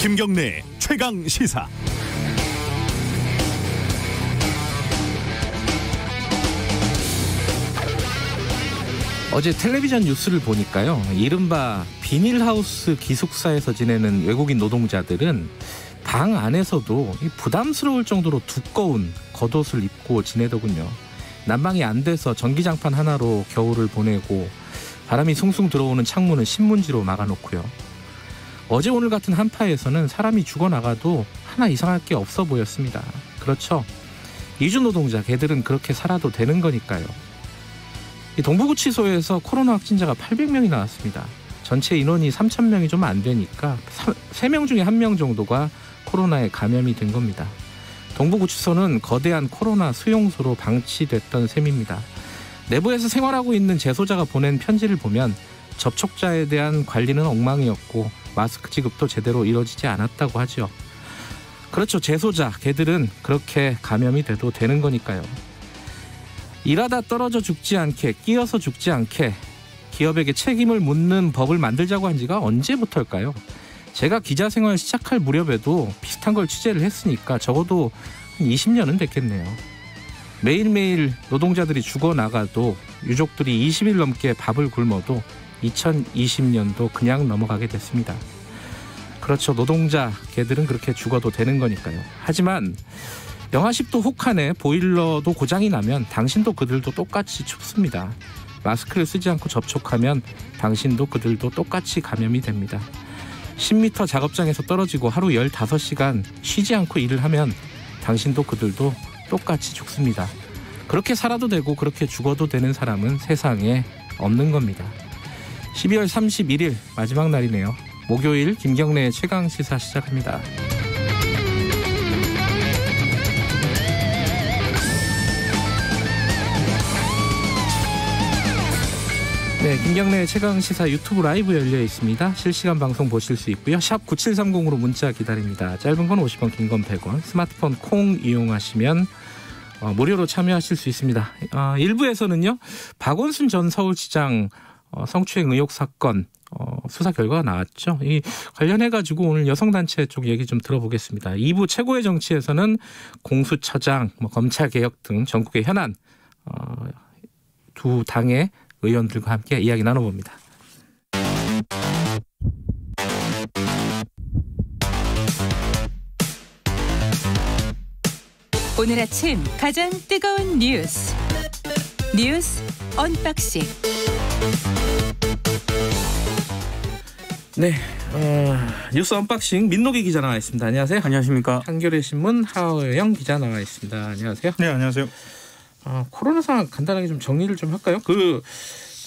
김경래 최강 시사. 어제 텔레비전 뉴스를 보니까요, 이른바 비닐하우스 기숙사에서 지내는 외국인 노동자들은 방 안에서도 부담스러울 정도로 두꺼운 겉옷을 입고 지내더군요. 난방이 안 돼서 전기장판 하나로 겨울을 보내고 바람이 숭숭 들어오는 창문은 신문지로 막아놓고요. 어제 오늘 같은 한파에서는 사람이 죽어나가도 하나 이상할 게 없어 보였습니다. 그렇죠. 이주노동자 걔들은 그렇게 살아도 되는 거니까요. 동부구치소에서 코로나 확진자가 800명이 나왔습니다. 전체 인원이 3,000명이 좀 안 되니까 3명 중에 1명 정도가 코로나에 감염이 된 겁니다. 동부구치소는 거대한 코로나 수용소로 방치됐던 셈입니다. 내부에서 생활하고 있는 재소자가 보낸 편지를 보면 접촉자에 대한 관리는 엉망이었고 마스크 지급도 제대로 이루어지지 않았다고 하죠. 그렇죠. 재소자, 걔들은 그렇게 감염이 돼도 되는 거니까요. 일하다 떨어져 죽지 않게, 끼어서 죽지 않게 기업에게 책임을 묻는 법을 만들자고 한 지가 언제부터일까요? 제가 기자 생활 시작할 무렵에도 비슷한 걸 취재를 했으니까 적어도 한 20년은 됐겠네요. 매일매일 노동자들이 죽어나가도 유족들이 20일 넘게 밥을 굶어도 2020년도 그냥 넘어가게 됐습니다. 그렇죠. 노동자 걔들은 그렇게 죽어도 되는 거니까요. 하지만 영하 10도 혹한에 보일러도 고장이 나면 당신도 그들도 똑같이 춥습니다. 마스크를 쓰지 않고 접촉하면 당신도 그들도 똑같이 감염이 됩니다. 10m 작업장에서 떨어지고 하루 15시간 쉬지 않고 일을 하면 당신도 그들도 똑같이 죽습니다. 그렇게 살아도 되고 그렇게 죽어도 되는 사람은 세상에 없는 겁니다. 12월 31일 마지막 날이네요. 목요일 김경래의 최강시사 시작합니다. 네, 김경래의 최강시사 유튜브 라이브 열려 있습니다. 실시간 방송 보실 수 있고요. 샵 9730으로 문자 기다립니다. 짧은 건 50원, 긴 건 100원. 스마트폰 콩 이용하시면 무료로 참여하실 수 있습니다. 1부에서는요. 박원순 전 서울시장 성추행 의혹 사건 수사 결과가 나왔죠. 이 관련해가지고 오늘 여성단체 쪽 얘기 좀 들어보겠습니다. 2부 최고의 정치에서는 공수처장, 검찰개혁 등 전국의 현안 두 당의 의원들과 함께 이야기 나눠봅니다. 오늘 아침 가장 뜨거운 뉴스 언박싱. 네, 뉴스 언박싱 민노기 기자 나와 있습니다. 안녕하세요. 안녕하십니까. 한겨레 신문 하호영 기자 나와 있습니다. 안녕하세요. 네, 안녕하세요. 코로나 상황 간단하게 좀 정리를 좀 할까요?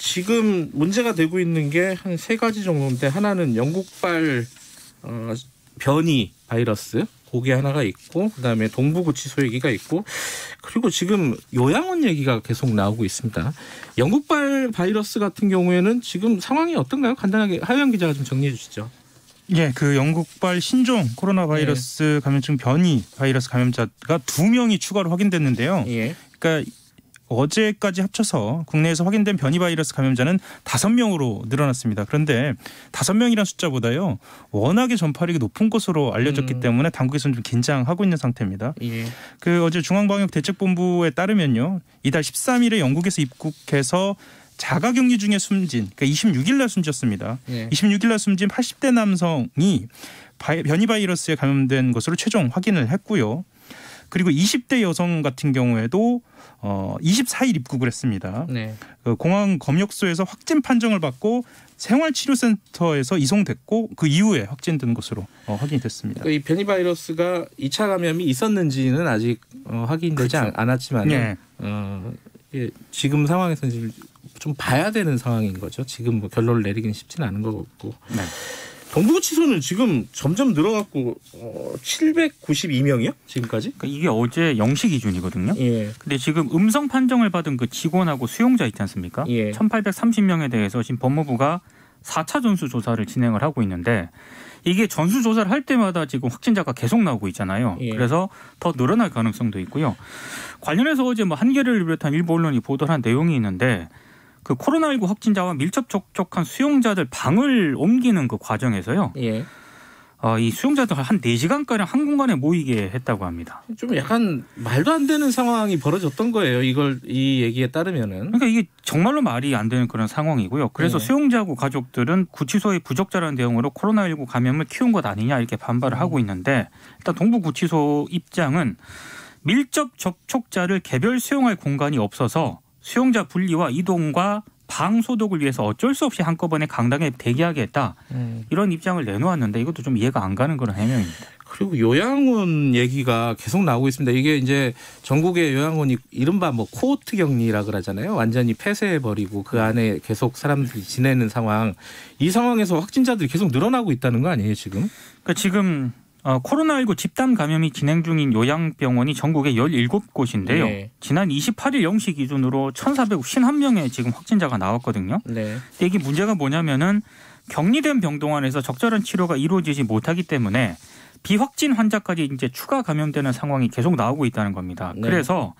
지금 문제가 되고 있는 게 한 3가지 정도인데, 하나는 영국발 변이 바이러스, 그게 하나가 있고, 그다음에 동부구치소 얘기가 있고, 그리고 지금 요양원 얘기가 계속 나오고 있습니다. 영국발 바이러스 같은 경우에는 지금 상황이 어떤가요? 간단하게 하호영 기자가 좀 정리해 주시죠. 예, 그 영국발 신종 코로나 바이러스 감염증 변이 바이러스 감염자가 2명이 추가로 확인됐는데요. 예. 그러니까 어제까지 합쳐서 국내에서 확인된 변이 바이러스 감염자는 5명으로 늘어났습니다. 그런데 5명이라는 숫자보다요, 워낙에 전파력이 높은 것으로 알려졌기 때문에 당국에서는 좀 긴장하고 있는 상태입니다. 예. 어제 중앙방역대책본부에 따르면요, 이달 13일에 영국에서 입국해서 자가격리 중에 숨진, 그러니까 26일 날 숨졌습니다. 예. 26일 날 숨진 80대 남성이 변이 바이러스에 감염된 것으로 최종 확인을 했고요. 그리고 20대 여성 같은 경우에도 24일 입국을 했습니다. 네. 공항 검역소에서 확진 판정을 받고 생활치료센터에서 이송됐고 그 이후에 확진된 것으로 확인이 됐습니다. 이 변이 바이러스가 2차 감염이 있었는지는 아직 확인되지 그렇죠. 않았지만, 네. 지금 상황에서는 좀 봐야 되는 상황인 거죠. 지금 뭐 결론을 내리기는 쉽지는 않은 것 같고. 네. 동부구치소는 지금 점점 늘어갔고 792명이요? 지금까지? 그러니까 이게 어제 0시 기준이거든요. 예. 근데 지금 음성 판정을 받은 그 직원하고 수용자 있지 않습니까? 예. 1830명에 대해서 지금 법무부가 4차 전수조사를 진행을 하고 있는데, 이게 전수조사를 할 때마다 지금 확진자가 계속 나오고 있잖아요. 예. 그래서 더 늘어날 가능성도 있고요. 관련해서 어제 한겨레를 비롯한 일부 언론이 보도를 한 내용이 있는데, 그 코로나19 확진자와 밀접 접촉한 수용자들 방을 옮기는 그 과정에서요. 예. 이 수용자들 한 4시간가량 한 공간에 모이게 했다고 합니다. 좀 약간 말도 안 되는 상황이 벌어졌던 거예요. 이 얘기에 따르면은. 그러니까 이게 정말로 말이 안 되는 그런 상황이고요. 그래서 네. 수용자하고 가족들은 구치소의 부적절한 대응으로 코로나19 감염을 키운 것 아니냐 이렇게 반발을 하고 있는데 일단 동부구치소 입장은 밀접 접촉자를 개별 수용할 공간이 없어서 수용자 분리와 이동과 방 소독을 위해서 어쩔 수 없이 한꺼번에 강당에 대기하게 했다. 이런 입장을 내놓았는데 이것도 좀 이해가 안 가는 그런 해명입니다. 그리고 요양원 얘기가 계속 나오고 있습니다. 이게 이제 전국의 요양원이 이른바 뭐 코호트 격리라 그러잖아요. 완전히 폐쇄해버리고 그 안에 계속 사람들이 지내는 상황. 이 상황에서 확진자들이 계속 늘어나고 있다는 거 아니에요 지금? 그러니까 지금 코로나19 집단 감염이 진행 중인 요양병원이 전국에 17곳인데요. 네. 지난 28일 0시 기준으로 1,451명의 지금 확진자가 나왔거든요. 네. 근데 이게 문제가 뭐냐면은 격리된 병동안에서 적절한 치료가 이루어지지 못하기 때문에 비확진 환자까지 이제 추가 감염되는 상황이 계속 나오고 있다는 겁니다. 네. 그래서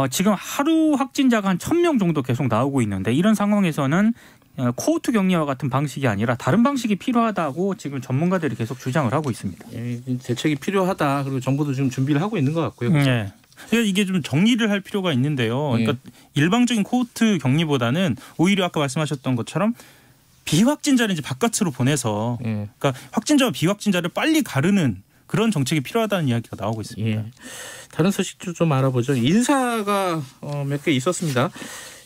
지금 하루 확진자가 한 1,000명 정도 계속 나오고 있는데 이런 상황에서는 코호트 격리와 같은 방식이 아니라 다른 방식이 필요하다고 지금 전문가들이 계속 주장을 하고 있습니다. 대책이 필요하다. 그리고 정부도 지금 준비를 하고 있는 것 같고요. 네. 그러니까 이게 좀 정리를 할 필요가 있는데요. 그러니까 일방적인 코호트 격리보다는 오히려 아까 말씀하셨던 것처럼 비확진자를 이제 바깥으로 보내서 그러니까 확진자와 비확진자를 빨리 가르는 그런 정책이 필요하다는 이야기가 나오고 있습니다. 다른 소식도 좀 알아보죠. 인사가 몇 개 있었습니다.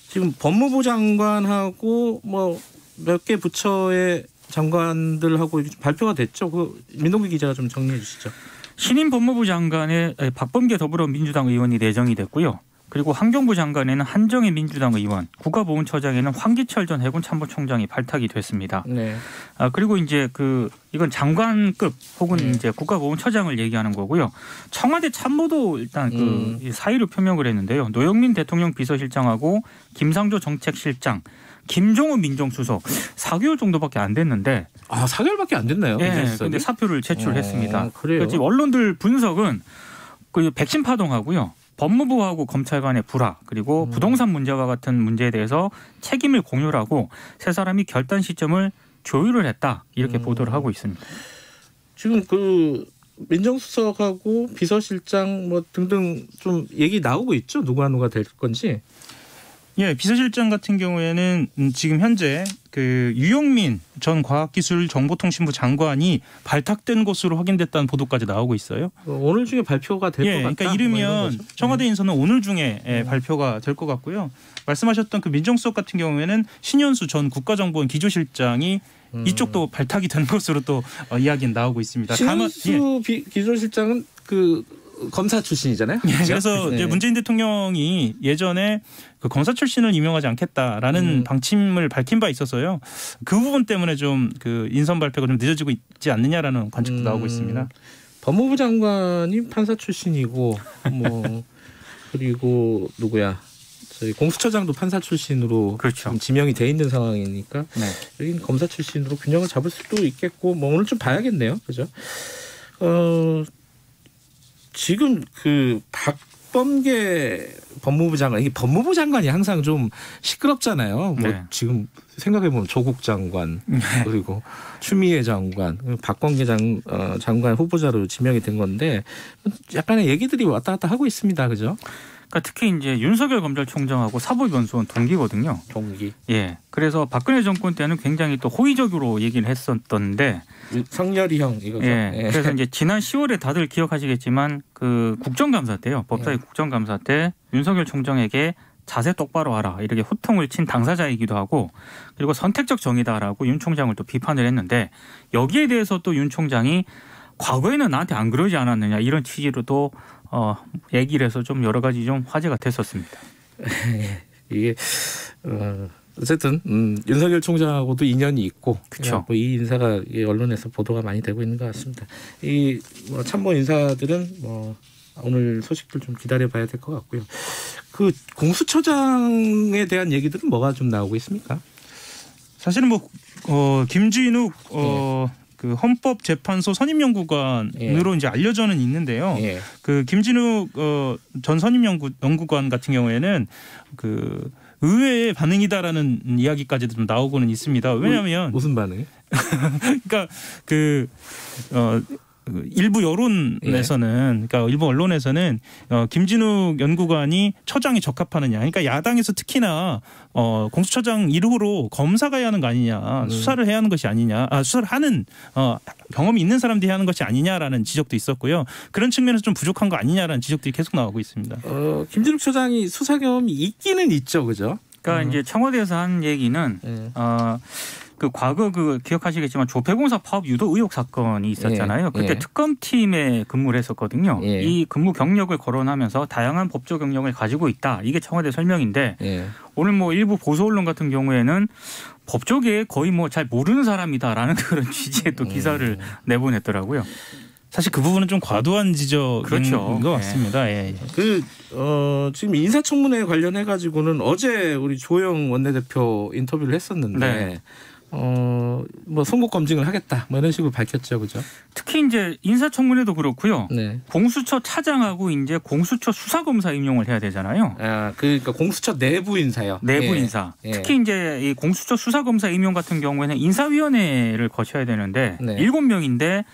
지금 법무부 장관하고 뭐 몇 개 부처의 장관들하고 발표가 됐죠. 그 민동기 기자가 좀 정리해 주시죠. 신임 법무부 장관에 박범계 더불어민주당 의원이 내정이 됐고요. 그리고 환경부 장관에는 한정희 민주당 의원, 국가보훈처장에는 황기철 전 해군참모총장이 발탁이 됐습니다. 네. 그리고 이제 이건 장관급 혹은 이제 국가보훈처장을 얘기하는 거고요. 청와대 참모도 일단 사의를 표명을 했는데요. 노영민 대통령 비서실장하고 김상조 정책실장, 김종우 민정수석 4개월 정도밖에 안 됐는데. 4개월밖에 안 됐나요? 네. 그런데 사표를 제출했습니다. 그래요? 지금 언론들 분석은 그 백신 파동하고요. 법무부하고 검찰 간의 불화 그리고 부동산 문제와 같은 문제에 대해서 책임을 공유하고 세 사람이 결단 시점을 조율을 했다 이렇게 보도를 하고 있습니다. 지금 그 민정수석하고 비서실장 뭐 등등 좀 얘기 나오고 있죠. 누가 될 건지. 예, 비서실장 같은 경우에는 지금 현재 그 유영민 전 과학기술정보통신부 장관이 발탁된 것으로 확인됐다는 보도까지 나오고 있어요. 오늘 중에 발표가 될 것 같다. 그러니까 이르면 청와대 인선은 오늘 중에 발표가 될 것 같고요. 말씀하셨던 그 민정수석 같은 경우에는 신현수 전 국가정보원 기조실장이 이쪽도 발탁이 된 것으로 또 이야기는 나오고 있습니다. 신현수 기조실장은 그 검사 출신이잖아요. 그래서 이제 문재인 대통령이 예전에 그 검사 출신을 임명하지 않겠다라는 방침을 밝힌 바 있어서요. 그 부분 때문에 좀 그 인선 발표가 좀 늦어지고 있지 않느냐라는 관측도 나오고 있습니다. 법무부 장관이 판사 출신이고 뭐 그리고 누구야? 저희 공수처장도 판사 출신으로 그렇죠. 지명이 돼 있는 상황이니까 여기는 검사 출신으로 균형을 잡을 수도 있겠고 뭐 오늘 좀 봐야겠네요. 그죠? 지금 그 박범계 법무부 장관, 이게 법무부 장관이 항상 좀 시끄럽잖아요. 뭐 지금 생각해보면 조국 장관 그리고 추미애 장관, 박범계 장관 후보자로 지명이 된 건데 약간의 얘기들이 왔다 갔다 하고 있습니다. 그죠? 그러니까 특히 이제 윤석열 검찰총장하고 사법연수원 동기거든요. 동기. 예. 그래서 박근혜 정권 때는 굉장히 또 호의적으로 얘기를 했었던데. 성렬이 형 이거죠. 예. 그래서 이제 지난 10월에 다들 기억하시겠지만 그 국정감사 때요. 법사위 국정감사 때 윤석열 총장에게 자세 똑바로 하라 이렇게 호통을 친 당사자이기도 하고 그리고 선택적 정의다라고 윤 총장을 또 비판을 했는데 여기에 대해서 또 윤 총장이 과거에는 나한테 안 그러지 않았느냐 이런 취지로도 얘기를 해서 좀 여러 가지 좀 화제가 됐었습니다. 이게 어쨌든 윤석열 총장하고도 인연이 있고 그렇죠. 이 인사가 언론에서 보도가 많이 되고 있는 것 같습니다. 이 뭐 참모 인사들은 뭐 오늘 소식들 좀 기다려봐야 될 것 같고요. 그 공수처장에 대한 얘기들은 뭐가 좀 나오고 있습니까? 사실은 뭐 김진욱 그 헌법재판소 선임연구관으로 이제 알려져는 있는데요. 그 김진욱 전 선임연구관 같은 경우에는 그 의외의 반응이다라는 이야기까지도 좀 나오고는 있습니다. 왜냐하면 무슨 반응이? 그러니까 일부 여론에서는 그러니까 일부 언론에서는 김진욱 연구관이 처장에 적합하느냐. 그러니까 야당에서 특히나 공수처장 이후로 검사가 해야 하는 거 아니냐. 수사를 해야 하는 것이 아니냐. 수사를 하는 경험이 있는 사람들이 하는 것이 아니냐라는 지적도 있었고요. 그런 측면에서 좀 부족한 거 아니냐라는 지적들이 계속 나오고 있습니다. 김진욱 처장이 수사 경험이 있기는 있죠. 그죠? 그러니까 이제 청와대에서 한 얘기는 그 과거 그 기억하시겠지만 조폐공사 파업 유도 의혹 사건이 있었잖아요. 그때 특검팀에 근무를 했었거든요. 이 근무 경력을 거론하면서 다양한 법조 경력을 가지고 있다. 이게 청와대 설명인데 오늘 뭐 일부 보수 언론 같은 경우에는 법조계에 거의 뭐 잘 모르는 사람이다라는 그런 취지의 또 기사를 내보냈더라고요. 사실 그 부분은 좀 과도한 지적인 그렇죠. 것 같습니다. 예. 지금 인사청문회 관련해 가지고는 어제 우리 조영 원내대표 인터뷰를 했었는데 뭐 송곳 검증을 하겠다 뭐 이런 식으로 밝혔죠, 그죠? 특히 이제 인사청문회도 그렇고요. 네. 공수처 차장하고 이제 공수처 수사검사 임용을 해야 되잖아요. 그러니까 공수처 내부 인사요. 내부 인사. 특히 이제 이 공수처 수사검사 임용 같은 경우에는 인사위원회를 거쳐야 되는데 7명인데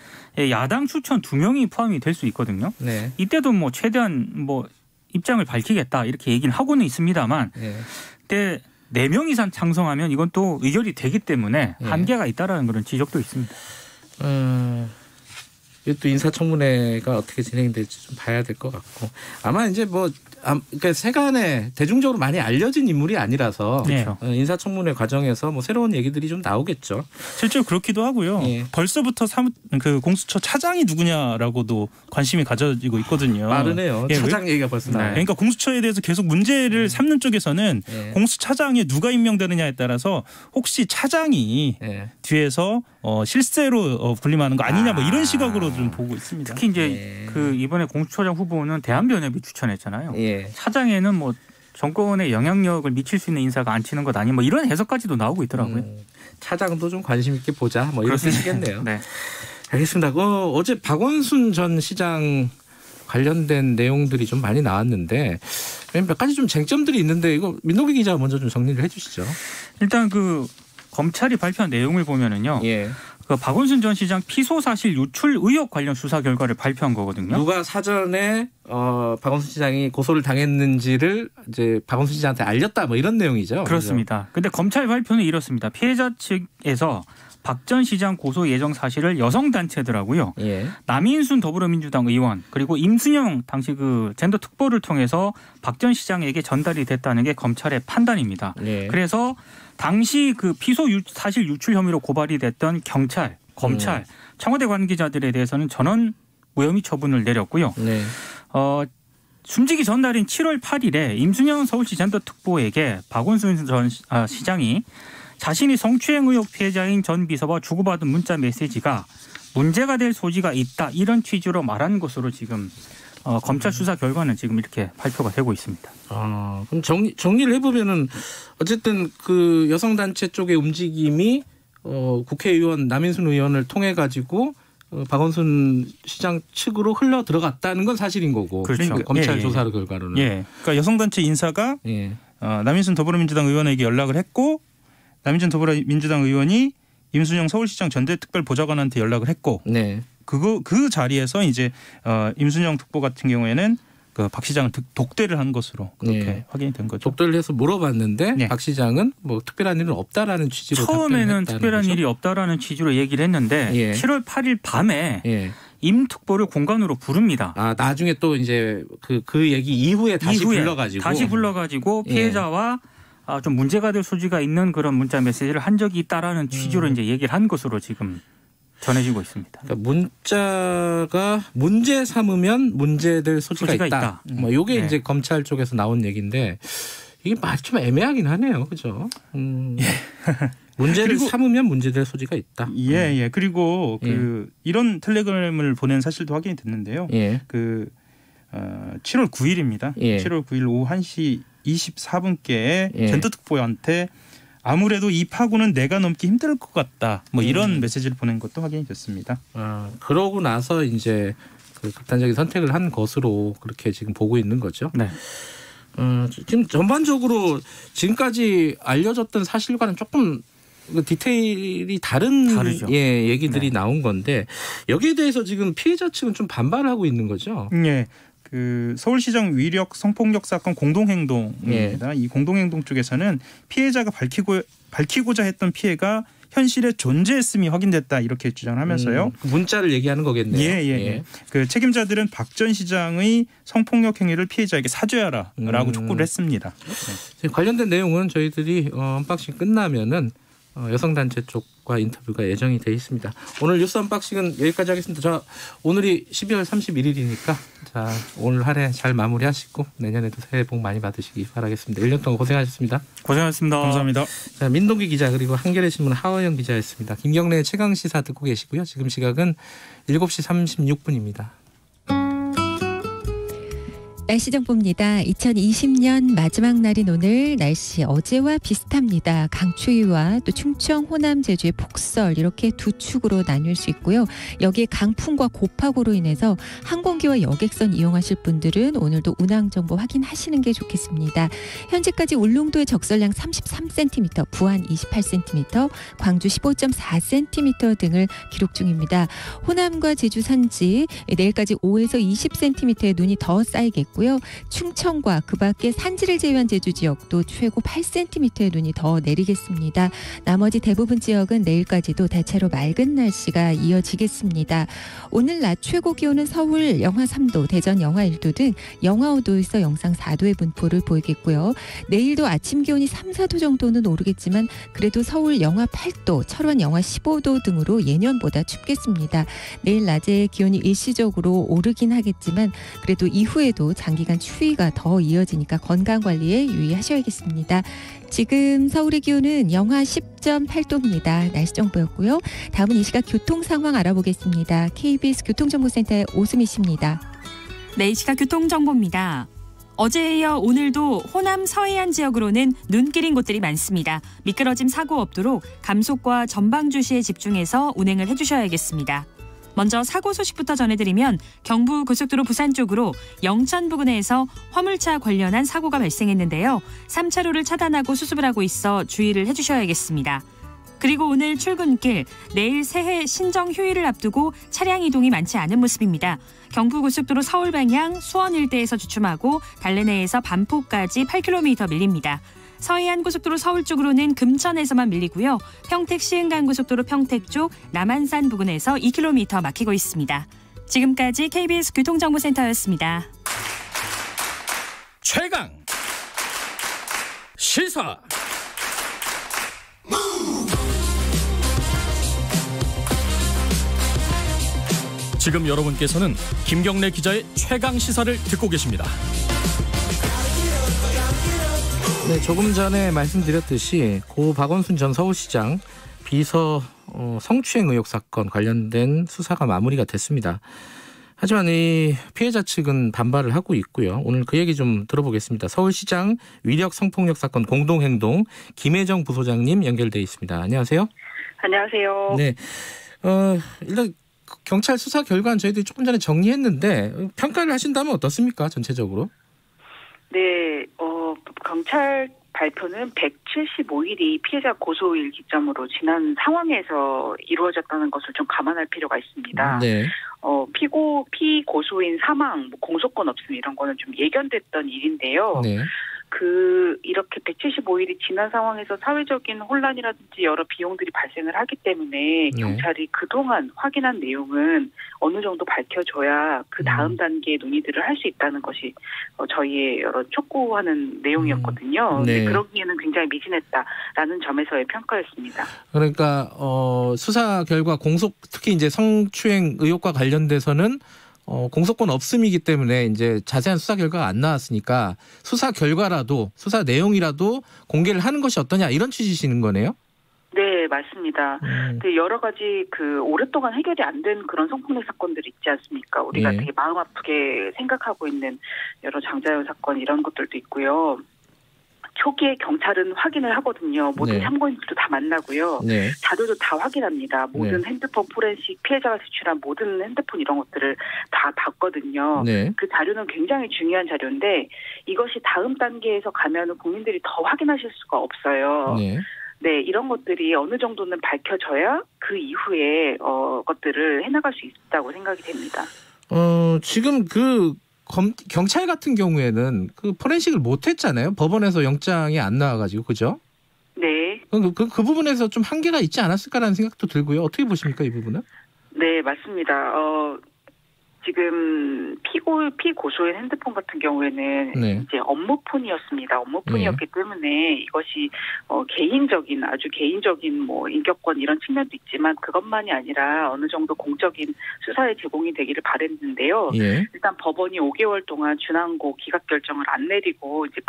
야당 추천 2명이 포함이 될 수 있거든요. 이때도 뭐 최대한 뭐 입장을 밝히겠다 이렇게 얘기는 하고는 있습니다만 그때 4명 이상 창성하면 이건 또 의결이 되기 때문에 한계가 있다라는 그런 지적도 있습니다. 또 인사청문회가 어떻게 진행될지 좀 봐야 될 것 같고 아마 이제 뭐 그러니까 세간에 대중적으로 많이 알려진 인물이 아니라서 그렇죠. 인사청문회 과정에서 뭐 새로운 얘기들이 좀 나오겠죠. 실제로 그렇기도 하고요. 벌써부터 그 공수처 차장이 누구냐라고도 관심이 가져지고 있거든요. 빠르네요. 차장 얘기가 벌써 나와요. 그러니까 공수처에 대해서 계속 문제를 삼는 쪽에서는 공수차장에 누가 임명되느냐에 따라서 혹시 차장이 뒤에서 실세로 군림하는 거 아니냐 뭐 이런 시각으로 좀 보고 있습니다. 특히 이제 그 이번에 공수처장 후보는 대한변협이 추천했잖아요. 차장에는 뭐 정권에 영향력을 미칠 수 있는 인사가 앉히는 것 아니 뭐 이런 해석까지도 나오고 있더라고요. 차장도 좀 관심 있게 보자 뭐 이런 뜻이겠네요. 네. 알겠습니다. 어제 박원순 전 시장 관련된 내용들이 좀 많이 나왔는데 몇 가지 좀 쟁점들이 있는데 이거 민동기 기자가 먼저 좀 정리를 해주시죠. 일단 그 검찰이 발표한 내용을 보면은요. 그 박원순 전 시장 피소 사실 유출 의혹 관련 수사 결과를 발표한 거거든요. 누가 사전에 박원순 시장이 고소를 당했는지를 이제 박원순 시장한테 알렸다 뭐 이런 내용이죠. 그렇습니다. 그런데 검찰 발표는 이렇습니다. 피해자 측에서 박 전 시장 고소 예정 사실을 여성 단체더라고요. 남인순 더불어민주당 의원 그리고 임순영 당시 그 젠더 특보를 통해서 박 전 시장에게 전달이 됐다는 게 검찰의 판단입니다. 그래서 당시 그 피소 사실 유출 혐의로 고발이 됐던 경찰, 검찰, 청와대 관계자들에 대해서는 전원 무혐의 처분을 내렸고요. 숨지기 전날인 7월 8일에 임순영 서울시 젠더 특보에게 박원순 전 시장이 자신이 성추행 의혹 피해자인 전 비서와 주고받은 문자 메시지가 문제가 될 소지가 있다 이런 취지로 말한 것으로 지금 검찰 수사 결과는 지금 이렇게 발표가 되고 있습니다. 그럼 정리를 해보면은 어쨌든 그 여성단체 쪽의 움직임이 국회의원 남인순 의원을 통해 가지고 박원순 시장 측으로 흘러 들어갔다는 건 사실인 거고. 그렇죠. 검찰 조사 결과로는. 그러니까 여성단체 인사가 남인순 더불어민주당 의원에게 연락을 했고 남인순 더불어민주당 의원이 임순영 서울시장 전대특별보좌관한테 연락을 했고 그 자리에서 이제 임순영 특보 같은 경우에는 그 박 시장을 독대를 한 것으로 그렇게 확인이 된 거죠. 독대를 해서 물어봤는데 박 시장은 뭐 특별한 일은 없다라는 취지로 처음에는 특별한 일이 없다라는 취지로 얘기를 했는데 7월 8일 밤에 임 특보를 공간으로 부릅니다. 나중에 또 이제 그 얘기 이후에 다시 불러가지고 피해자와 좀 문제가 될 소지가 있는 그런 문자 메시지를 한 적이 있다라는 취지로 이제 얘기를 한 것으로 지금 전해지고 있습니다. 그러니까 문자가 문제 삼으면 문제될 소지가 있다. 뭐 이게 이제 검찰 쪽에서 나온 얘기인데 이게 말이 좀 애매하긴 하네요, 그죠? 문제를 삼으면 문제될 소지가 있다. 그리고 이런 텔레그램을 보낸 사실도 확인이 됐는데요. 7월 9일입니다. 7월 9일 오후 1시 24분께 젠더특보한테 아무래도 이 파고는 내가 넘기 힘들 것 같다. 뭐 이런 메시지를 보낸 것도 확인이 됐습니다. 그러고 나서 이제 그 극단적인 선택을 한 것으로 그렇게 지금 보고 있는 거죠. 지금 전반적으로 지금까지 알려졌던 사실과는 조금 디테일이 다르죠. 예, 얘기들이 나온 건데 여기에 대해서 지금 피해자 측은 좀 반발을 하고 있는 거죠. 네. 그 서울시장 위력 성폭력 사건 공동행동입니다. 이 공동행동 쪽에서는 피해자가 밝히고자 했던 피해가 현실에 존재했음이 확인됐다 이렇게 주장하면서요. 문자를 얘기하는 거겠네요. 예. 그 책임자들은 박 전 시장의 성폭력 행위를 피해자에게 사죄하라라고 촉구를 했습니다. 네. 관련된 내용은 저희들이 언박싱 끝나면은 여성단체 쪽과 인터뷰가 예정이 돼 있습니다. 오늘 뉴스 언박싱은 여기까지 하겠습니다. 자, 오늘이 12월 31일이니까 자, 오늘 한 해 잘 마무리하시고 내년에도 새해 복 많이 받으시기 바라겠습니다. 1년 동안 고생하셨습니다. 고생하셨습니다. 감사합니다. 자, 민동기 기자 그리고 한겨레 신문 하화영 기자였습니다. 김경래의 최강 시사 듣고 계시고요. 지금 시각은 7시 36분입니다. 날씨 정보입니다. 2020년 마지막 날인 오늘 날씨 어제와 비슷합니다. 강추위와 또 충청, 호남, 제주의 폭설 이렇게 두 축으로 나뉠 수 있고요. 여기에 강풍과 고파고로 인해서 항공기와 여객선 이용하실 분들은 오늘도 운항 정보 확인하시는 게 좋겠습니다. 현재까지 울릉도의 적설량 33cm, 부안 28cm, 광주 15.4cm 등을 기록 중입니다. 호남과 제주 산지 내일까지 5에서 20cm의 눈이 더 쌓이겠고요. 충청과 그 밖에 산지를 제외한 제주 지역도 최고 8cm의 눈이 더 내리겠습니다. 나머지 대부분 지역은 내일까지도 대체로 맑은 날씨가 이어지겠습니다. 오늘 낮 최고 기온은 서울 영하 3도, 대전 영하 1도 등 영하 5도에서 영상 4도의 분포를 보이겠고요. 내일도 아침 기온이 3, 4도 정도는 오르겠지만 그래도 서울 영하 8도, 철원 영하 15도 등으로 예년보다 춥겠습니다. 내일 낮에 기온이 일시적으로 오르긴 하겠지만 그래도 이후에도 장기간 추위가 더 이어지니까 건강관리에 유의하셔야겠습니다. 지금 서울의 기온은 영하 10.8도입니다. 날씨 정보였고요. 다음은 이 시각 교통 상황 알아보겠습니다. KBS 교통정보센터의 오수미 씨입니다. 네, 이 시각 교통정보입니다. 어제에 이어 오늘도 호남 서해안 지역으로는 눈길인 곳들이 많습니다. 미끄러짐 사고 없도록 감속과 전방 주시에 집중해서 운행을 해주셔야겠습니다. 먼저 사고 소식부터 전해드리면 경부고속도로 부산 쪽으로 영천 부근에서 화물차 관련한 사고가 발생했는데요. 3차로를 차단하고 수습을 하고 있어 주의를 해주셔야겠습니다. 그리고 오늘 출근길, 내일 새해 신정 휴일을 앞두고 차량 이동이 많지 않은 모습입니다. 경부고속도로 서울 방향 수원 일대에서 주춤하고 달래내에서 반포까지 8km 밀립니다. 서해안 고속도로 서울 쪽으로는 금천에서만 밀리고요. 평택 시흥간 고속도로 평택 쪽 남한산 부근에서 2km 막히고 있습니다. 지금까지 KBS 교통정보센터였습니다. 최강 시사. 지금 여러분께서는 김경래 기자의 최강 시사를 듣고 계십니다. 네, 조금 전에 말씀드렸듯이 고 박원순 전 서울시장 비서 성추행 의혹 사건 관련된 수사가 마무리가 됐습니다. 하지만 이 피해자 측은 반발을 하고 있고요. 오늘 그 얘기 좀 들어보겠습니다. 서울시장 위력 성폭력 사건 공동행동 김혜정 부소장님 연결돼 있습니다. 안녕하세요. 안녕하세요. 네, 일단 경찰 수사 결과는 저희들이 조금 전에 정리했는데 평가를 하신다면 어떻습니까? 전체적으로? 네, 경찰 발표는 175일이 피해자 고소일 기점으로 지난 상황에서 이루어졌다는 것을 좀 감안할 필요가 있습니다. 네. 피고소인 사망, 공소권 없음 이런 거는 좀 예견됐던 일인데요. 네. 이렇게 175일이 지난 상황에서 사회적인 혼란이라든지 여러 비용들이 발생을 하기 때문에 경찰이 그동안 확인한 내용은 어느 정도 밝혀줘야 그 다음 단계의 논의들을 할 수 있다는 것이 저희의 여러 촉구하는 내용이었거든요. 네. 근데 그러기에는 굉장히 미진했다라는 점에서의 평가였습니다. 그러니까 수사 결과 특히 이제 성추행 의혹과 관련돼서는 공소권 없음이기 때문에 이제 자세한 수사 결과가 안 나왔으니까 수사 결과라도 수사 내용이라도 공개를 하는 것이 어떠냐 이런 취지시는 거네요. 네, 맞습니다. 여러 가지 오랫동안 해결이 안 된 그런 성폭력 사건들이 있지 않습니까? 우리가 되게 마음 아프게 생각하고 있는 여러 장자연 사건 이런 것들도 있고요. 초기에 경찰은 확인을 하거든요. 모든 네. 참고인들도 다 만나고요. 네. 자료도 다 확인합니다. 모든 네. 핸드폰 포렌식 피해자가 제출한 모든 핸드폰 이런 것들을 다 봤거든요. 네. 그 자료는 굉장히 중요한 자료인데 이것이 다음 단계에서 가면은 국민들이 더 확인하실 수가 없어요. 네. 네, 이런 것들이 어느 정도는 밝혀져야 그 이후에 것들을 해나갈 수 있다고 생각이 됩니다. 지금 경찰 같은 경우에는 그 포렌식을 못 했잖아요. 법원에서 영장이 안 나와가지고, 그죠? 네. 그 부분에서 좀 한계가 있지 않았을까라는 생각도 들고요. 어떻게 보십니까, 이 부분은? 네, 맞습니다. 지금 피고소인 핸드폰 같은 경우에는 네. 이제 업무폰이었습니다. 업무폰이었기 때문에 이것이 아주 개인적인 뭐 인격권 이런 측면도 있지만 그것만이 아니라 어느 정도 공적인 수사에 제공이 되기를 바랬는데요. 예. 일단 법원이 5개월 동안 준항고 기각 결정을 안 내리고 이제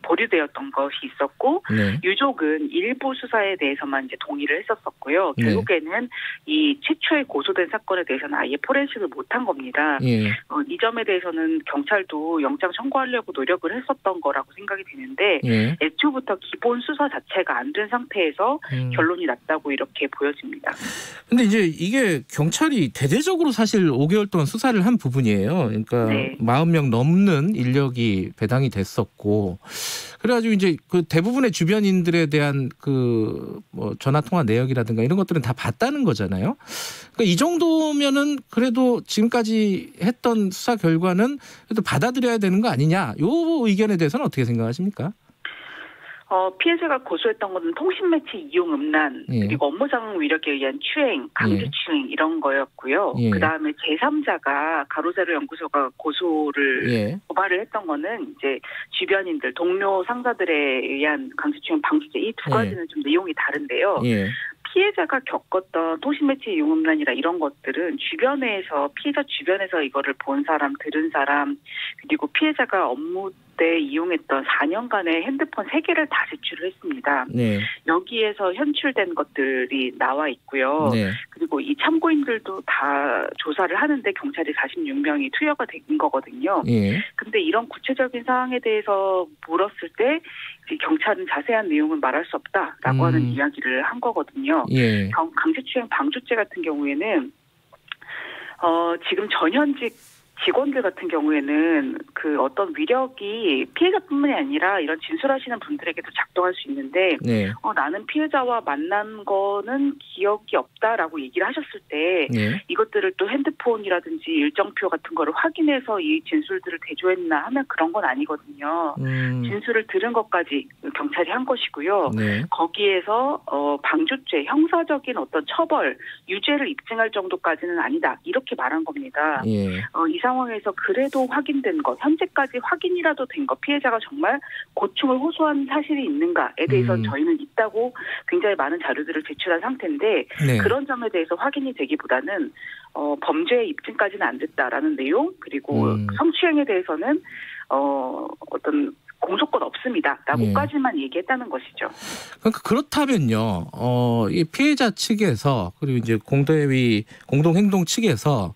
보류되었던 것이 있었고 네. 유족은 일부 수사에 대해서만 이제 동의를 했었었고요. 네. 결국에는 이 최초에 고소된 사건에 대해서는 아예 포렌식을 못한 겁니다. 예. 이 점에 대해서는 경찰도 영장 청구하려고 노력을 했었던 거라고 생각이 되는데 예. 애초부터 기본 수사 자체가 안 된 상태에서 결론이 났다고 이렇게 보여집니다. 근데 이제 이게 경찰이 대대적으로 사실 5개월 동안 수사를 한 부분이에요. 그러니까 네. 40명 넘는 인력이 배당이 됐었고 그래가지고 이제 그 대부분의 주변인들에 대한 뭐 전화 통화 내역이라든가 이런 것들은 다 봤다는 거잖아요. 그러니까 이 정도면은 그래도 지금까지 했던 수사 결과는 그래도 받아들여야 되는 거 아니냐? 요 의견에 대해서는 어떻게 생각하십니까? 피해자가 고소했던 것은 통신매체 이용 음란 예. 그리고 업무상 위력에 의한 추행, 강제추행 이런 거였고요. 예. 그다음에 제3자가 가로세로 연구소가 고소를 예. 고발을 했던 거는 이제 주변인들, 동료 상사들에 의한 강제추행 방지죄 이 두 가지는 좀 내용이 다른데요. 예. 피해자가 겪었던 통신매체 이용 음란이나 이런 것들은 피해자 주변에서 이거를 본 사람, 들은 사람, 그리고 피해자가 업무 때 이용했던 4년간의 핸드폰 3개를 다 제출을 했습니다. 네. 여기에서 현출된 것들이 나와 있고요. 네. 그리고 이 참고인들도 다 조사를 하는데 경찰이 46명이 투여가 된 거거든요. 예. 근데 이런 구체적인 사항에 대해서 물었을 때 이제 경찰은 자세한 내용은 말할 수 없다라고 하는 이야기를 한 거거든요. 예. 강제추행 방조죄 같은 경우에는 지금 전현직 직원들 같은 경우에는 그 어떤 위력이 피해자뿐만이 아니라 이런 진술하시는 분들에게도 작동할 수 있는데 네. 나는 피해자와 만난 거는 기억이 없다라고 얘기를 하셨을 때 네. 이것들을 또 핸드폰이라든지 일정표 같은 거를 확인해서 이 진술들을 대조했나 하면 그런 건 아니거든요. 진술을 들은 것까지 경찰이 한 것이고요. 네. 거기에서 방조죄, 형사적인 어떤 처벌, 유죄를 입증할 정도까지는 아니다. 이렇게 말한 겁니다. 예. 이 상황에서 그래도 확인된 것, 현재까지 확인이라도 된 것, 피해자가 정말 고충을 호소한 사실이 있는가에 대해서 저희는 있다고 굉장히 많은 자료들을 제출한 상태인데 네. 그런 점에 대해서 확인이 되기보다는 범죄 입증까지는 안 됐다라는 내용 그리고 성추행에 대해서는 어떤 공소권 없습니다라고까지만 얘기했다는 것이죠. 그러니까 그렇다면요. 이 피해자 측에서 그리고 이제 공동행동 측에서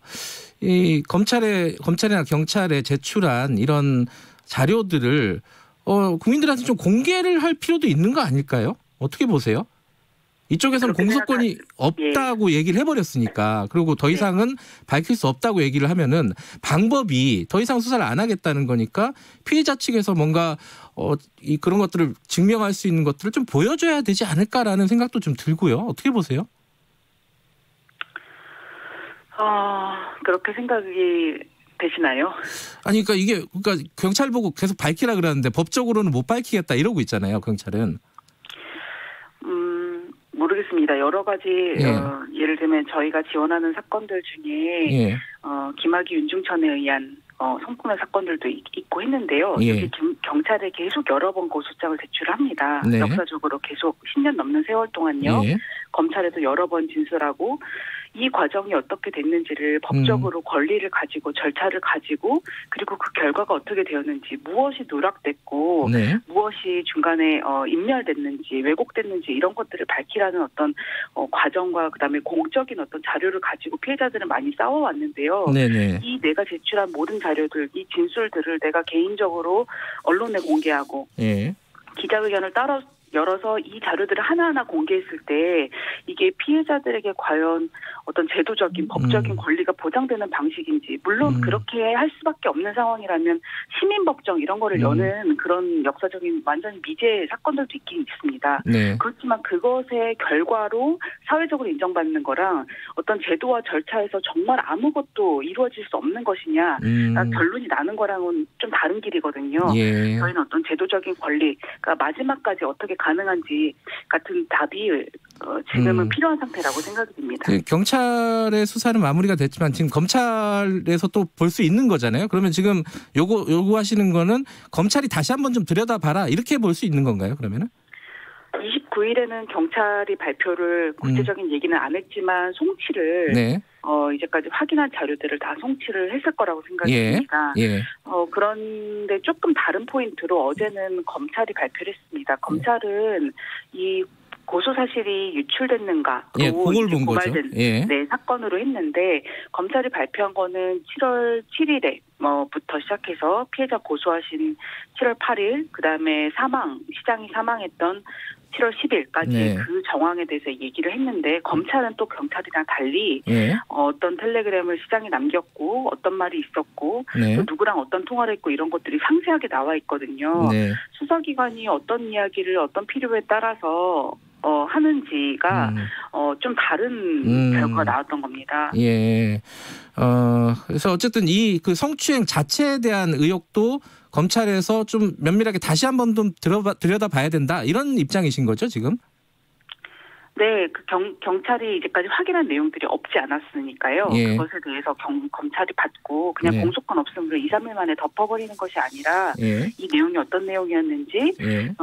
이 검찰이나 경찰에 제출한 이런 자료들을 국민들한테 좀 공개를 할 필요도 있는 거 아닐까요? 어떻게 보세요? 이쪽에서는 공소권이 없다고 얘기를 해버렸으니까 그리고 더 이상은 밝힐 수 없다고 얘기를 하면은 방법이 더 이상 수사를 안 하겠다는 거니까 피해자 측에서 뭔가 그런 것들을 증명할 수 있는 것들을 좀 보여줘야 되지 않을까라는 생각도 좀 들고요. 어떻게 보세요? 그렇게 생각이 되시나요? 아니 그러니까 경찰 보고 계속 밝히라 그러는데 법적으로는 못 밝히겠다 이러고 있잖아요. 경찰은. 모르겠습니다. 여러 가지 예를 들면 저희가 지원하는 사건들 중에 김학의 윤중천에 의한 성폭력 사건들도 있고 했는데요. 여기 경찰에 계속 여러 번 고소장을 제출합니다. 네. 역사적으로 계속 10년 넘는 세월 동안요. 검찰에도 여러 번 진술하고 이 과정이 어떻게 됐는지를 법적으로 권리를 가지고 절차를 가지고 그리고 그 결과가 어떻게 되었는지 무엇이 누락됐고 무엇이 중간에 인멸됐는지 왜곡됐는지 이런 것들을 밝히라는 어떤 과정과 그다음에 공적인 어떤 자료를 가지고 피해자들은 많이 싸워왔는데요. 이 내가 제출한 모든 자료들, 이 진술들을 내가 개인적으로 언론에 공개하고 기자회견을 열어서 이 자료들을 하나하나 공개했을 때 이게 피해자들에게 과연 어떤 제도적인 법적인 권리가 보장되는 방식인지, 물론 그렇게 할 수밖에 없는 상황이라면 시민법정 이런 거를 여는 그런 역사적인 완전히 미제 사건들도 있긴 있습니다. 네. 그렇지만 그것의 결과로 사회적으로 인정받는 거랑 어떤 제도와 절차에서 정말 아무것도 이루어질 수 없는 것이냐 결론이 나는 거랑은 좀 다른 길이거든요. 예. 저희는 어떤 제도적인 권리, 그러니까 마지막까지 어떻게 가능한지 같은 답이 지금은 필요한 상태라고 생각이 듭니다. 경찰의 수사는 마무리가 됐지만 지금 검찰에서 또 볼 수 있는 거잖아요. 그러면 지금 요구하시는 거는 검찰이 다시 한번 좀 들여다봐라 이렇게 볼 수 있는 건가요? 그러면은? 29일에는 경찰이 발표를 구체적인 얘기는 안 했지만 송치를 네. 이제까지 확인한 자료들을 다 송치를 했을 거라고 생각이 듭니다. 예. 그런데 조금 다른 포인트로 어제는 검찰이 발표를 했습니다. 검찰은 이 고소 사실이 유출됐는가, 예, 그걸 본 거죠. 예. 네, 사건으로 했는데 검찰이 발표한 거는 7월 7일에 부터 시작해서 피해자 고소하신 7월 8일, 그다음에 시장이 사망했던 7월 10일까지 네. 그 정황에 대해서 얘기를 했는데 검찰은 또 경찰이랑 달리 예. 어떤 텔레그램을 시장에 남겼고 어떤 말이 있었고 네. 또 누구랑 어떤 통화를 했고 이런 것들이 상세하게 나와 있거든요. 네. 수사기관이 어떤 이야기를 어떤 필요에 따라서 하는지가 좀 다른 결과가 나왔던 겁니다. 예. 그래서 어쨌든 이 그 성추행 자체에 대한 의혹도 검찰에서 좀 면밀하게 다시 한번 좀 들여다봐야 된다 이런 입장이신 거죠 지금? 네, 경찰이 이제까지 확인한 내용들이 없지 않았으니까요. 예. 그것에 대해서 검찰이 받고 그냥 예. 공소권 없음으로 2, 3일 만에 덮어버리는 것이 아니라 예. 이 내용이 어떤 내용이었는지 예.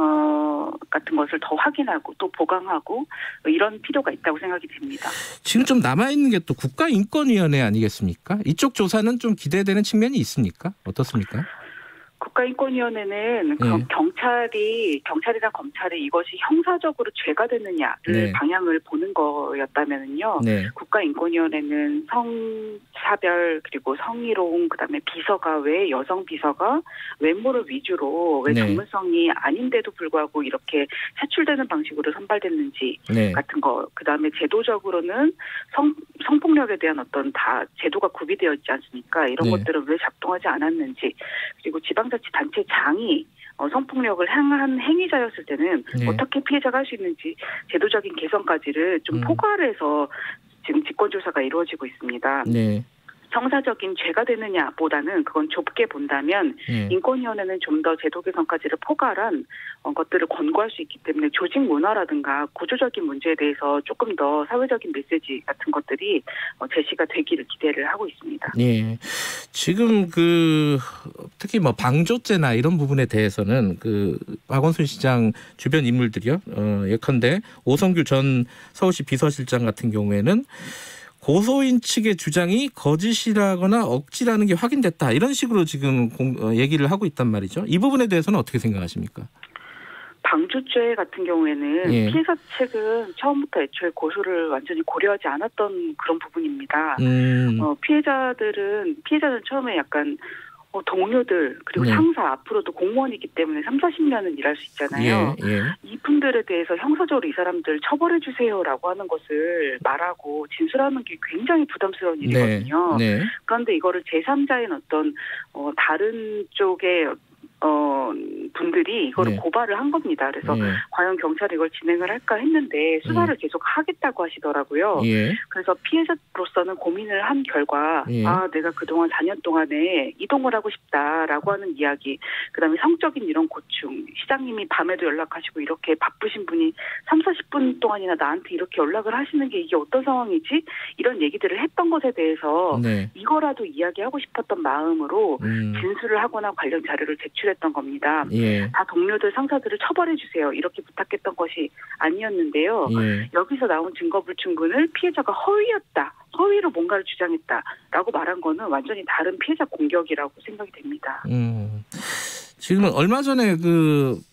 같은 것을 더 확인하고 또 보강하고 이런 필요가 있다고 생각이 듭니다. 지금 좀 남아있는 게 또 국가인권위원회 아니겠습니까? 이쪽 조사는 좀 기대되는 측면이 있습니까? 어떻습니까? 국가인권위원회는 경찰이랑 검찰이 이것이 형사적으로 죄가 되느냐를 네. 방향을 보는 거였다면은요. 네. 국가인권위원회는 성차별 그리고 성희롱 그다음에 비서가 왜 여성 비서가 외모를 위주로 왜 네. 전문성이 아닌데도 불구하고 이렇게 차출되는 방식으로 선발됐는지 네. 같은 거. 그다음에 제도적으로는 성폭력에 대한 어떤 다 제도가 구비되어 있지 않습니까? 이런 네. 것들은 왜 작동하지 않았는지. 그리고 지방자치단체장이 성폭력을 행한 행위자였을 때는 네. 어떻게 피해자가 할 수 있는지 제도적인 개선까지를 좀 포괄 해서 지금 직권조사가 이루어지고 있습니다. 네. 형사적인 죄가 되느냐보다는 그건 좁게 본다면 네. 인권위원회는 좀 더 제도 개선까지를 포괄한 것들을 권고할 수 있기 때문에 조직 문화라든가 구조적인 문제에 대해서 조금 더 사회적인 메시지 같은 것들이 제시가 되기를 기대를 하고 있습니다. 예. 지금 특히 방조죄나 이런 부분에 대해서는 박원순 시장 주변 인물들이요. 예컨대 오성규 전 서울시 비서실장 같은 경우에는 고소인 측의 주장이 거짓이라거나 억지라는 게 확인됐다. 이런 식으로 지금 얘기를 하고 있단 말이죠. 이 부분에 대해서는 어떻게 생각하십니까? 방조죄 같은 경우에는 예. 피해자 측은 처음부터 애초에 고소를 완전히 고려하지 않았던 그런 부분입니다. 피해자들은 처음에 약간 동료들 그리고 네. 상사 앞으로도 공무원이기 때문에 3, 40년은 일할 수 있잖아요. 예. 이분들에 대해서 형사적으로 이 사람들 처벌해 주세요라고 하는 것을 말하고 진술하는 게 굉장히 부담스러운 일이거든요. 네. 그런데 이거를 제3자인 어떤 다른 쪽의 분들이 이거를 네. 고발을 한 겁니다. 그래서 과연 경찰이 이걸 진행을 할까 했는데 수사를 계속 하겠다고 하시더라고요. 예. 그래서 피해자로서는 고민을 한 결과 내가 그동안 4년 동안에 이동을 하고 싶다라고 하는 이야기, 그다음에 성적인 이런 고충, 시장님이 밤에도 연락하시고 이렇게 바쁘신 분이 3, 40분 동안이나 나한테 이렇게 연락을 하시는 게 이게 어떤 상황이지? 이런 얘기들을 했던 것에 대해서 이거라도 이야기하고 싶었던 마음으로 진술을 하거나 관련 자료를 제출했던 겁니다. 예. 다 동료들 상사들을 처벌해 주세요. 이렇게 부탁했던 것이 아니었는데요. 예. 여기서 나온 증거불충분을 피해자가 허위로 뭔가를 주장했다라고 말한 거는 완전히 다른 피해자 공격이라고 생각이 됩니다. 지금은 얼마 전에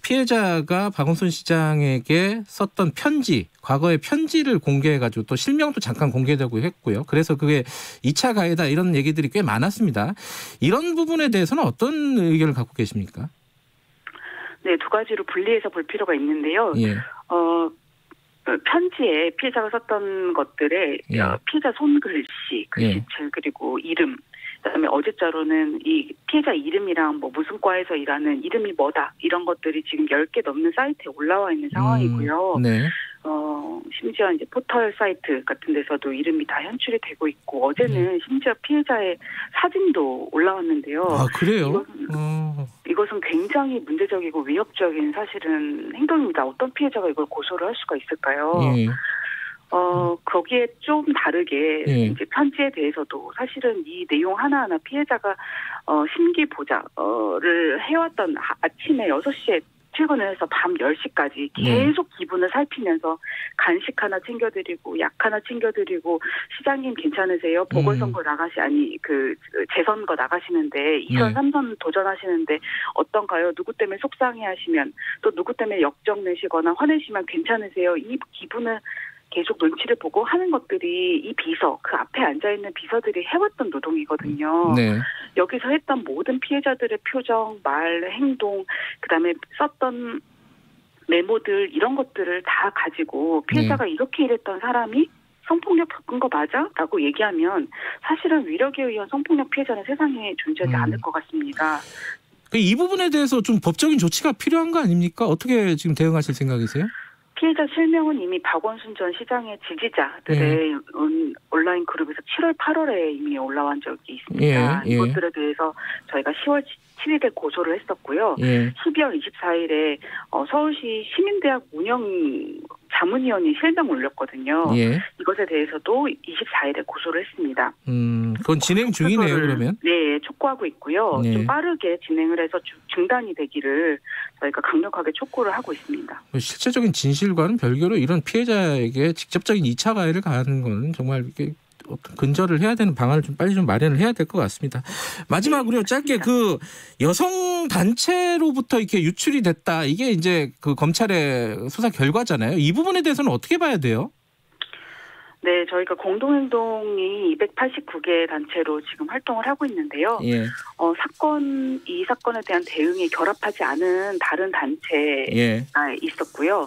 피해자가 박원순 시장에게 썼던 편지, 과거의 편지를 공개해가지고 또 실명도 잠깐 공개되고 했고요. 그래서 그게 2차 가해다 이런 얘기들이 꽤 많았습니다. 이런 부분에 대해서는 어떤 의견을 갖고 계십니까? 네, 두 가지로 분리해서 볼 필요가 있는데요. 예. 편지에 피해자가 썼던 것들의 예. 피해자 손글씨, 글씨체 그리고 이름, 그다음에 어제자로는 이 피해자 이름이랑 뭐 무슨 과에서 일하는 이름이 뭐다 이런 것들이 지금 10개 넘는 사이트에 올라와 있는 상황이고요. 네. 심지어 이제 포털 사이트 같은 데서도 이름이 다 현출이 되고 있고 어제는 심지어 피해자의 사진도 올라왔는데요. 아, 그래요? 이것은 굉장히 문제적이고 위협적인 사실은 행동입니다. 어떤 피해자가 이걸 고소를 할 수가 있을까요? 예. 거기에 좀 다르게 예. 이제 편지에 대해서도 사실은 이 내용 하나하나 피해자가 심기보자를 해왔던 아침에 6시에 출근을 해서 밤 10시까지 계속 기분을 살피면서 간식 하나 챙겨드리고 약 하나 챙겨드리고 시장님 괜찮으세요? 보궐선거 재선거 나가시는데 2선 3선 도전하시는데 어떤가요? 누구 때문에 속상해하시면 또 누구 때문에 역정 내시거나 화내시면 괜찮으세요? 이 기분을 계속 눈치를 보고 하는 것들이 이 비서, 그 앞에 앉아있는 비서들이 해왔던 노동이거든요. 네. 여기서 했던 모든 피해자들의 표정, 말, 행동, 그다음에 썼던 메모들 이런 것들을 다 가지고 피해자가 이렇게 일했던 사람이 성폭력 겪은 거 맞아? 라고 얘기하면 사실은 위력에 의한 성폭력 피해자는 세상에 존재하지 않을 것 같습니다. 이 부분에 대해서 좀 법적인 조치가 필요한 거 아닙니까? 어떻게 지금 대응하실 생각이세요? 피해자 실명은 이미 박원순 전 시장의 지지자들의 온라인 그룹에서 7월, 8월에 이미 올라온 적이 있습니다. 이것들에 대해서 저희가 10월 7일에 고소를 했었고요. 12월 24일에 서울시 시민대학 운영 자문위원이 실명 올렸거든요. 이것에 대해서도 24일에 고소를 했습니다. 그건 진행 중이네요, 그러면? 네, 촉구하고 있고요. 좀 빠르게 진행을 해서 중단이 되기를 저희가 강력하게 촉구를 하고 있습니다. 실제적인 진실과는 별개로 이런 피해자에게 직접적인 2차 가해를 가하는 건 정말 이렇게 어떤 근절을 해야 되는 방안을 좀 빨리 좀 마련을 해야 될 것 같습니다. 마지막으로 짧게 그 여성 단체로부터 이렇게 유출이 됐다. 이게 이제 그 검찰의 수사 결과잖아요. 이 부분에 대해서는 어떻게 봐야 돼요? 네, 저희가 공동행동이 289개 단체로 지금 활동을 하고 있는데요. 이 사건에 대한 대응에 결합하지 않은 다른 단체가 있었고요.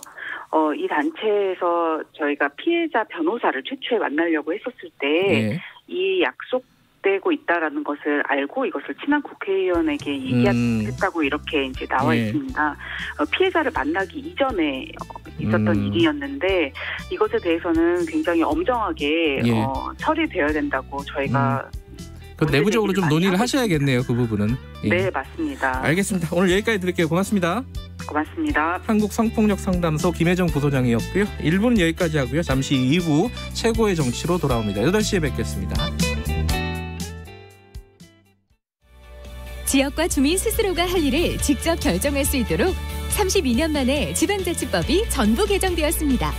이 단체에서 저희가 피해자 변호사를 최초에 만나려고 했었을 때 이 약속되고 있다라는 것을 알고 이것을 친한 국회의원에게 얘기했다고 이렇게 이제 나와 있습니다. 피해자를 만나기 이전에 있었던 일이었는데 이것에 대해서는 굉장히 엄정하게 처리되어야 된다고 저희가 내부적으로 좀 논의를 하셔야겠네요. 그 부분은. 네, 맞습니다. 알겠습니다. 오늘 여기까지 드릴게요. 고맙습니다. 고맙습니다. 한국성폭력상담소 김혜정 부소장이었고요. 1부는 여기까지 하고요. 잠시 2부 최고의 정치로 돌아옵니다. 8시에 뵙겠습니다. 지역과 주민 스스로가 할 일을 직접 결정할 수 있도록 32년 만에 지방자치법이 전부 개정되었습니다.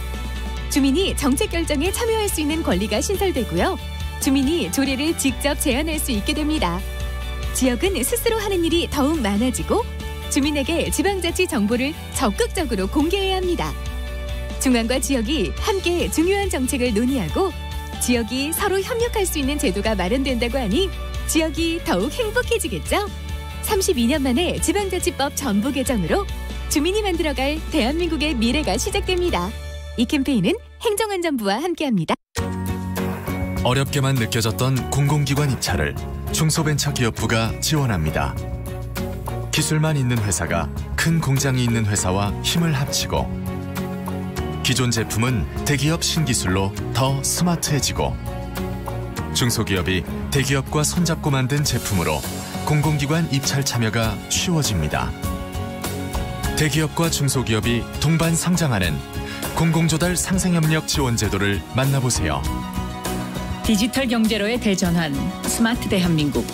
주민이 정책 결정에 참여할 수 있는 권리가 신설되고요. 주민이 조례를 직접 제안할 수 있게 됩니다. 지역은 스스로 하는 일이 더욱 많아지고 주민에게 지방자치 정보를 적극적으로 공개해야 합니다. 중앙과 지역이 함께 중요한 정책을 논의하고 지역이 서로 협력할 수 있는 제도가 마련된다고 하니 지역이 더욱 행복해지겠죠? 32년 만에 지방자치법 전부 개정으로 주민이 만들어갈 대한민국의 미래가 시작됩니다. 이 캠페인은 행정안전부와 함께합니다. 어렵게만 느껴졌던 공공기관 입찰을 중소벤처기업부가 지원합니다. 기술만 있는 회사가 큰 공장이 있는 회사와 힘을 합치고 기존 제품은 대기업 신기술로 더 스마트해지고 중소기업이 대기업과 손잡고 만든 제품으로 공공기관 입찰 참여가 쉬워집니다. 대기업과 중소기업이 동반 성장하는 공공조달 상생협력 지원 제도를 만나보세요. 디지털 경제로의 대전환 스마트 대한민국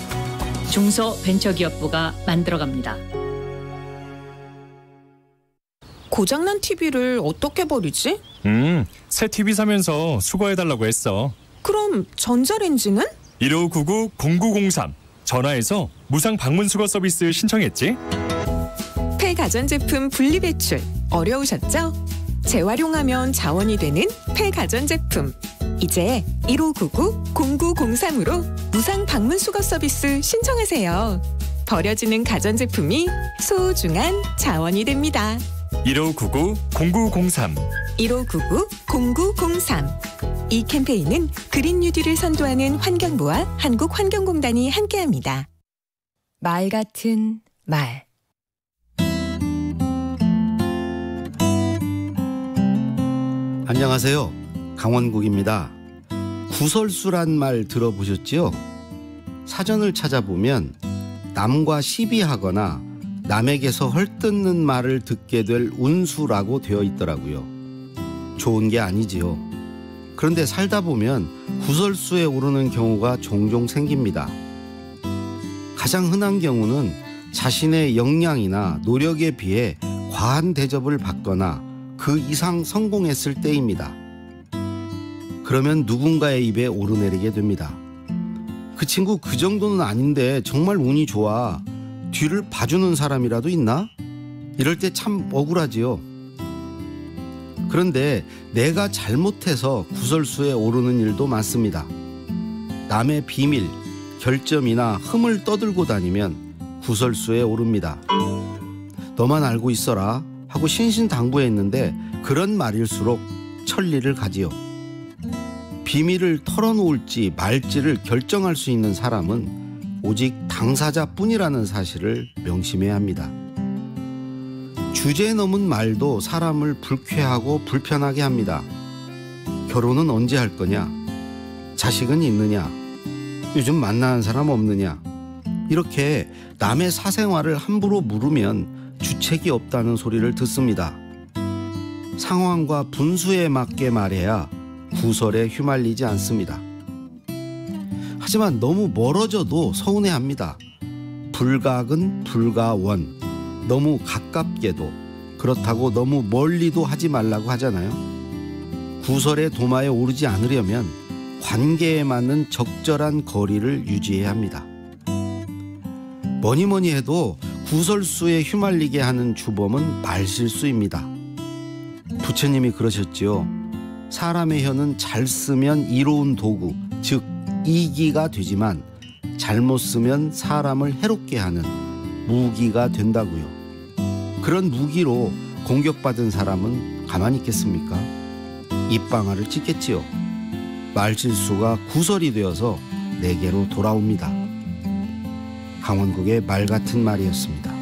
중소벤처기업부가 만들어갑니다. 고장난 TV를 어떻게 버리지? 새 TV 사면서 수거해달라고 했어. 그럼 전자레인지는? 1599-0903 전화해서 무상 방문 수거 서비스 신청했지? 폐가전제품 분리배출 어려우셨죠? 재활용하면 자원이 되는 폐가전제품. 이제 1599-0903으로 무상 방문 수거 서비스 신청하세요. 버려지는 가전제품이 소중한 자원이 됩니다. 1599-0903 1599-0903 이 캠페인은 그린 뉴딜을 선도하는 환경부와 한국환경공단이 함께합니다. 말 같은 말. 안녕하세요. 강원국입니다. 구설수란 말 들어보셨지요? 사전을 찾아보면 남과 시비하거나 남에게서 헐뜯는 말을 듣게 될 운수라고 되어 있더라고요. 좋은 게 아니지요. 그런데 살다 보면 구설수에 오르는 경우가 종종 생깁니다. 가장 흔한 경우는 자신의 역량이나 노력에 비해 과한 대접을 받거나 그 이상 성공했을 때입니다. 그러면 누군가의 입에 오르내리게 됩니다. 그 친구 그 정도는 아닌데 정말 운이 좋아. 뒤를 봐주는 사람이라도 있나? 이럴 때 참 억울하지요. 그런데 내가 잘못해서 구설수에 오르는 일도 많습니다. 남의 비밀, 결점이나 흠을 떠들고 다니면 구설수에 오릅니다. 너만 알고 있어라 하고 신신당부했는데 그런 말일수록 천리를 가지요. 비밀을 털어놓을지 말지를 결정할 수 있는 사람은 오직 당사자뿐이라는 사실을 명심해야 합니다. 주제 넘은 말도 사람을 불쾌하고 불편하게 합니다. 결혼은 언제 할 거냐? 자식은 있느냐? 요즘 만나는 사람 없느냐? 이렇게 남의 사생활을 함부로 물으면 주책이 없다는 소리를 듣습니다. 상황과 분수에 맞게 말해야 구설에 휘말리지 않습니다. 하지만 너무 멀어져도 서운해합니다. 불각은 불가원, 너무 가깝게도 그렇다고 너무 멀리도 하지 말라고 하잖아요. 구설의 도마에 오르지 않으려면 관계에 맞는 적절한 거리를 유지해야 합니다. 뭐니 해도 구설수에 휘말리게 하는 주범은 말실수입니다. 부처님이 그러셨지요. 사람의 혀는 잘 쓰면 이로운 도구, 즉 이기가 되지만 잘못 쓰면 사람을 해롭게 하는 무기가 된다고요. 그런 무기로 공격받은 사람은 가만히 있겠습니까? 입방아를 찢겠지요. 말실수가 구설이 되어서 내게로 돌아옵니다. 강원국의 말 같은 말이었습니다.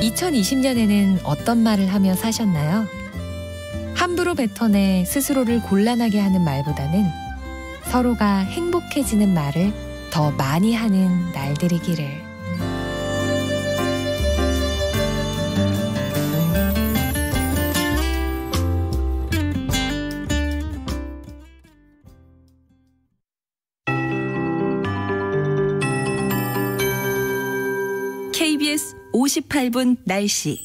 2020년에는 어떤 말을 하며 사셨나요? 함부로 뱉어내 스스로를 곤란하게 하는 말보다는 서로가 행복해지는 말을 더 많이 하는 날들이기를. KBS 58분 날씨.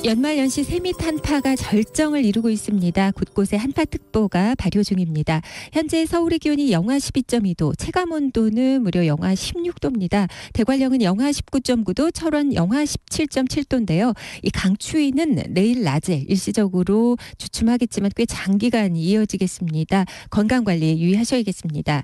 연말연시 세미 한파가 절정을 이루고 있습니다. 곳곳에 한파특보가 발효 중입니다. 현재 서울의 기온이 영하 12.2도, 체감온도는 무려 영하 16도입니다. 대관령은 영하 19.9도, 철원 영하 17.7도인데요. 이 강추위는 내일 낮에 일시적으로 주춤하겠지만 꽤 장기간 이어지겠습니다. 건강관리에 유의하셔야겠습니다.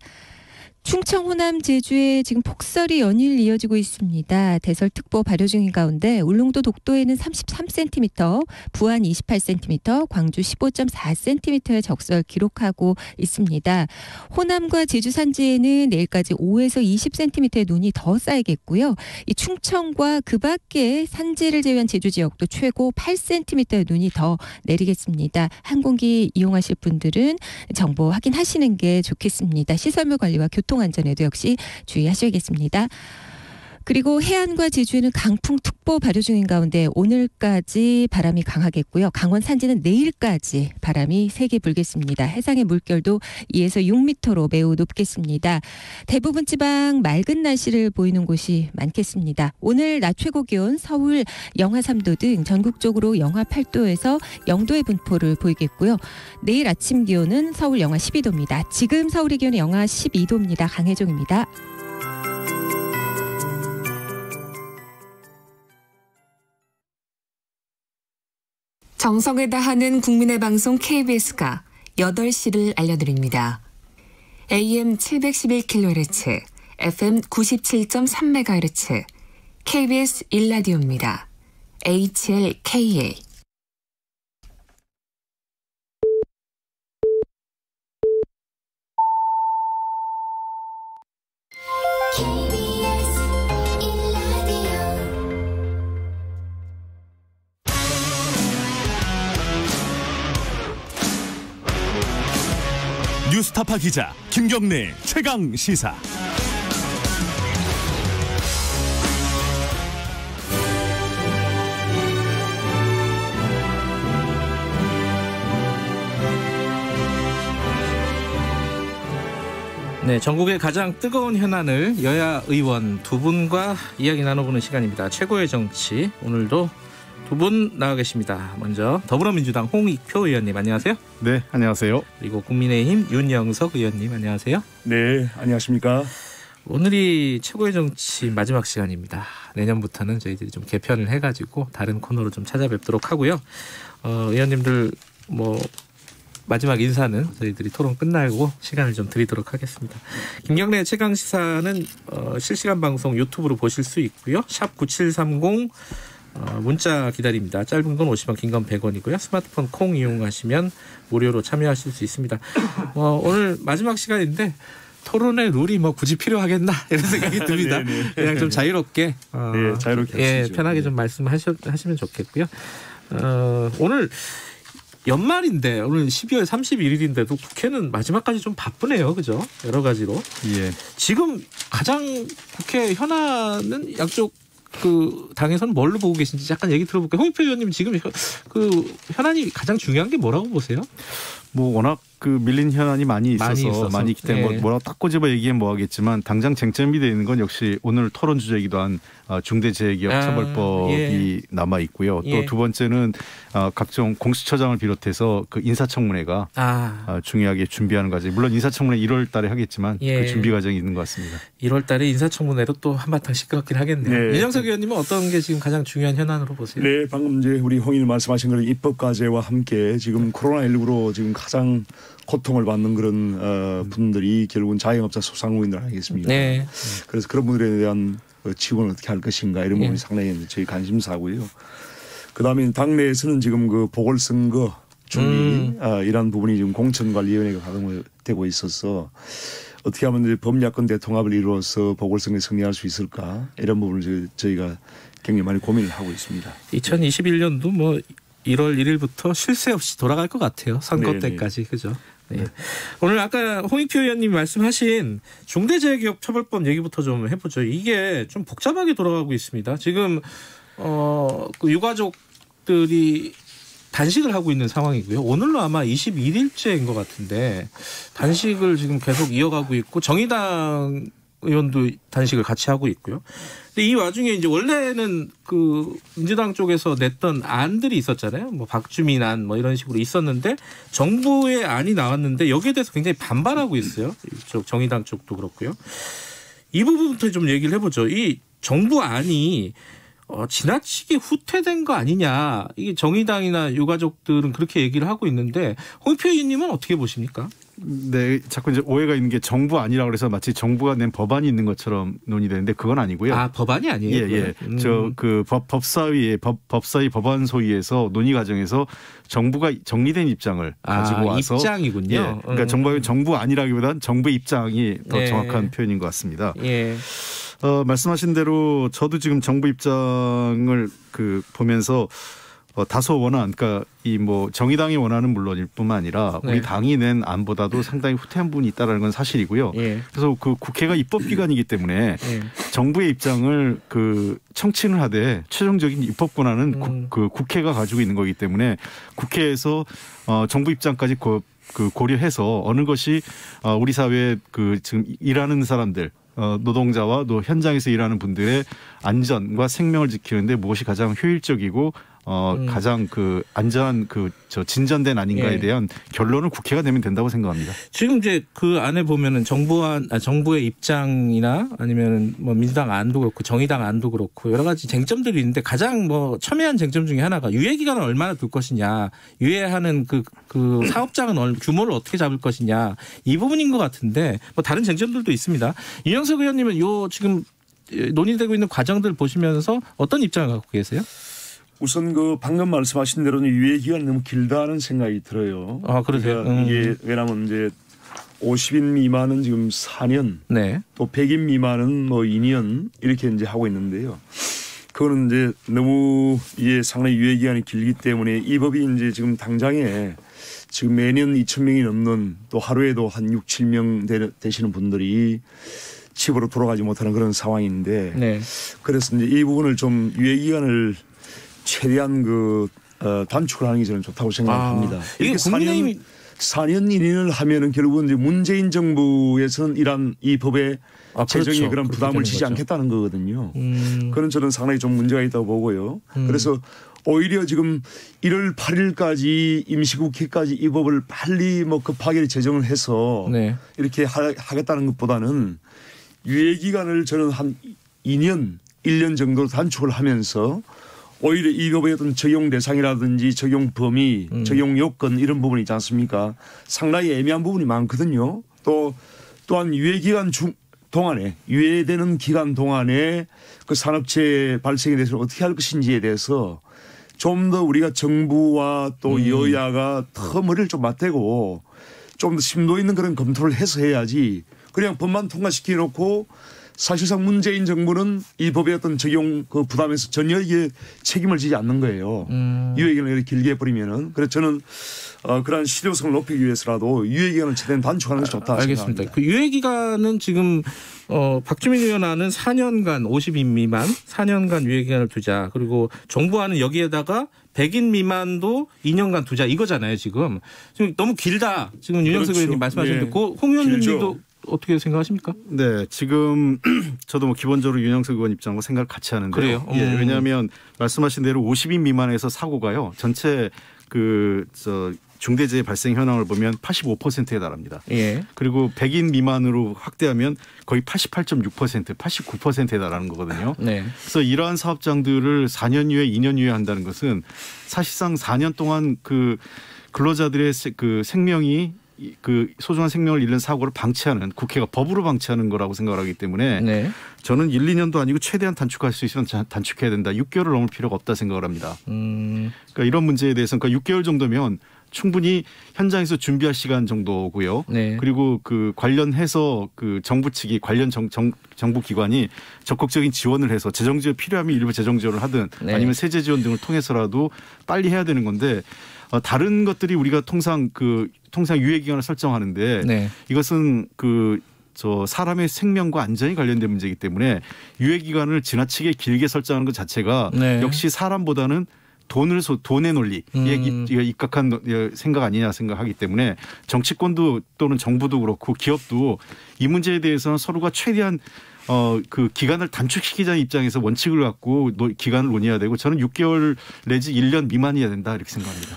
충청, 호남, 제주에 지금 폭설이 연일 이어지고 있습니다. 대설특보 발효 중인 가운데 울릉도, 독도에는 33cm, 부안 28cm, 광주 15.4cm의 적설 기록하고 있습니다. 호남과 제주 산지에는 내일까지 5에서 20cm의 눈이 더 쌓이겠고요. 이 충청과 그 밖에 산지를 제외한 제주 지역도 최고 8cm의 눈이 더 내리겠습니다. 항공기 이용하실 분들은 정보 확인하시는 게 좋겠습니다. 시설물 관리와 교통안전에도 역시 주의하셔야겠습니다. 그리고 해안과 제주에는 강풍특보 발효 중인 가운데 오늘까지 바람이 강하겠고요. 강원 산지는 내일까지 바람이 세게 불겠습니다. 해상의 물결도 2에서 6m로 매우 높겠습니다. 대부분 지방 맑은 날씨를 보이는 곳이 많겠습니다. 오늘 낮 최고 기온 서울 영하 3도 등 전국적으로 영하 8도에서 0도의 분포를 보이겠고요. 내일 아침 기온은 서울 영하 12도입니다. 지금 서울의 기온은 영하 12도입니다. 강혜종입니다. 정성을 다하는 국민의 방송 KBS가 8시를 알려드립니다. AM 711kHz, FM 97.3MHz, KBS 1라디오입니다. HLKA. 뉴스타파 기자 김경래 최강 시사. 네, 전국의 가장 뜨거운 현안을 여야 의원 두 분과 이야기 나눠보는 시간입니다. 최고의 정치, 오늘도 두 분 나와 계십니다. 먼저 더불어민주당 홍익표 의원님 안녕하세요. 네, 안녕하세요. 그리고 국민의힘 윤영석 의원님 안녕하세요. 네, 안녕하십니까. 오늘이 최고의 정치 마지막 시간입니다. 내년부터는 저희들이 좀 개편을 해가지고 다른 코너로 좀 찾아뵙도록 하고요. 의원님들 마지막 인사는 저희들이 토론 끝나고 시간을 좀 드리도록 하겠습니다. 김경래 최강 시사는 실시간 방송 유튜브로 보실 수 있고요. 샵 9730 문자 기다립니다. 짧은 건 50원, 긴 건 100원이고요. 스마트폰 콩 이용하시면 무료로 참여하실 수 있습니다. 오늘 마지막 시간인데 토론의 룰이 굳이 필요하겠나 이런 생각이 듭니다. 그냥 좀 자유롭게 자유롭게 편하게 좀 말씀하시면 좋겠고요. 오늘 연말인데 오늘 12월 31일인데도 국회는 마지막까지 좀 바쁘네요. 그죠? 여러 가지로. 예. 지금 가장 국회 현안은 양쪽 당에서는 뭘로 보고 계신지 약간 얘기 들어볼게요. 홍익표 의원님 지금 현안이 가장 중요한 게 뭐라고 보세요? 워낙 밀린 현안이 많이 있어서 많이 있기 때문에 뭐라고 딱 꼬집어 얘기하면 뭐하겠지만 당장 쟁점이 되어 있는 건 역시 오늘 토론 주제이기도 한 중대재해기업처벌법이 남아 있고요. 또 두 번째는 각종 공수처장을 비롯해서 인사청문회가 중요하게 준비하는 과정. 물론 인사청문회 1월 달에 하겠지만 그 준비 과정이 있는 것 같습니다. 1월 달에 인사청문회로 또 한바탕 시끄럽긴 하겠네요. 윤영석 의원님은 어떤 게 지금 가장 중요한 현안으로 보세요? 네, 방금 이제 우리 홍 의원님 말씀하신 그런 입법 과제와 함께 지금 코로나19로 지금 가장 고통을 받는 그런 분들이 결국은 자영업자 소상공인들 아니겠습니까? 네. 그래서 그런 분들에 대한 지원을 어떻게 할 것인가 이런 부분이 상당히 저희 관심사고요. 그다음에 당내에서는 지금 보궐선거 준비 이런 부분이 지금 공천관리위원회가 가동되고 있어서 어떻게 하면 이제 범야권 대통합을 이루어서 보궐선거에 승리할 수 있을까 이런 부분을 저희가 굉장히 많이 고민을 하고 있습니다. 2021년도 1월 1일부터 쉴 새 없이 돌아갈 것 같아요. 선거 때까지. 그죠? 네. 오늘 아까 홍익표 의원님이 말씀하신 중대재해기업처벌법 얘기부터 좀 해보죠. 이게 좀 복잡하게 돌아가고 있습니다. 지금 유가족들이 단식을 하고 있는 상황이고요. 오늘로 아마 21일째인 것 같은데 단식을 지금 계속 이어가고 있고 정의당 의원도 단식을 같이 하고 있고요. 근데 이 와중에 이제 원래는 민주당 쪽에서 냈던 안들이 있었잖아요. 박주민 안 이런 식으로 있었는데 정부의 안이 나왔는데 여기에 대해서 굉장히 반발하고 있어요. 이쪽 정의당 쪽도 그렇고요. 이 부분부터 좀 얘기를 해보죠. 이 정부 안이 지나치게 후퇴된 거 아니냐. 이게 정의당이나 유가족들은 그렇게 얘기를 하고 있는데 홍익표 의원님은 어떻게 보십니까? 네, 자꾸 이제 오해가 있는 게 정부 아니라고 그래서 마치 정부가 낸 법안이 있는 것처럼 논의되는데 그건 아니고요. 아, 법안이 아니에요? 예. 법사위 법안 소위에서 논의 과정에서 정부가 정리된 입장을 가지고 와서 입장이군요. 예, 그러니까 정부 아니라기보다는 정부의 입장이 더 정확한 표현인 것 같습니다. 예. 말씀하신 대로 저도 지금 정부 입장을 보면서 다소 그러니까 정의당이 원하는 물론일 뿐만 아니라 우리 당이 낸 안보다도 상당히 후퇴한 부분이 있다는 건 사실이고요. 그래서 국회가 입법기관이기 때문에 정부의 입장을 청취를 하되 최종적인 입법 권한은 국회가 가지고 있는 거기 때문에 국회에서 정부 입장까지 고려해서 어느 것이 우리 사회에 지금 일하는 사람들 노동자와 또 현장에서 일하는 분들의 안전과 생명을 지키는데 무엇이 가장 효율적이고 가장 그 안전한 저 진전된 아닌가에 예. 대한 결론을 국회가 내면 된다고 생각합니다. 지금 이제 그 안에 보면은 정부의 입장이나 아니면 뭐 민주당 안도 그렇고 정의당 안도 그렇고 여러 가지 쟁점들이 있는데 가장 뭐 첨예한 쟁점 중에 하나가 유예 기간을 얼마나 둘 것이냐, 유예하는 그 사업장은 규모를 어떻게 잡을 것이냐 이 부분인 것 같은데 뭐 다른 쟁점들도 있습니다. 윤영석 의원님은 요 지금 논의되고 있는 과정들 보시면서 어떤 입장을 갖고 계세요? 우선 그 방금 말씀하신 대로는 유예 기간이 너무 길다는 생각이 들어요. 아, 그러세요? 그러니까 이게 왜냐하면 이제 50인 미만은 지금 4년, 네. 또 100인 미만은 뭐 2년 이렇게 이제 하고 있는데요. 그거는 이제 너무 이게 상당히 유예 기간이 길기 때문에 이 법이 이제 지금 당장에 지금 매년 2,000명이 넘는 또 하루에도 한 6, 7명 되시는 분들이 집으로 돌아가지 못하는 그런 상황인데 네. 그래서 이제 이 부분을 좀 유예 기간을 최대한 단축을 하는 게 저는 좋다고 생각합니다. 이게 국민의힘이 4년 1년을 하면은 결국은 이제 문재인 정부에서는 이 법에 재정에 그렇죠. 그런 부담을 지지 않겠다는 거거든요. 그런 저는 상당히 좀 문제가 있다고 보고요. 그래서 오히려 지금 1월 8일까지 임시국회까지 이 법을 빨리 뭐 급하게 제정을 해서 네. 이렇게 하겠다는 것보다는 유예 기간을 저는 한 2년, 1년 정도로 단축을 하면서 오히려 이 법의 어떤 적용 대상이라든지 적용 범위, 적용 요건 이런 부분이 있지 않습니까? 상당히 애매한 부분이 많거든요. 또한 유예 기간 동안에 유예되는 기간 동안에 그 산업재해 발생에 대해서 어떻게 할 것인지에 대해서 좀 더 우리가 정부와 또 여야가 더 머리를 좀 맞대고 좀 더 심도 있는 그런 검토를 해서 해야지 그냥 법만 통과시켜 놓고 사실상 문재인 정부는 이 법의 어떤 적용 그 부담에서 전혀 이게 책임을 지지 않는 거예요. 유예기간을 이렇게 길게 해버리면은. 그래서 저는 그러한 실효성을 높이기 위해서라도 유예기간을 최대한 단축하는 것이 좋다 알겠습니다. 생각합니다. 그 유예기간은 지금 박주민 의원안은 4년간 50인 미만 4년간 유예기간을 두자. 그리고 정부안은 여기에다가 100인 미만도 2년간 두자 이거잖아요. 지금 너무 길다. 지금 윤영석 그렇죠. 의원님 말씀하셨는데 네. 홍 의원님도 어떻게 생각하십니까? 네, 지금 저도 뭐 기본적으로 윤영석 의원 입장과 생각을 같이 하는데요. 그래요? 예, 왜냐하면 말씀하신 대로 50인 미만에서 사고가요. 전체 중대재해 발생 현황을 보면 85%에 달합니다. 예. 그리고 100인 미만으로 확대하면 거의 88.6%, 89%에 달하는 거거든요. 네. 그래서 이러한 사업장들을 4년 유예, 2년 유예 한다는 것은 사실상 4년 동안 그 근로자들의 그 생명이 그 소중한 생명을 잃는 사고를 방치하는 국회가 법으로 방치하는 거라고 생각을 하기 때문에 네. 저는 1, 2년도 아니고 최대한 단축할 수 있으면 단축해야 된다. 6개월을 넘을 필요가 없다 생각을 합니다. 그러니까 이런 문제에 대해서는 그러니까 6개월 정도면 충분히 현장에서 준비할 시간 정도고요. 네. 그리고 그 관련해서 그 정부 측이 관련 정부 기관이 적극적인 지원을 해서 재정 지원 필요하면 일부 재정 지원을 하든 네. 아니면 세제 지원 등을 통해서라도 빨리 해야 되는 건데 다른 것들이 우리가 통상 유예 기간을 설정하는데 네. 이것은 사람의 생명과 안전이 관련된 문제이기 때문에 유예 기간을 지나치게 길게 설정하는 것 자체가 네. 역시 사람보다는 돈의 논리에 입각한 생각 아니냐 생각하기 때문에 정치권도 또는 정부도 그렇고 기업도 이 문제에 대해서는 서로가 최대한 그 기간을 단축시키자는 입장에서 원칙을 갖고 기간을 논의해야 되고 저는 6개월 내지 1년 미만이어야 된다 이렇게 생각합니다.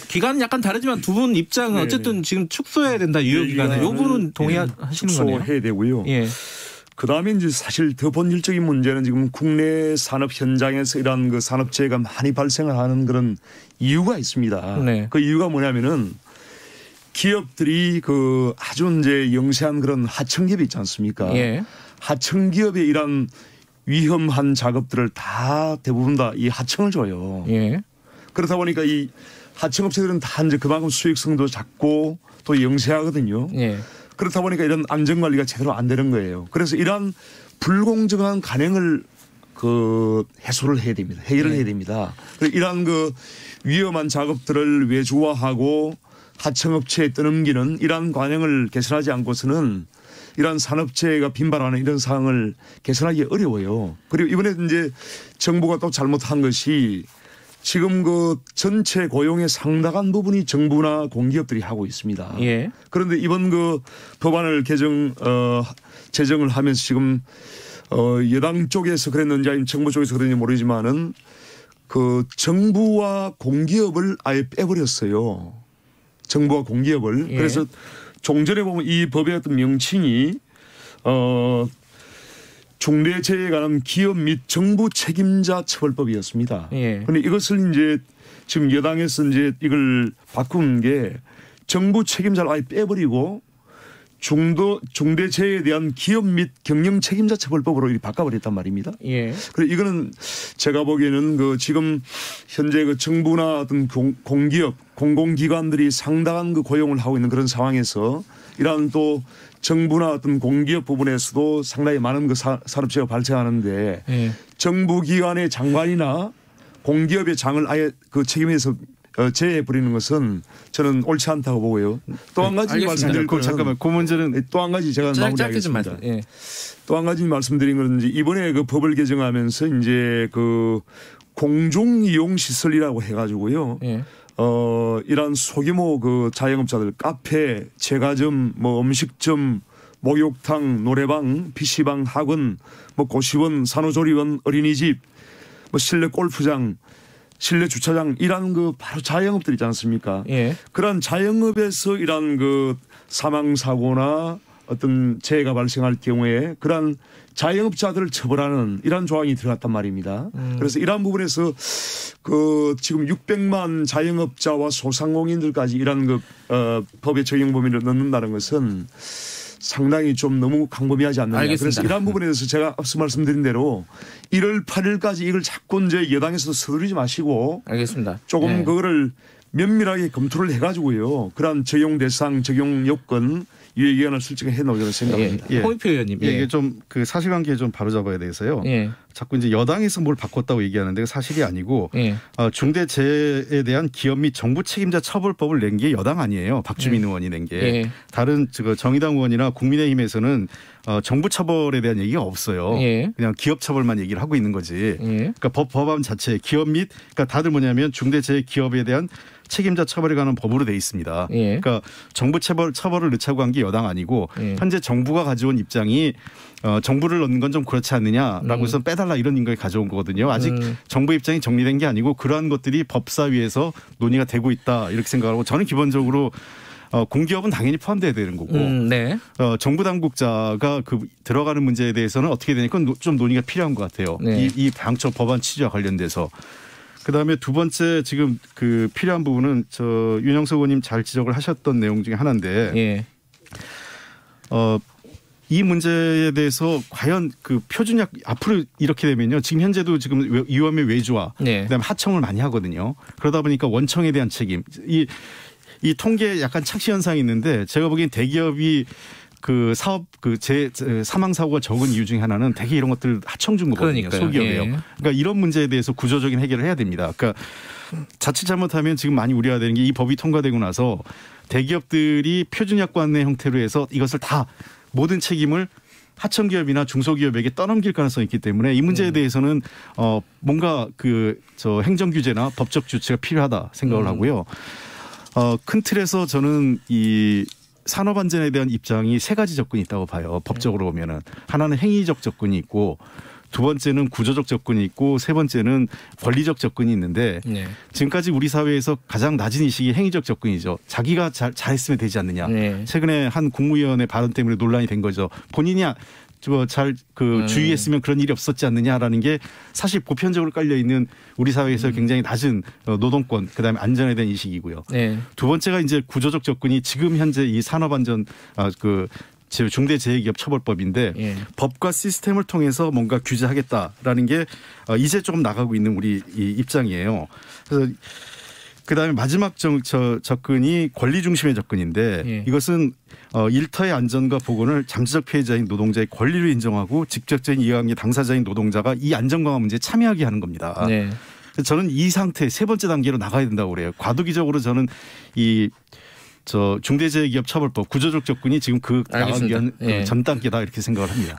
기간은 약간 다르지만 두 분 입장은 어쨌든 지금 축소해야 된다 유예 기간을. 이 부분은 동의하시는 거네요. 축소해야 되고요. 예. 그다음에 이제 사실 더 본질적인 문제는 지금 국내 산업 현장에서 이런 그 산업재해가 많이 발생을 하는 그런 이유가 있습니다. 네. 그 이유가 뭐냐면은 기업들이 그 아주 이제 영세한 그런 하청기업이 있지 않습니까? 예. 하청기업의 이런 위험한 작업들을 다 대부분 다 이 하청을 줘요. 예. 그러다 보니까 이 하청업체들은 다 이제 그만큼 수익성도 작고 또 영세하거든요. 예. 그렇다 보니까 이런 안전관리가 제대로 안 되는 거예요. 그래서 이러한 불공정한 관행을 해소를 해야 됩니다. 해결을 해야 됩니다. 이러한 위험한 작업들을 외주화하고 하청업체에 떠넘기는 이러한 관행을 개선하지 않고서는 이러한 산업재해가 빈발하는 이런 상황을 개선하기 어려워요. 그리고 이번에 이제 정부가 또 잘못한 것이 지금 전체 고용의 상당한 부분이 정부나 공기업들이 하고 있습니다. 예. 그런데 이번 법안을 제정을 하면서 지금 여당 쪽에서 그랬는지 아니면 정부 쪽에서 그랬는지 모르지만은 그 정부와 공기업을 아예 빼버렸어요. 정부와 공기업을. 예. 그래서 종전에 보면 이 법의 어떤 명칭이 중대재해에 관한 기업 및 정부 책임자 처벌법이었습니다. 그런데 이것을 이제 지금 여당에서 이제 이걸 바꾼 게 정부 책임자를 아예 빼버리고 중대재해에 대한 기업 및 경영 책임자 처벌법으로 이렇게 바꿔버렸단 말입니다. 그래서 이거는 제가 보기에는 그 지금 현재 그 정부나 어떤 공기업, 공공기관들이 상당한 그 고용을 하고 있는 그런 상황에서 이러한 또 정부나 어떤 공기업 부분에서도 상당히 많은 그 산업재해가 발생하는데 정부기관의 장관이나 공기업의 장을 아예 그 책임에서 제외해 버리는 것은 저는 옳지 않다고 보고요. 또 한 가지 말씀드릴 거는 잠깐만 그 문제는 또 한 가지 제가 마무리하겠습니다. 또 한 가지 말씀드린 건 이제 이번에 그 법을 개정하면서 이제 그 공중 이용 시설이라고 해가지고요. 이런 소규모 그 자영업자들 카페, 제과점, 뭐 음식점, 목욕탕, 노래방, PC방, 학원, 뭐 고시원, 산후조리원, 어린이집, 뭐 실내 골프장, 실내 주차장 이란 그 바로 자영업들 있지 않습니까? 그런 자영업에서 이런 그 사망 사고나 어떤 재해가 발생할 경우에 그런 자영업자들을 처벌하는 이런 조항이 들어갔단 말입니다. 그래서 이러한 부분에서 그 지금 600만 자영업자와 소상공인들까지 이런 그 법의 적용 범위를 넣는다는 것은 상당히 좀 너무 광범위하지 않느냐. 알겠습니다. 그래서 이러한 부분에 대해서 제가 앞서 말씀드린 대로 1월 8일까지 이걸 자꾸 이제 여당에서도 서두르지 마시고 알겠습니다. 조금 그거를 면밀하게 검토를 해가지고요. 그러한 적용 대상, 적용 요건 유예기간을 솔직히 해놓으려고 생각합니다. 홍익표 의원님. 이게 좀 그 사실관계 좀 바로잡아야 돼서요. 자꾸 이제 여당에서 뭘 바꿨다고 얘기하는데 사실이 아니고 중대재해에 대한 기업 및 정부 책임자 처벌법을 낸 게 여당 아니에요. 박주민 의원이 낸 게. 다른 정의당 의원이나 국민의힘에서는 정부 처벌에 대한 얘기가 없어요. 그냥 기업 처벌만 얘기를 하고 있는 거지. 그러니까 법안 자체 기업 및 그러니까 다들 뭐냐면 중대재해 기업에 대한 책임자 처벌에 관한 법으로 돼 있습니다. 그러니까 정부 처벌을 넣자고 한 게 여당 아니고 현재 정부가 가져온 입장이 정부를 넣는 건 좀 그렇지 않느냐라고 해서 빼달라 이런 걸 가져온 거거든요. 아직 정부 입장이 정리된 게 아니고 그러한 것들이 법사위에서 논의가 되고 있다 이렇게 생각하고 저는 기본적으로 공기업은 당연히 포함돼야 되는 거고 정부 당국자가 그 들어가는 문제에 대해서는 어떻게 되니까 좀 논의가 필요한 것 같아요. 이 방첩 법안 취지와 관련돼서. 그다음에 두 번째 지금 그 필요한 부분은 윤영석 의원님 잘 지적을 하셨던 내용 중에 하나인데 이 문제에 대해서 과연 그 표준약 앞으로 이렇게 되면요. 지금 현재도 지금 위험의 외주화 그다음에 하청을 많이 하거든요. 그러다 보니까 원청에 대한 책임 이 통계에 약간 착시 현상이 있는데 제가 보기엔 대기업이 그 사업 사망 사고가 적은 이유 중에 하나는 대개 이런 것들 하청 준 거거든요. 소기업이에요. 그러니까 이런 문제에 대해서 구조적인 해결을 해야 됩니다. 그러니까 자칫 잘못하면 지금 많이 우려가 되는 게 이 법이 통과되고 나서 대기업들이 표준약관의 형태로 해서 이것을 다 모든 책임을 하청기업이나 중소기업에게 떠넘길 가능성이 있기 때문에 이 문제에 대해서는 뭔가 행정 규제나 법적 조치가 필요하다 생각을 하고요. 큰 틀에서 저는 이 산업안전에 대한 입장이 세 가지 접근이 있다고 봐요. 법적으로 보면은 하나는 행위적 접근이 있고 두 번째는 구조적 접근이 있고 세 번째는 권리적 접근이 있는데 지금까지 우리 사회에서 가장 낮은 인식이 행위적 접근이죠. 자기가 잘했으면 되지 않느냐. 최근에 한 국무위원의 발언 때문에 논란이 된 거죠. 본인이 주의했으면 그런 일이 없었지 않느냐라는 게 사실 보편적으로 깔려 있는 우리 사회에서 굉장히 낮은 노동권 그다음에 안전에 대한 인식이고요. 두 번째가 이제 구조적 접근이 지금 현재 이 산업안전 중대재해기업 처벌법인데 법과 시스템을 통해서 뭔가 규제하겠다라는 게 이제 조금 나가고 있는 우리 이 입장이에요. 그래서 그다음에 마지막 접근이 권리 중심의 접근인데 이것은 일터의 안전과 보건을 잠재적 피해자인 노동자의 권리로 인정하고 직접적인 이해관계 당사자인 노동자가 이 안전 강화 문제에 참여하게 하는 겁니다. 그래서 저는 이 상태 세 번째 단계로 나가야 된다고 그래요. 과도기적으로 저는 중대재해기업 처벌법 구조적 접근이 지금 나가기 위한 전 단계다 이렇게 생각을 합니다.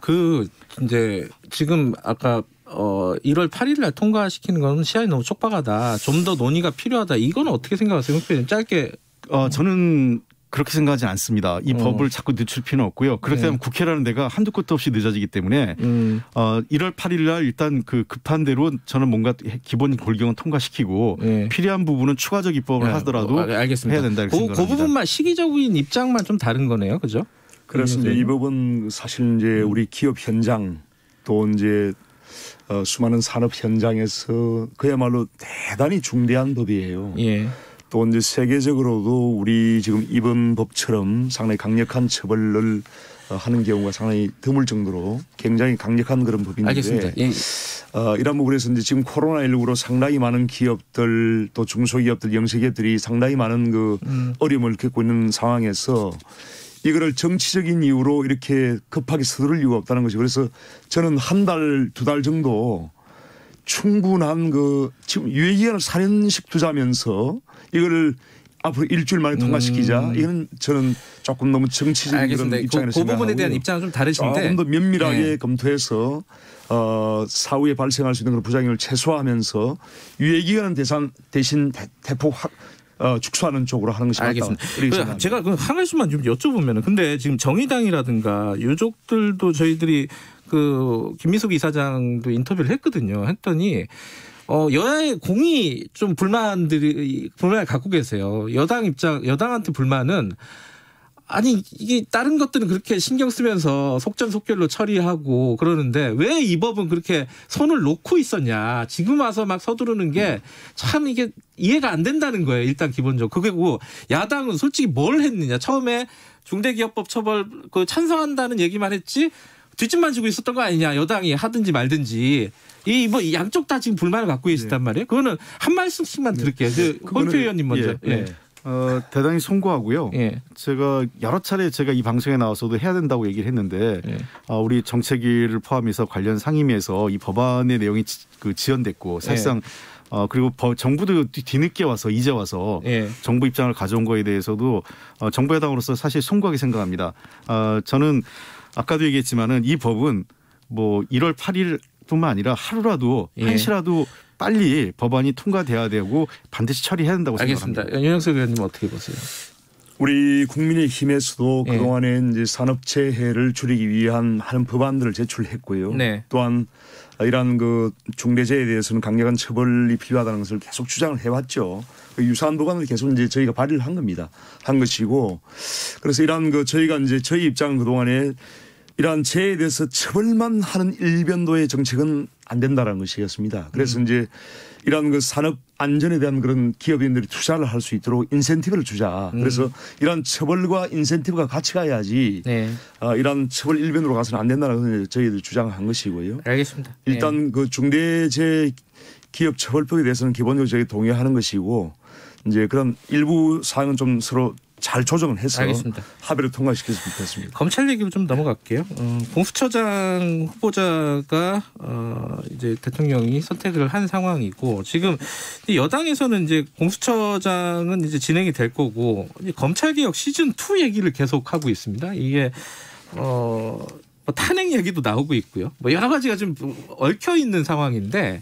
이제 지금 아까 1월 8일 날 통과시키는 건 시간이 너무 촉박하다. 좀 더 논의가 필요하다. 이건 어떻게 생각하세요? 짧게. 저는 그렇게 생각하지 않습니다. 이 법을 자꾸 늦출 필요는 없고요. 그렇게 되면 국회라는 데가 한두 끝도 없이 늦어지기 때문에 1월 8일 날 일단 그 급한 대로 저는 뭔가 기본 골경은 통과시키고 필요한 부분은 추가적 입법을 하더라도 알겠습니다. 해야 된다 이렇게 생각합니다. 그 부분만 시기적인 입장만 좀 다른 거네요. 그죠? 그래서 이제 이 법은 사실 이제 우리 기업 현장 또 이제 수많은 산업 현장에서 그야말로 대단히 중대한 법이에요. 예. 또 이제 세계적으로도 우리 지금 이번 법처럼 상당히 강력한 처벌을 하는 경우가 상당히 드물 정도로 굉장히 강력한 그런 법인데. 알겠습니다. 예. 이런 부분에서 이제 지금 코로나19로 상당히 많은 기업들 또 중소기업들 영세기업들이 상당히 많은 그 어려움을 겪고 있는 상황에서 이거를 정치적인 이유로 이렇게 급하게 서두를 이유가 없다는 것이 그래서 저는 한 달, 두 달 정도 충분한 그 지금 유예기간을 4년씩 두자면서 이거를 앞으로 일주일 만에 통과시키자. 이건 저는 조금 너무 정치적인 그런 입장에서 그 부분에 대한 입장은 좀 다르신데 조금 더 면밀하게 검토해서 사후에 발생할 수 있는 그런 부작용을 최소화하면서 유예기간은 대신 대폭 축소하는 쪽으로 하는 것이 알겠습니다. 맞다. 제가 한 가지만 좀 여쭤보면은 근데 지금 정의당이라든가 유족들도 저희들이 그 김민석 이사장도 인터뷰를 했거든요. 했더니 여야의 공이 좀 불만을 갖고 계세요. 여당한테 불만은 아니 이게 다른 것들은 그렇게 신경 쓰면서 속전속결로 처리하고 그러는데 왜 이 법은 그렇게 손을 놓고 있었냐. 지금 와서 막 서두르는 게 참 이게 이해가 안 된다는 거예요. 일단 기본적으로. 그리고 야당은 솔직히 뭘 했느냐. 처음에 중대기업법 처벌 찬성한다는 얘기만 했지 뒷짐만 지고 있었던 거 아니냐. 여당이 하든지 말든지. 이 뭐 양쪽 다 지금 불만을 갖고 계시단 말이에요. 그거는 한 말씀씩만 들을게요. 홍표 의원님 먼저. 대단히 송구하고요. 제가 여러 차례 제가 이 방송에 나와서도 해야 된다고 얘기를 했는데 우리 정책위를 포함해서 관련 상임위에서 이 법안의 내용이 지연됐고 사실상 그리고 정부도 뒤늦게 와서 이제 와서 정부 입장을 가져온 거에 대해서도 정부 여당으로서 사실 송구하게 생각합니다. 저는 아까도 얘기했지만은 이 법은 뭐 1월 8일뿐만 아니라 하루라도 한시라도 빨리 법안이 통과돼야 되고 반드시 처리해야 된다고 생각합니다. 알겠습니다. 윤영석 의원님 어떻게 보세요? 우리 국민의힘에서도 그동안에 이제 산업재해를 줄이기 위한 하는 법안들을 제출했고요. 또한 이러한 그 중대재해에 대해서는 강력한 처벌이 필요하다는 것을 계속 주장을 해왔죠. 그 유사한 법안을 계속 이제 저희가 발의를 한 겁니다. 한 것이고 그래서 이러한 그 저희가 이제 저희 입장은 그동안에 이러한 재해에 대해서 처벌만 하는 일변도의 정책은 안 된다는 것이었습니다. 그래서 이제 이러한 그 산업 안전에 대한 그런 기업인들이 투자를 할 수 있도록 인센티브를 주자. 그래서 이러한 처벌과 인센티브가 같이 가야지 이러한 처벌 일변으로 가서는 안 된다는 것을 저희들이 주장한 것이고요. 알겠습니다. 일단 그 중대재해 기업 처벌법에 대해서는 기본적으로 저희 동의하는 것이고 이제 그런 일부 사항은 좀 서로 잘 조정을 해서 알겠습니다. 합의를 통과시켰으면 좋겠습니다. 검찰 얘기로 좀 넘어갈게요. 공수처장 후보자가 이제 대통령이 선택을 한 상황이고 지금 여당에서는 이제 공수처장은 이제 진행이 될 거고 검찰개혁 시즌 2 얘기를 계속 하고 있습니다. 이게 뭐 탄핵 얘기도 나오고 있고요. 뭐 여러 가지가 좀 얽혀 있는 상황인데.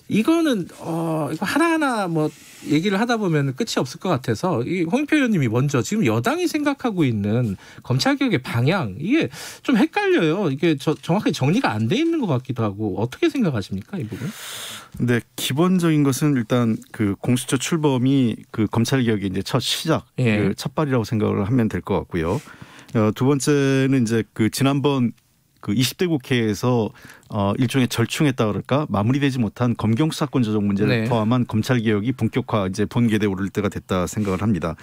이거는 이거 하나하나 뭐 얘기를 하다 보면 끝이 없을 것 같아서 이 홍표 의원님이 먼저 지금 여당이 생각하고 있는 검찰개혁의 방향 이게 좀 헷갈려요. 이게 정확하게 정리가 안 돼 있는 것 같기도 하고 어떻게 생각하십니까 이 부분? 근데 기본적인 것은 일단 그 공수처 출범이 그 검찰개혁의 이제 첫 시작, 그 첫발이라고 생각을 하면 될 것 같고요. 두 번째는 이제 그 지난번 그 20대 국회에서 일종의 절충했다 그럴까 마무리되지 못한 검경수사권 조정 문제를 포함한 검찰개혁이 본격화 이제 본궤대에 오를 때가 됐다 생각을 합니다.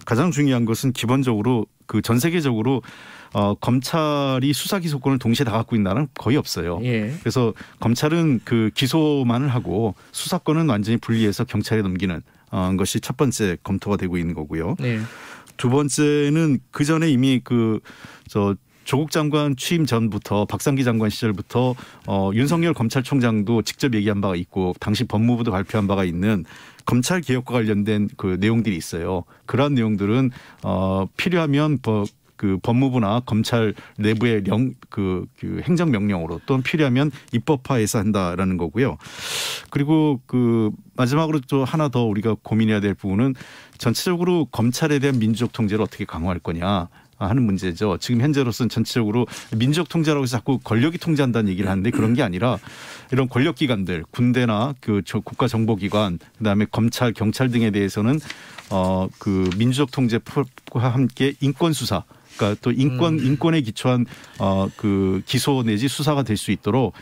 가장 중요한 것은 기본적으로 그 전 세계적으로 검찰이 수사 기소권을 동시에 다 갖고 있는 나라는 거의 없어요. 그래서 검찰은 그 기소만을 하고 수사권은 완전히 분리해서 경찰에 넘기는 것이 첫 번째 검토가 되고 있는 거고요. 두 번째는 그 전에 이미 조국 장관 취임 전부터 박상기 장관 시절부터 윤석열 검찰총장도 직접 얘기한 바가 있고 당시 법무부도 발표한 바가 있는 검찰 개혁과 관련된 그 내용들이 있어요. 그러한 내용들은 필요하면 그 법무부나 검찰 내부의 그 행정명령으로 또는 필요하면 입법화해서 한다라는 거고요. 그리고 그 마지막으로 또 하나 더 우리가 고민해야 될 부분은 전체적으로 검찰에 대한 민주적 통제를 어떻게 강화할 거냐 하는 문제죠. 지금 현재로서는 전체적으로 민주적 통제라고 해서 자꾸 권력이 통제한다는 얘기를 하는데 그런 게 아니라 이런 권력기관들, 군대나 그 국가정보기관, 그다음에 검찰, 경찰 등에 대해서는 그 민주적 통제와 함께 인권 수사. 그러니까 또 인권에 기초한 그 기소 내지 수사가 될 수 있도록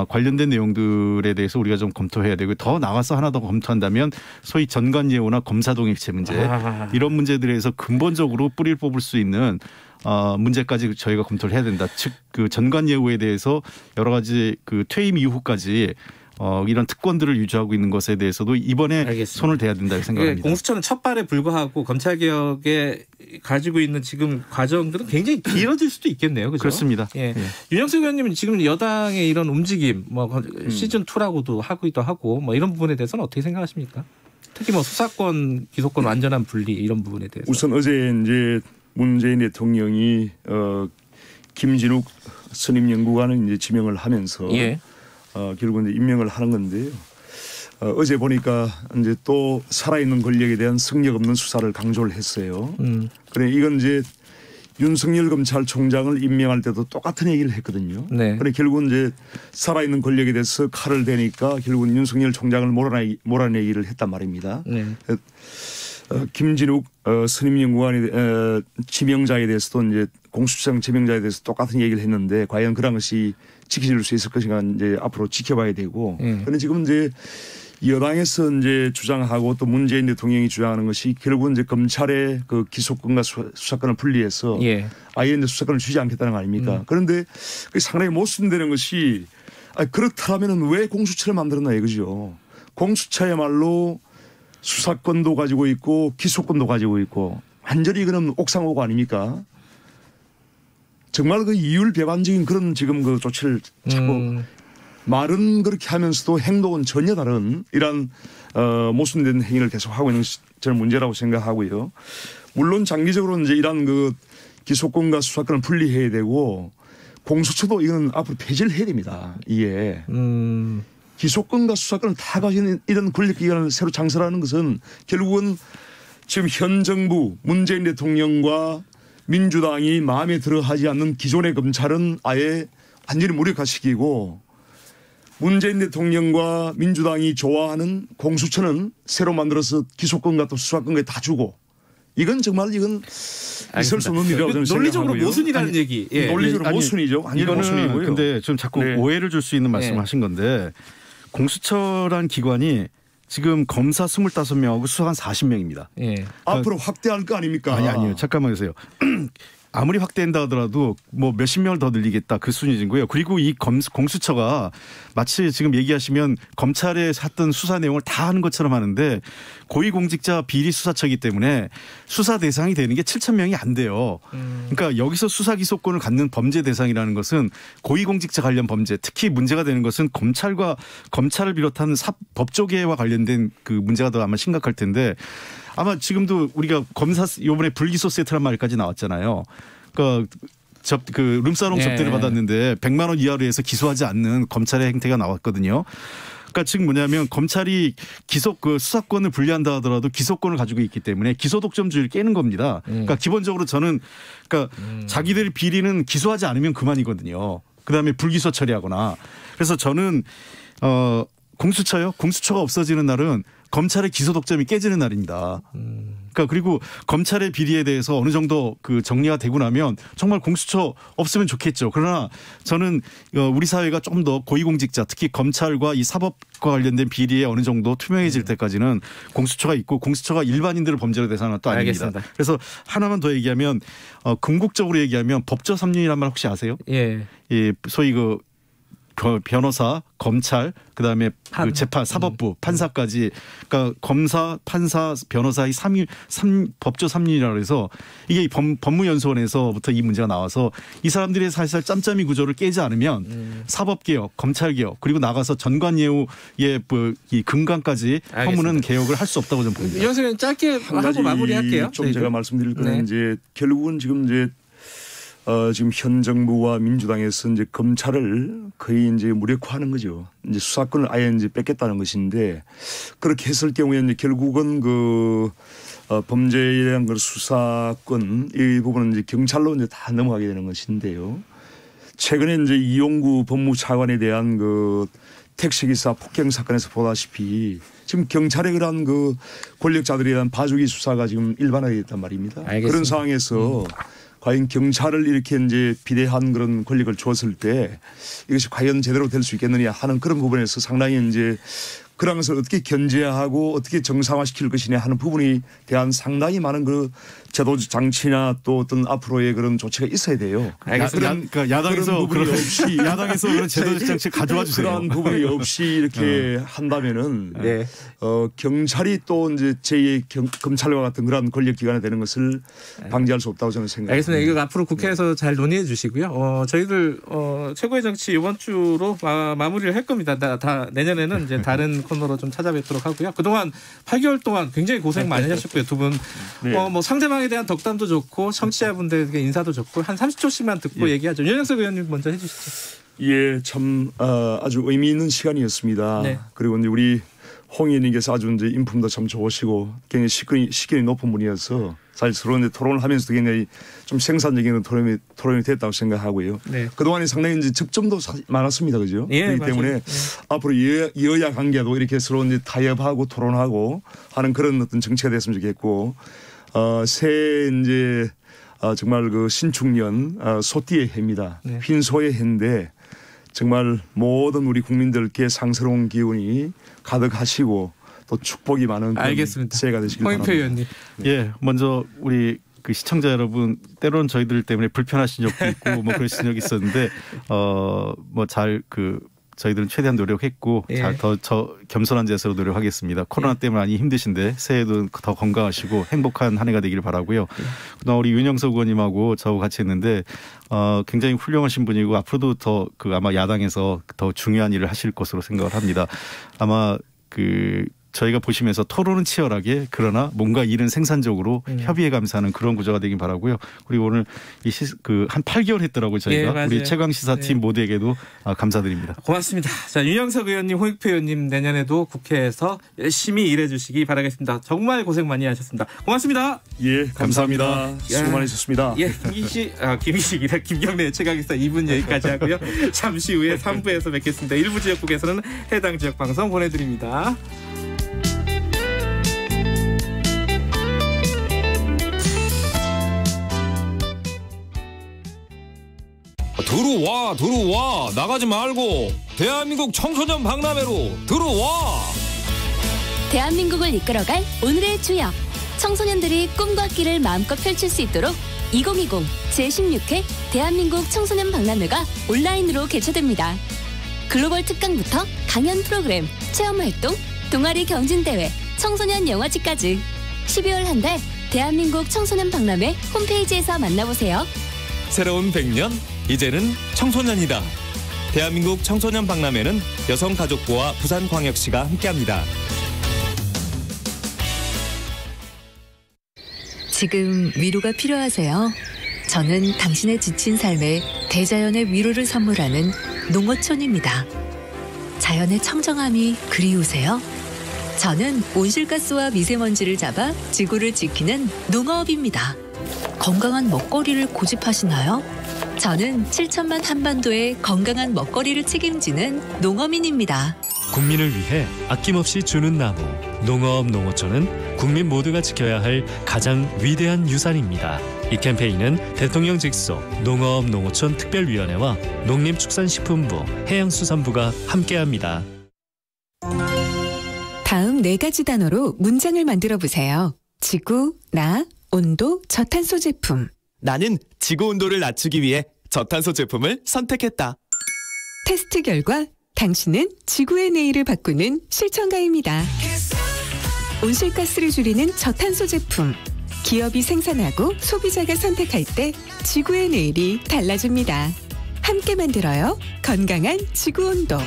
관련된 내용들에 대해서 우리가 좀 검토해야 되고 더 나가서 하나 더 검토한다면 소위 전관예우나 검사동일체 문제 이런 문제들에 대해서 근본적으로 뿌리를 뽑을 수 있는 문제까지 저희가 검토를 해야 된다. 즉 그 전관예우에 대해서 여러 가지 그 퇴임 이후까지 이런 특권들을 유지하고 있는 것에 대해서도 이번에 알겠습니다. 손을 대야 된다고 생각합니다. 공수처는 첫 발에 불과하고 검찰개혁에 가지고 있는 지금 과정들은 굉장히 길어질 수도 있겠네요. 그렇죠? 그렇습니다. 예. 윤영석 의원님은 지금 여당의 이런 움직임, 뭐 시즌 2라고도 하기도 하고 뭐 이런 부분에 대해서는 어떻게 생각하십니까? 특히 뭐 수사권, 기소권 완전한 분리 이런 부분에 대해서. 우선 어제 이제 문재인 대통령이 김진욱 선임연구관을 이제 지명을 하면서. 예. 결국은 이제 임명을 하는 건데요. 어제 보니까 이제 또 살아있는 권력에 대한 성역 없는 수사를 강조를 했어요. 그래 이건 이제 윤석열 검찰총장을 임명할 때도 똑같은 얘기를 했거든요. 네. 그래 결국은 이제 살아있는 권력에 대해서 칼을 대니까 결국은 윤석열 총장을 몰아내기를 했단 말입니다. 네. 김진욱 선임연구관의 지명자에 대해서도 이제 공수처장 지명자에 대해서 똑같은 얘기를 했는데 과연 그런 것이 지켜질 수 있을 것인가 이제 앞으로 지켜봐야 되고. 그런데 지금 이제 여당에서 이제 주장하고 또 문재인 대통령이 주장하는 것이 결국은 이제 검찰의 그 기소권과 수사권을 분리해서 아예 이제 수사권을 주지 않겠다는 거 아닙니까? 그런데 상당히 모순되는 것이 그렇다면은 왜 공수처를 만들었나 이거죠. 공수처야말로 수사권도 가지고 있고 기소권도 가지고 있고 완전히 이거는 옥상호고 아닙니까? 정말 그 이율배반적인 그런 지금 그 조치를 자꾸 말은 그렇게 하면서도 행동은 전혀 다른 이런 모순된 행위를 계속하고 있는 저는 문제라고 생각하고요. 물론 장기적으로 이제 이런 그 기소권과 수사권을 분리해야 되고 공수처도 이건 앞으로 폐지를 해야 됩니다. 이게. 기소권과 수사권을 다 가지는 이런 권력기관을 새로 창설하는 것은 결국은 지금 현 정부 문재인 대통령과 민주당이 마음에 들어하지 않는 기존의 검찰은 아예 완전히 무력화시키고 문재인 대통령과 민주당이 좋아하는 공수처는 새로 만들어서 기소권과 또 수사권까지 다 주고 이건 정말 이건 있을 수 없는 일이라고 저는 논리적으로 생각하고요. 모순이라는 얘기. 예. 논리적으로 모순이죠. 이거는 모순이고요. 근데 좀 자꾸 오해를 줄 수 있는 말씀하신 건데 공수처란 기관이 지금 검사 25명하고 수사관 40명입니다. 예. 앞으로 확대할 거 아닙니까? 아니요. 잠깐만 보세요. 아무리 확대한다 하더라도 뭐 몇십 명을 더 늘리겠다 그 수준이고요. 그리고 이 공수처가 마치 지금 얘기하시면 검찰에 했던 수사 내용을 다 하는 것처럼 하는데 고위공직자 비리수사처이기 때문에 수사 대상이 되는 게 7,000명이 안 돼요. 그러니까 여기서 수사 기소권을 갖는 범죄 대상이라는 것은 고위공직자 관련 범죄, 특히 문제가 되는 것은 검찰을 비롯한 법조계와 관련된 그 문제가 더 아마 심각할 텐데 아마 지금도 우리가 검사 이번에 불기소 세트란 말까지 나왔잖아요. 그러니까 그 룸사롱 접대를 받았는데 100만 원 이하로 해서 기소하지 않는 검찰의 행태가 나왔거든요. 그러니까 지금 뭐냐면 검찰이 그 수사권을 분리한다 하더라도 기소권을 가지고 있기 때문에 기소 독점주의를 깨는 겁니다. 그러니까 기본적으로 저는 그러니까 자기들 비리는 기소하지 않으면 그만이거든요. 그다음에 불기소 처리하거나. 그래서 저는 공수처요. 공수처가 없어지는 날은 검찰의 기소 독점이 깨지는 날입니다. 그러니까 그리고 검찰의 비리에 대해서 어느 정도 그 정리가 되고 나면 정말 공수처 없으면 좋겠죠. 그러나 저는 우리 사회가 좀 더 고위공직자 특히 검찰과 이 사법과 관련된 비리에 어느 정도 투명해질 때까지는 공수처가 있고 공수처가 일반인들을 범죄로 대상하는 것도 아닙니다. 알겠습니다. 그래서 하나만 더 얘기하면 궁극적으로 얘기하면 법조 3륜이란 말 혹시 아세요? 예. 소위 그 변호사, 검찰, 그다음에 그 재판, 사법부, 판사까지 그러니까 검사, 판사, 변호사의 법조 3륜이라고 해서 이게 법무연수원에서부터 이 문제가 나와서 이 사람들의 사실상 짬짬이 구조를 깨지 않으면 사법개혁, 검찰개혁 그리고 나가서 전관예우의 이 근간까지 허무는 개혁을 할 수 없다고 저는 봅니다. 이 선생님 짧게 하고 마무리할게요. 좀 제가 말씀드릴 거는 이제 결국은 지금 이제 지금 현 정부와 민주당에서 이제 검찰을 거의 이제 무력화하는 거죠. 이제 수사권을 아예 이제 뺏겠다는 것인데 그렇게 했을 경우에 이제 결국은 그 범죄에 대한 그 수사권 이 부분은 이제 경찰로 이제 다 넘어가게 되는 것인데요. 최근에 이제 이용구 법무차관에 대한 그 택시기사 폭행 사건에서 보다시피 지금 경찰의 그런 그 권력자들에 대한 봐주기 수사가 지금 일반화되어 있단 말입니다. 알겠습니다. 그런 상황에서 과연 경찰을 이렇게 이제 비대한 그런 권력을 주었을 때 이것이 과연 제대로 될 수 있겠느냐 하는 그런 부분에서 상당히 이제 그런 것을 어떻게 견제하고 어떻게 정상화시킬 것이냐 하는 부분에 대한 상당히 많은 그 제도적 장치나 또 어떤 앞으로의 그런 조치가 있어야 돼요. 그러니까 야당에서 그런 없이 야당에서 그런 제도적 장치 가져와 주세요. 그런 부분이 없이 이렇게 한다면은 네. 경찰이 또 이제 제2의 검찰과 같은 그런 권력 기관이 되는 것을 방지할 수 없다고 저는 생각합니다. 알겠습니다. 이거 앞으로 국회에서 잘 논의해 주시고요. 저희들 최고의 정치 이번 주로 마무리를 할 겁니다. 다 내년에는 이제 다른 코너로 좀 찾아뵙도록 하고요. 그동안 8개월 동안 굉장히 고생 많이 하셨고요. 두 분 뭐 상대방에 대한 덕담도 좋고 청취자분들에게 인사도 좋고 한 30초씩만 듣고 얘기하죠. 윤영석 의원님 먼저 해주시죠. 예, 참 아주 의미 있는 시간이었습니다. 네. 그리고 이제 우리 홍 의원님께서 아주 이제 인품도 참 좋으시고 굉장히 식견이 높은 분이어서 사실 서로 이제 토론을 하면서도 굉장히 좀 생산적인 토론이 됐다고 생각하고요. 네. 그동안에 상당히 이제 접점도 많았습니다, 그죠? 예, 그렇기 맞아요. 때문에 앞으로 여야 관계도 이렇게 서로 이제 타협하고 토론하고 하는 그런 어떤 정치가 됐으면 좋겠고, 새해 이제 정말 그 신축년 소띠의 해입니다. 네. 흰소의 해인데 정말 모든 우리 국민들께 상스러운 기운이 가득하시고 또 축복이 많은 알겠습니다. 새해가 되시길 바랍니다. 홍익표 의원님. 예, 먼저 우리 그 시청자 여러분 때로는 저희들 때문에 불편하신 적도 있고 뭐 그러신 적이 있었는데 뭐 잘 저희들은 최대한 노력했고 잘 더 겸손한 자세로 노력하겠습니다. 코로나 때문에 많이 힘드신데 새해도 더 건강하시고 행복한 한 해가 되기를 바라고요. 그다음 우리 윤영석 의원님하고 저하고 같이 했는데 굉장히 훌륭하신 분이고 앞으로도 더 아마 야당에서 더 중요한 일을 하실 것으로 생각을 합니다. 아마 저희가 보시면서 토론은 치열하게 그러나 뭔가 일은 생산적으로 협의해 감사하는 그런 구조가 되긴 바라고요. 그리고 오늘 한 8개월 했더라고요. 저희가 우리 최강시사팀 모두에게도 감사드립니다. 고맙습니다. 자, 윤영석 의원님, 홍익표 의원님 내년에도 국회에서 열심히 일해 주시기 바라겠습니다. 정말 고생 많이 하셨습니다. 고맙습니다. 예, 감사합니다. 수고 많으셨습니다. 예, 김희식이라 김경래 최강시사 2분 여기까지 하고요. 잠시 후에 3부에서 뵙겠습니다. 일부 지역국에서는 해당 지역 방송 보내드립니다. 들어와 나가지 말고 대한민국 청소년 박람회로 들어와. 대한민국을 이끌어갈 오늘의 주역 청소년들이 꿈과 끼를 마음껏 펼칠 수 있도록 2020 제16회 대한민국 청소년 박람회가 온라인으로 개최됩니다. 글로벌 특강부터 강연 프로그램, 체험활동, 동아리 경진대회, 청소년 영화제까지 12월 한 달 대한민국 청소년 박람회 홈페이지에서 만나보세요. 새로운 100년 이제는 청소년이다. 대한민국 청소년 박람회는 여성가족부와 부산광역시가 함께합니다. 지금 위로가 필요하세요? 저는 당신의 지친 삶에 대자연의 위로를 선물하는 농어촌입니다. 자연의 청정함이 그리우세요? 저는 온실가스와 미세먼지를 잡아 지구를 지키는 농어업입니다. 건강한 먹거리를 고집하시나요? 저는 7천만 한반도의 건강한 먹거리를 책임지는 농어민입니다. 국민을 위해 아낌없이 주는 나무. 농어업 농어촌은 국민 모두가 지켜야 할 가장 위대한 유산입니다. 이 캠페인은 대통령 직속 농어업 농어촌 특별위원회와 농림축산식품부, 해양수산부가 함께합니다. 다음 4가지 단어로 문장을 만들어 보세요. 지구, 나, 온도, 저탄소 제품. 나는 지구 온도를 낮추기 위해 저탄소 제품을 선택했다. 테스트 결과 당신은 지구의 내일을 바꾸는 실천가입니다. 온실가스를 줄이는 저탄소 제품. 기업이 생산하고 소비자가 선택할 때 지구의 내일이 달라집니다. 함께 만들어요. 건강한 지구 온도.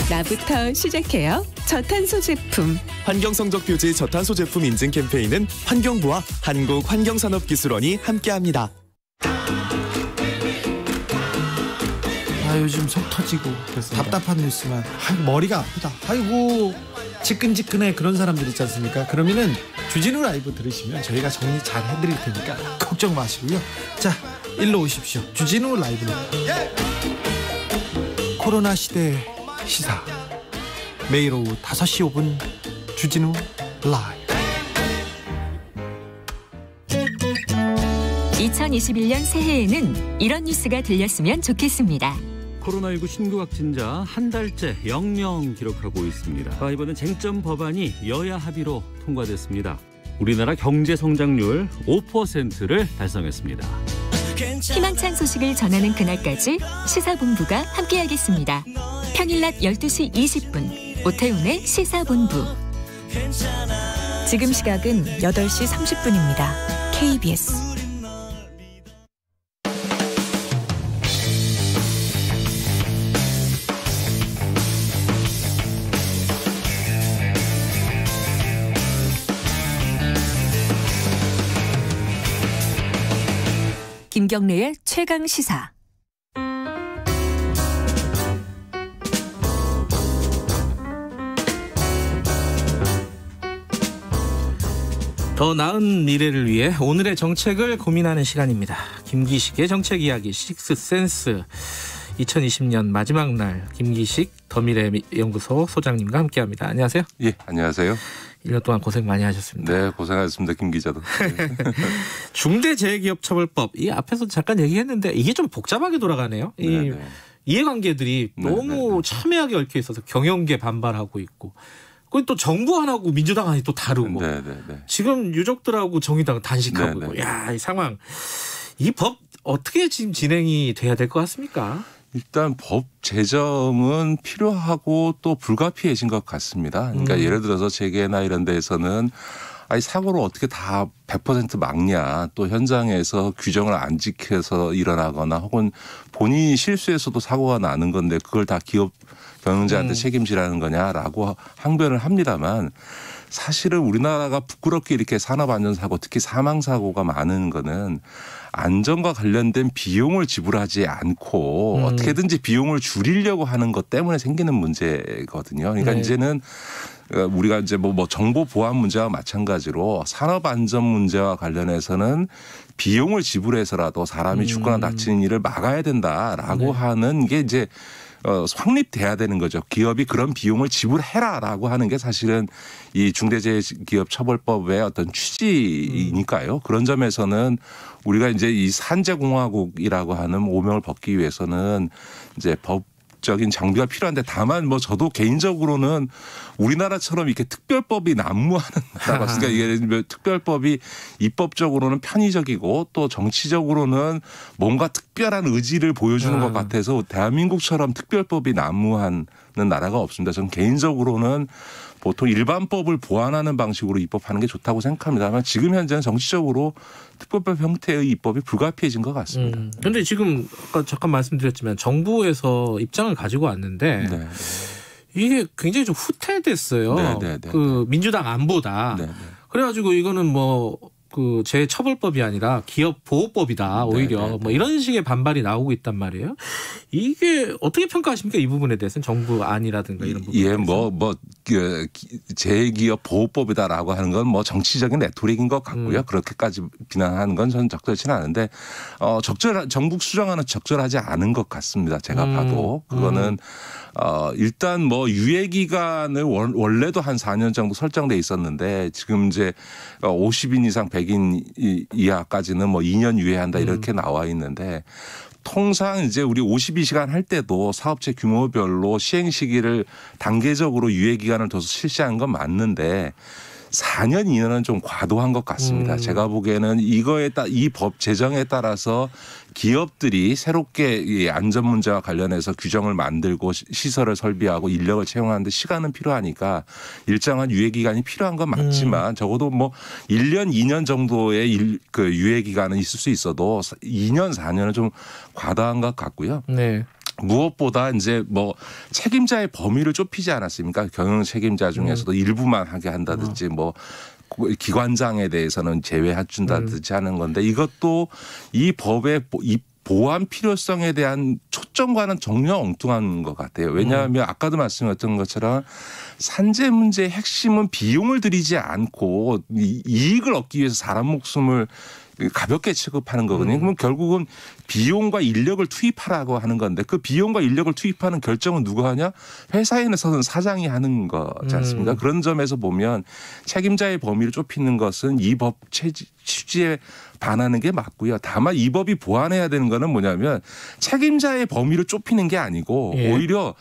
나부터 시작해요. 저탄소 제품. 환경성적 표지 저탄소 제품 인증 캠페인은 환경부와 한국환경산업기술원이 함께합니다. 요즘 속 터지고 답답한 뉴스만 머리가 아프다. 아이고 지끈지끈해. 그런 사람들 있지 않습니까? 그러면은 주진우 라이브 들으시면 저희가 정리 잘 해드릴 테니까 걱정 마시고요. 자, 일로 오십시오. 주진우 라이브는 코로나 시대 시사 매일 오후 5시 5분 주진우 라이브. 2021년 새해에는 이런 뉴스가 들렸으면 좋겠습니다. 코로나19 신규 확진자 한 달째 0명 기록하고 있습니다. 이번엔 쟁점 법안이 여야 합의로 통과됐습니다. 우리나라 경제 성장률 5%를 달성했습니다. 희망찬 소식을 전하는 그날까지 시사본부가 함께하겠습니다. 평일 낮 12시 20분 오태훈의 시사본부. 지금 시각은 8시 30분입니다. KBS 김경래의 최강 시사. 더 나은 미래를 위해 오늘의 정책을 고민하는 시간입니다. 김기식의 정책 이야기 식스센스. 2020년 마지막 날 김기식 더미래연구소 소장님과 함께합니다. 안녕하세요. 예, 안녕하세요. 1년 동안 고생 많이 하셨습니다. 네, 고생하셨습니다. 김 기자도. 중대재해기업처벌법. 이 앞에서 잠깐 얘기했는데 이게 좀 복잡하게 돌아가네요. 이 이해관계들이 너무 첨예하게 얽혀 있어서 경영계 반발하고 있고, 그리고 또 정부 안하고 민주당 안이 또 다르고, 지금 유족들하고 정의당은 단식하고 있고. 야, 이 상황, 이 법 어떻게 지금 진행이 돼야 될 것 같습니까? 일단 법 제정은 필요하고 또 불가피해진 것 같습니다. 그러니까 예를 들어서 재계나 이런 데에서는 아니 사고를 어떻게 다 100% 막냐, 또 현장에서 규정을 안 지켜서 일어나거나 혹은 본인이 실수해서도 사고가 나는 건데 그걸 다 기업 경영자한테 책임지라는 거냐라고 항변을 합니다만, 사실은 우리나라가 부끄럽게 이렇게 산업안전사고 특히 사망사고가 많은 거는 안전과 관련된 비용을 지불하지 않고 어떻게든지 비용을 줄이려고 하는 것 때문에 생기는 문제거든요. 그러니까 이제는 우리가 이제 뭐 정보 보안 문제와 마찬가지로 산업안전 문제와 관련해서는 비용을 지불해서라도 사람이 죽거나 다치는 일을 막아야 된다라고 하는 게 이제 확립돼야 되는 거죠. 기업이 그런 비용을 지불해라라고 하는 게 사실은 이 중대재해기업처벌법의 어떤 취지이니까요. 그런 점에서는 우리가 이제 이 산재공화국이라고 하는 오명을 벗기 위해서는 이제 법적인 장비가 필요한데, 다만 뭐 저도 개인적으로는 우리나라처럼 이렇게 특별법이 난무하는 나라가 있으니까 이게 특별법이 입법적으로는 편의적이고 또 정치적으로는 뭔가 특별한 의지를 보여주는 것 같아서 대한민국처럼 특별법이 난무하는 나라가 없습니다. 저는 개인적으로는 보통 일반법을 보완하는 방식으로 입법하는 게 좋다고 생각합니다만, 지금 현재는 정치적으로 특별법 형태의 입법이 불가피해진 것 같습니다. 그런데 지금 아까 잠깐 말씀드렸지만 정부에서 입장을 가지고 왔는데 이게 굉장히 좀 후퇴됐어요. 그 민주당 안보다. 그래가지고 이거는 뭐 그 재처벌법이 아니라 기업보호법이다 오히려 뭐 이런 식의 반발이 나오고 있단 말이에요. 이게 어떻게 평가하십니까? 이 부분에 대해서는 정부 안이라든가 이런 부분. 예, 재기업 보호법이다라고 하는 건 뭐 정치적인 레토릭인 것 같고요. 그렇게까지 비난하는 건 저는 적절치는 않은데 정부 수정안은 적절하지 않은 것 같습니다. 제가 봐도 그거는. 일단 뭐 유예 기간을 원래도 한 4년 정도 설정돼 있었는데 지금 이제 50인 이상 100인 이하까지는 뭐 2년 유예한다 이렇게 나와 있는데, 통상 이제 우리 52시간 할 때도 사업체 규모별로 시행 시기를 단계적으로 유예 기간을 둬서 실시하는 건 맞는데 4년 이내는 좀 과도한 것 같습니다. 제가 보기에는 이 법 제정에 따라서 기업들이 새롭게 이 안전 문제와 관련해서 규정을 만들고 시설을 설비하고 인력을 채용하는데 시간은 필요하니까 일정한 유예 기간이 필요한 건 맞지만 적어도 뭐 1년, 2년 정도의 그 유예 기간은 있을 수 있어도 2년, 4년은 좀 과다한 것 같고요. 무엇보다 이제 뭐 책임자의 범위를 좁히지 않았습니까? 경영 책임자 중에서도 일부만 하게 한다든지 뭐 기관장에 대해서는 제외해준다든지 하는 건데 이것도 이 법의 이 보완 필요성에 대한 초점과는 전혀 엉뚱한 것 같아요. 왜냐하면 아까도 말씀드렸던 것처럼 산재 문제의 핵심은 비용을 들이지 않고 이익을 얻기 위해서 사람 목숨을 가볍게 취급하는 거거든요. 그러면 결국은 비용과 인력을 투입하라고 하는 건데 그 비용과 인력을 투입하는 결정은 누가 하냐? 회사에서는 사장이 하는 거지 않습니까? 그런 점에서 보면 책임자의 범위를 좁히는 것은 이 법 취지에 반하는 게 맞고요. 다만 이 법이 보완해야 되는 거는 뭐냐면 책임자의 범위를 좁히는 게 아니고 오히려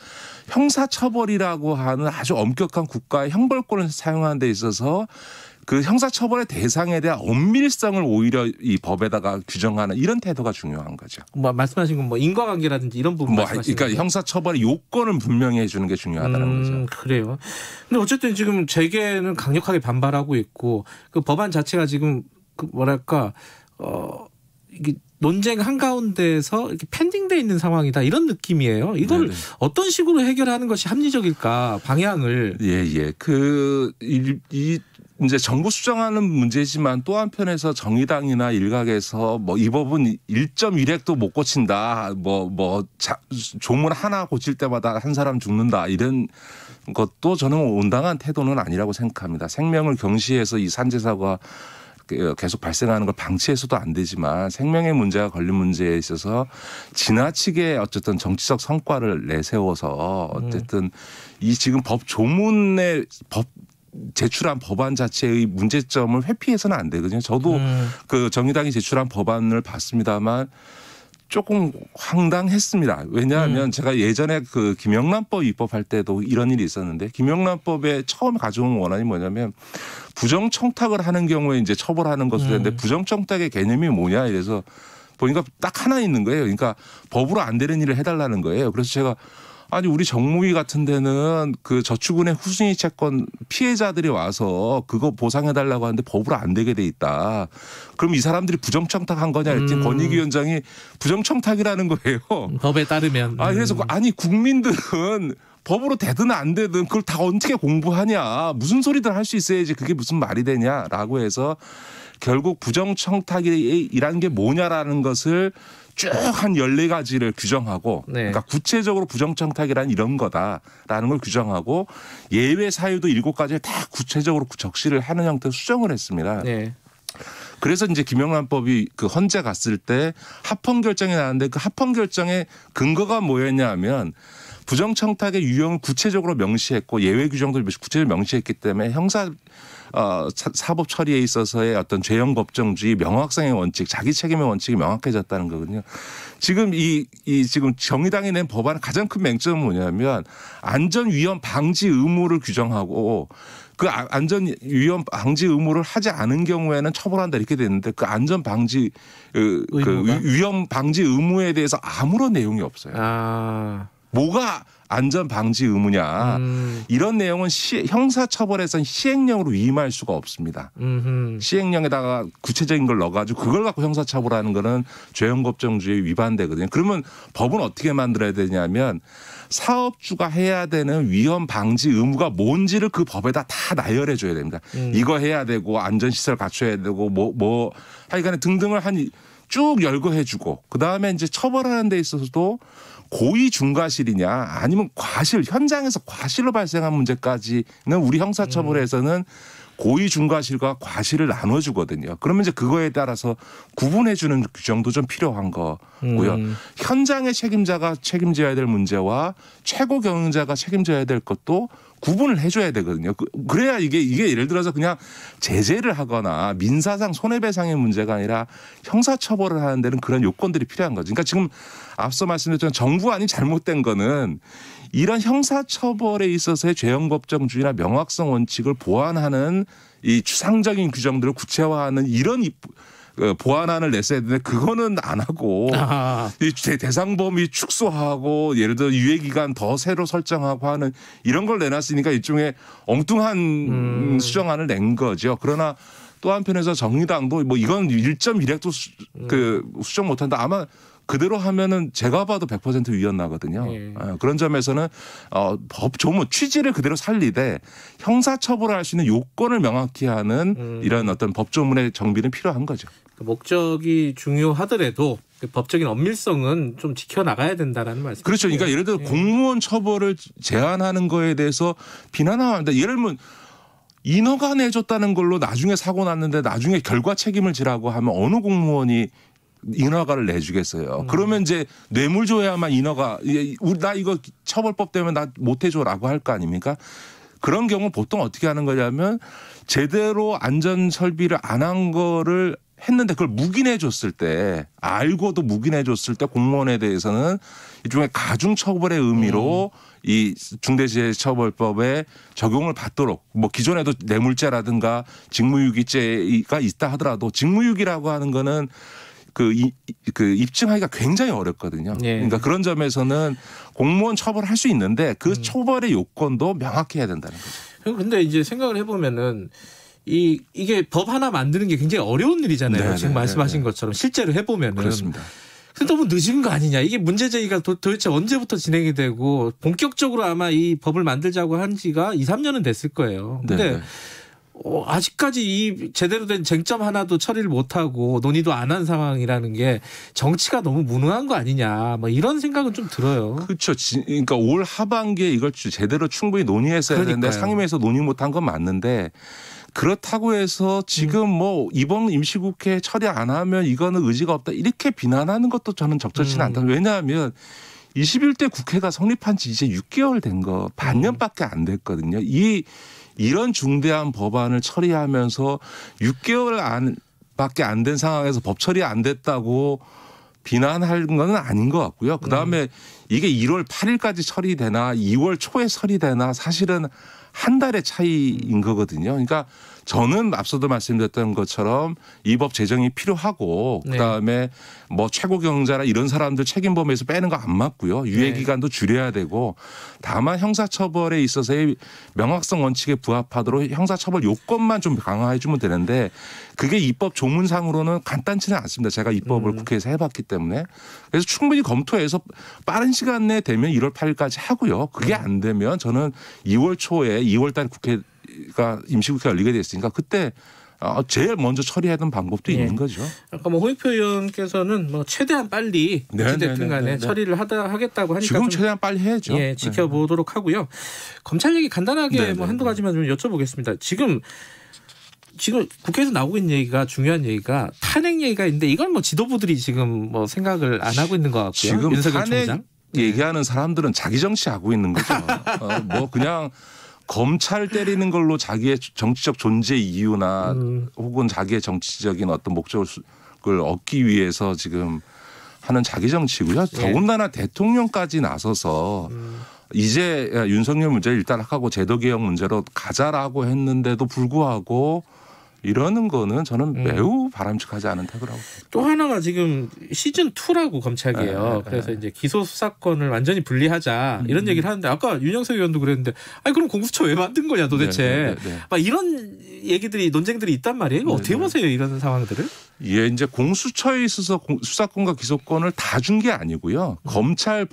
형사처벌이라고 하는 아주 엄격한 국가의 형벌권을 사용하는 데 있어서 그 형사처벌의 대상에 대한 엄밀성을 오히려 이 법에다가 규정하는 이런 태도가 중요한 거죠. 뭐 말씀하신 건 뭐 인과관계라든지 이런 부분 말씀하시는 그러니까 형사처벌의 요건을 분명히 해주는 게 중요하다는 거죠. 그래요. 근데 어쨌든 지금 재계는 강력하게 반발하고 있고 그 법안 자체가 지금 그 뭐랄까 이게 논쟁 한가운데에서 이렇게 펜딩돼 있는 상황이다 이런 느낌이에요. 이걸 어떤 식으로 해결하는 것이 합리적일까 방향을. 이제 정부 수정하는 문제지만 또 한편에서 정의당이나 일각에서 뭐 이 법은 1.1핵도 못 고친다. 조문 하나 고칠 때마다 한 사람 죽는다. 이런 것도 저는 온당한 태도는 아니라고 생각합니다. 생명을 경시해서 이 산재 사고가 계속 발생하는 걸 방치해서도 안 되지만 생명의 문제가 걸린 문제에 있어서 지나치게 어쨌든 정치적 성과를 내세워서 어쨌든 이 지금 법 조문에 제출한 법안 자체의 문제점을 회피해서는 안 되거든요. 저도 그 정의당이 제출한 법안을 봤습니다만 조금 황당했습니다. 왜냐하면 제가 예전에 그 김영란법 입법할 때도 이런 일이 있었는데 김영란법에 처음 가져온 원안이 뭐냐면 부정청탁을 하는 경우에 이제 처벌하는 것을 했는데 부정청탁의 개념이 뭐냐 이래서 보니까 딱 하나 있는 거예요. 그러니까 법으로 안 되는 일을 해달라는 거예요. 그래서 제가 아니 우리 정무위 같은 데는 그 저축은행 후순위 채권 피해자들이 와서 그거 보상해달라고 하는데 법으로 안 되게 돼 있다. 그럼 이 사람들이 부정청탁한 거냐 했더니 권익위원장이 부정청탁이라는 거예요. 법에 따르면. 그래서 아니 국민들은 법으로 되든 안 되든 그걸 다 어떻게 공부하냐. 무슨 소리들 할 수 있어야지 그게 무슨 말이 되냐라고 해서 결국 부정청탁이라는 게 뭐냐라는 것을 쭉 한 14가지를 규정하고 그러니까 구체적으로 부정청탁이란 이런 거다라는 걸 규정하고 예외 사유도 7가지를 다 구체적으로 적시를 하는 형태로 수정을 했습니다. 그래서 이제 김영란법이 그 헌재 갔을 때 합헌 결정이 나왔는데 그 합헌 결정의 근거가 뭐였냐면 부정청탁의 유형을 구체적으로 명시했고 예외 규정도 구체적으로 명시했기 때문에 형사 사법 처리에 있어서의 어떤 죄형 법정주의, 명확성의 원칙, 자기 책임의 원칙이 명확해졌다는 거거든요. 지금 지금 정의당이 낸 법안의 가장 큰 맹점은 뭐냐면 안전 위험 방지 의무를 규정하고 그 안전 위험 방지 의무를 하지 않은 경우에는 처벌한다 이렇게 됐는데 그 안전 방지 위험 방지 의무에 대해서 아무런 내용이 없어요. 뭐가 안전 방지 의무냐 이런 내용은 형사처벌에서는 시행령으로 위임할 수가 없습니다. 시행령에다가 구체적인 걸 넣어가지고 그걸 갖고 형사처벌하는 거는 죄형법정주의에 위반되거든요. 그러면 법은 어떻게 만들어야 되냐면 사업주가 해야 되는 위험 방지 의무가 뭔지를 그 법에다 다 나열해 줘야 됩니다. 이거 해야 되고 안전시설 갖춰야 되고 하여간에 등등을 쭉 열거해 주고 그다음에 이제 처벌하는 데 있어서도 고의 중과실이냐 아니면 과실 현장에서 과실로 발생한 문제까지는 우리 형사처벌에서는 고의 중과실과 과실을 나눠주거든요. 그러면 이제 그거에 따라서 구분해 주는 규정도 좀 필요한 거고요. 현장의 책임자가 책임져야 될 문제와 최고 경영자가 책임져야 될 것도 구분을 해줘야 되거든요. 그래야 이게 예를 들어서 그냥 제재를 하거나 민사상 손해배상의 문제가 아니라 형사처벌을 하는 데는 그런 요건들이 필요한 거죠. 그러니까 지금 앞서 말씀드렸던 정부안이 잘못된 거는 이런 형사처벌에 있어서의 죄형법정주의나 명확성 원칙을 보완하는 이 추상적인 규정들을 구체화하는 이런 보완안을 냈어야 되는데 그거는 안 하고 대상 범위 축소하고 예를 들어 유예기간 더 새로 설정하고 하는 이런 걸 내놨으니까 일종의 엉뚱한 수정안을 낸 거죠. 그러나 또 한편에서 정의당도 이건 1.1핵도 수정 못한다. 아마 그대로 하면은 제가 봐도 100% 위헌 나거든요. 그런 점에서는 법 조문 취지를 그대로 살리되 형사처벌을 할 수 있는 요건을 명확히 하는 이런 어떤 법 조문의 정비는 필요한 거죠. 목적이 중요하더라도 법적인 엄밀성은 좀 지켜나가야 된다라는 말씀. 그렇죠. 그러니까 예를 들어 공무원 처벌을 제한하는 거에 대해서 비난합니다. 예를 들면 인허가 내줬다는 걸로 나중에 사고 났는데 나중에 결과 책임을 지라고 하면 어느 공무원이 인허가를 내주겠어요. 그러면 이제 뇌물줘야만 인허가 나 이거 처벌법 때문에 나 못해줘라고 할 거 아닙니까? 그런 경우 보통 어떻게 하는 거냐면 제대로 안전 설비를 안 한 거를 했는데 그걸 묵인해 줬을 때 알고도 묵인해 줬을 때 공무원에 대해서는 일종의 가중처벌의 의미로 이 중대재해처벌법에 적용을 받도록 뭐 기존에도 뇌물죄라든가 직무유기죄가 있다 하더라도 직무유기라고 하는 거는 그 입증하기가 굉장히 어렵거든요. 그러니까 그런 점에서는 공무원 처벌할 수 있는데 그 처벌의 요건도 명확히 해야 된다는 거죠. 근데 이제 생각을 해보면은 이게 법 하나 만드는 게 굉장히 어려운 일이잖아요. 네네, 지금 말씀하신 것처럼 실제로 해보면은. 그렇습니다. 근데 너무 늦은 거 아니냐. 이게 문제 제기가 도대체 언제부터 진행이 되고 본격적으로 아마 이 법을 만들자고 한 지가 2, 3년은 됐을 거예요. 근데 아직까지 이 제대로 된 쟁점 하나도 처리를 못하고 논의도 안 한 상황이라는 게 정치가 너무 무능한 거 아니냐. 뭐 이런 생각은 좀 들어요. 그렇죠. 그러니까 올 하반기에 이걸 제대로 충분히 논의했어야 되는데 상임위에서 논의 못한 건 맞는데 그렇다고 해서 지금 뭐 이번 임시국회 처리 안 하면 이거는 의지가 없다 이렇게 비난하는 것도 저는 적절치는 않다. 왜냐하면 21대 국회가 성립한 지 이제 6개월 된 거 반년밖에 안 됐거든요. 이런 중대한 법안을 처리하면서 6개월 밖에 안 된 상황에서 법 처리 안 됐다고 비난할 건 아닌 것 같고요. 그다음에 이게 1월 8일까지 처리되나 2월 초에 처리되나 사실은 한 달의 차이인 거거든요. 그러니까 저는 앞서도 말씀드렸던 것처럼 이 법 제정이 필요하고 그다음에 뭐 최고 경자나 이런 사람들 책임 범위에서 빼는 거 안 맞고요. 유예 기간도 줄여야 되고 다만 형사처벌에 있어서의 명확성 원칙에 부합하도록 형사처벌 요건만 좀 강화해 주면 되는데 그게 입법 조문상으로는 간단치는 않습니다. 제가 입법을 국회에서 해봤기 때문에. 그래서 충분히 검토해서 빠른 시간 내에 되면 1월 8일까지 하고요. 그게 안 되면 저는 2월 초에 2월 달에 국회가 임시국회가 열리게 됐으니까 그때 제일 먼저 처리하던 방법도 있는 거죠. 아까 뭐 홍익표 의원께서는 뭐 최대한 빨리 어찌됐든 간에 처리를 하겠다고 하니까 지금 최대한 빨리 해야죠. 지켜보도록 하고요. 검찰 얘기 간단하게 뭐 한두 가지만 좀 여쭤보겠습니다. 지금 국회에서 나오고 있는 얘기가 중요한 얘기가 탄핵 얘기가 있는데 이건 뭐 지도부들이 지금 뭐 생각을 안 하고 있는 것 같고요. 지금 윤석열 탄핵 총장 얘기하는 사람들은 자기 정치하고 있는 거죠. 뭐 그냥 검찰 때리는 걸로 자기의 정치적 존재 이유나 혹은 자기의 정치적인 어떤 목적을 얻기 위해서 지금 하는 자기 정치고요. 더군다나 대통령까지 나서서 이제 윤석열 문제 일단락하고 제도개혁 문제로 가자라고 했는데도 불구하고 이러는 거는 저는 매우 바람직하지 않은 태도라고. 또 하나가 지금 시즌 2라고 검찰이에요. 그래서 이제 기소 수사권을 완전히 분리하자 이런 얘기를 하는데 아까 윤영석 의원도 그랬는데 아니 그럼 공수처 왜 만든 거냐 도대체. 막 이런 얘기들이 논쟁들이 있단 말이에요. 어떻게 보세요 이런 상황들을? 예, 이제 공수처에 있어서 수사권과 기소권을 다 준 게 아니고요. 검찰,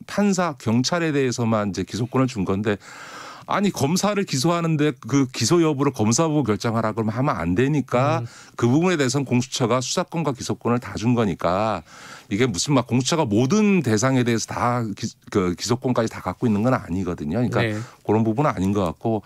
판사, 경찰에 대해서만 이제 기소권을 준 건데. 아니 검사를 기소하는데 그 기소 여부를 검사보고 결정하라 그러면 하면 안 되니까 그 부분에 대해서는 공수처가 수사권과 기소권을 다 준 거니까 이게 무슨 막 공수처가 모든 대상에 대해서 다 기소권까지 다 갖고 있는 건 아니거든요. 그러니까 그런 부분은 아닌 것 같고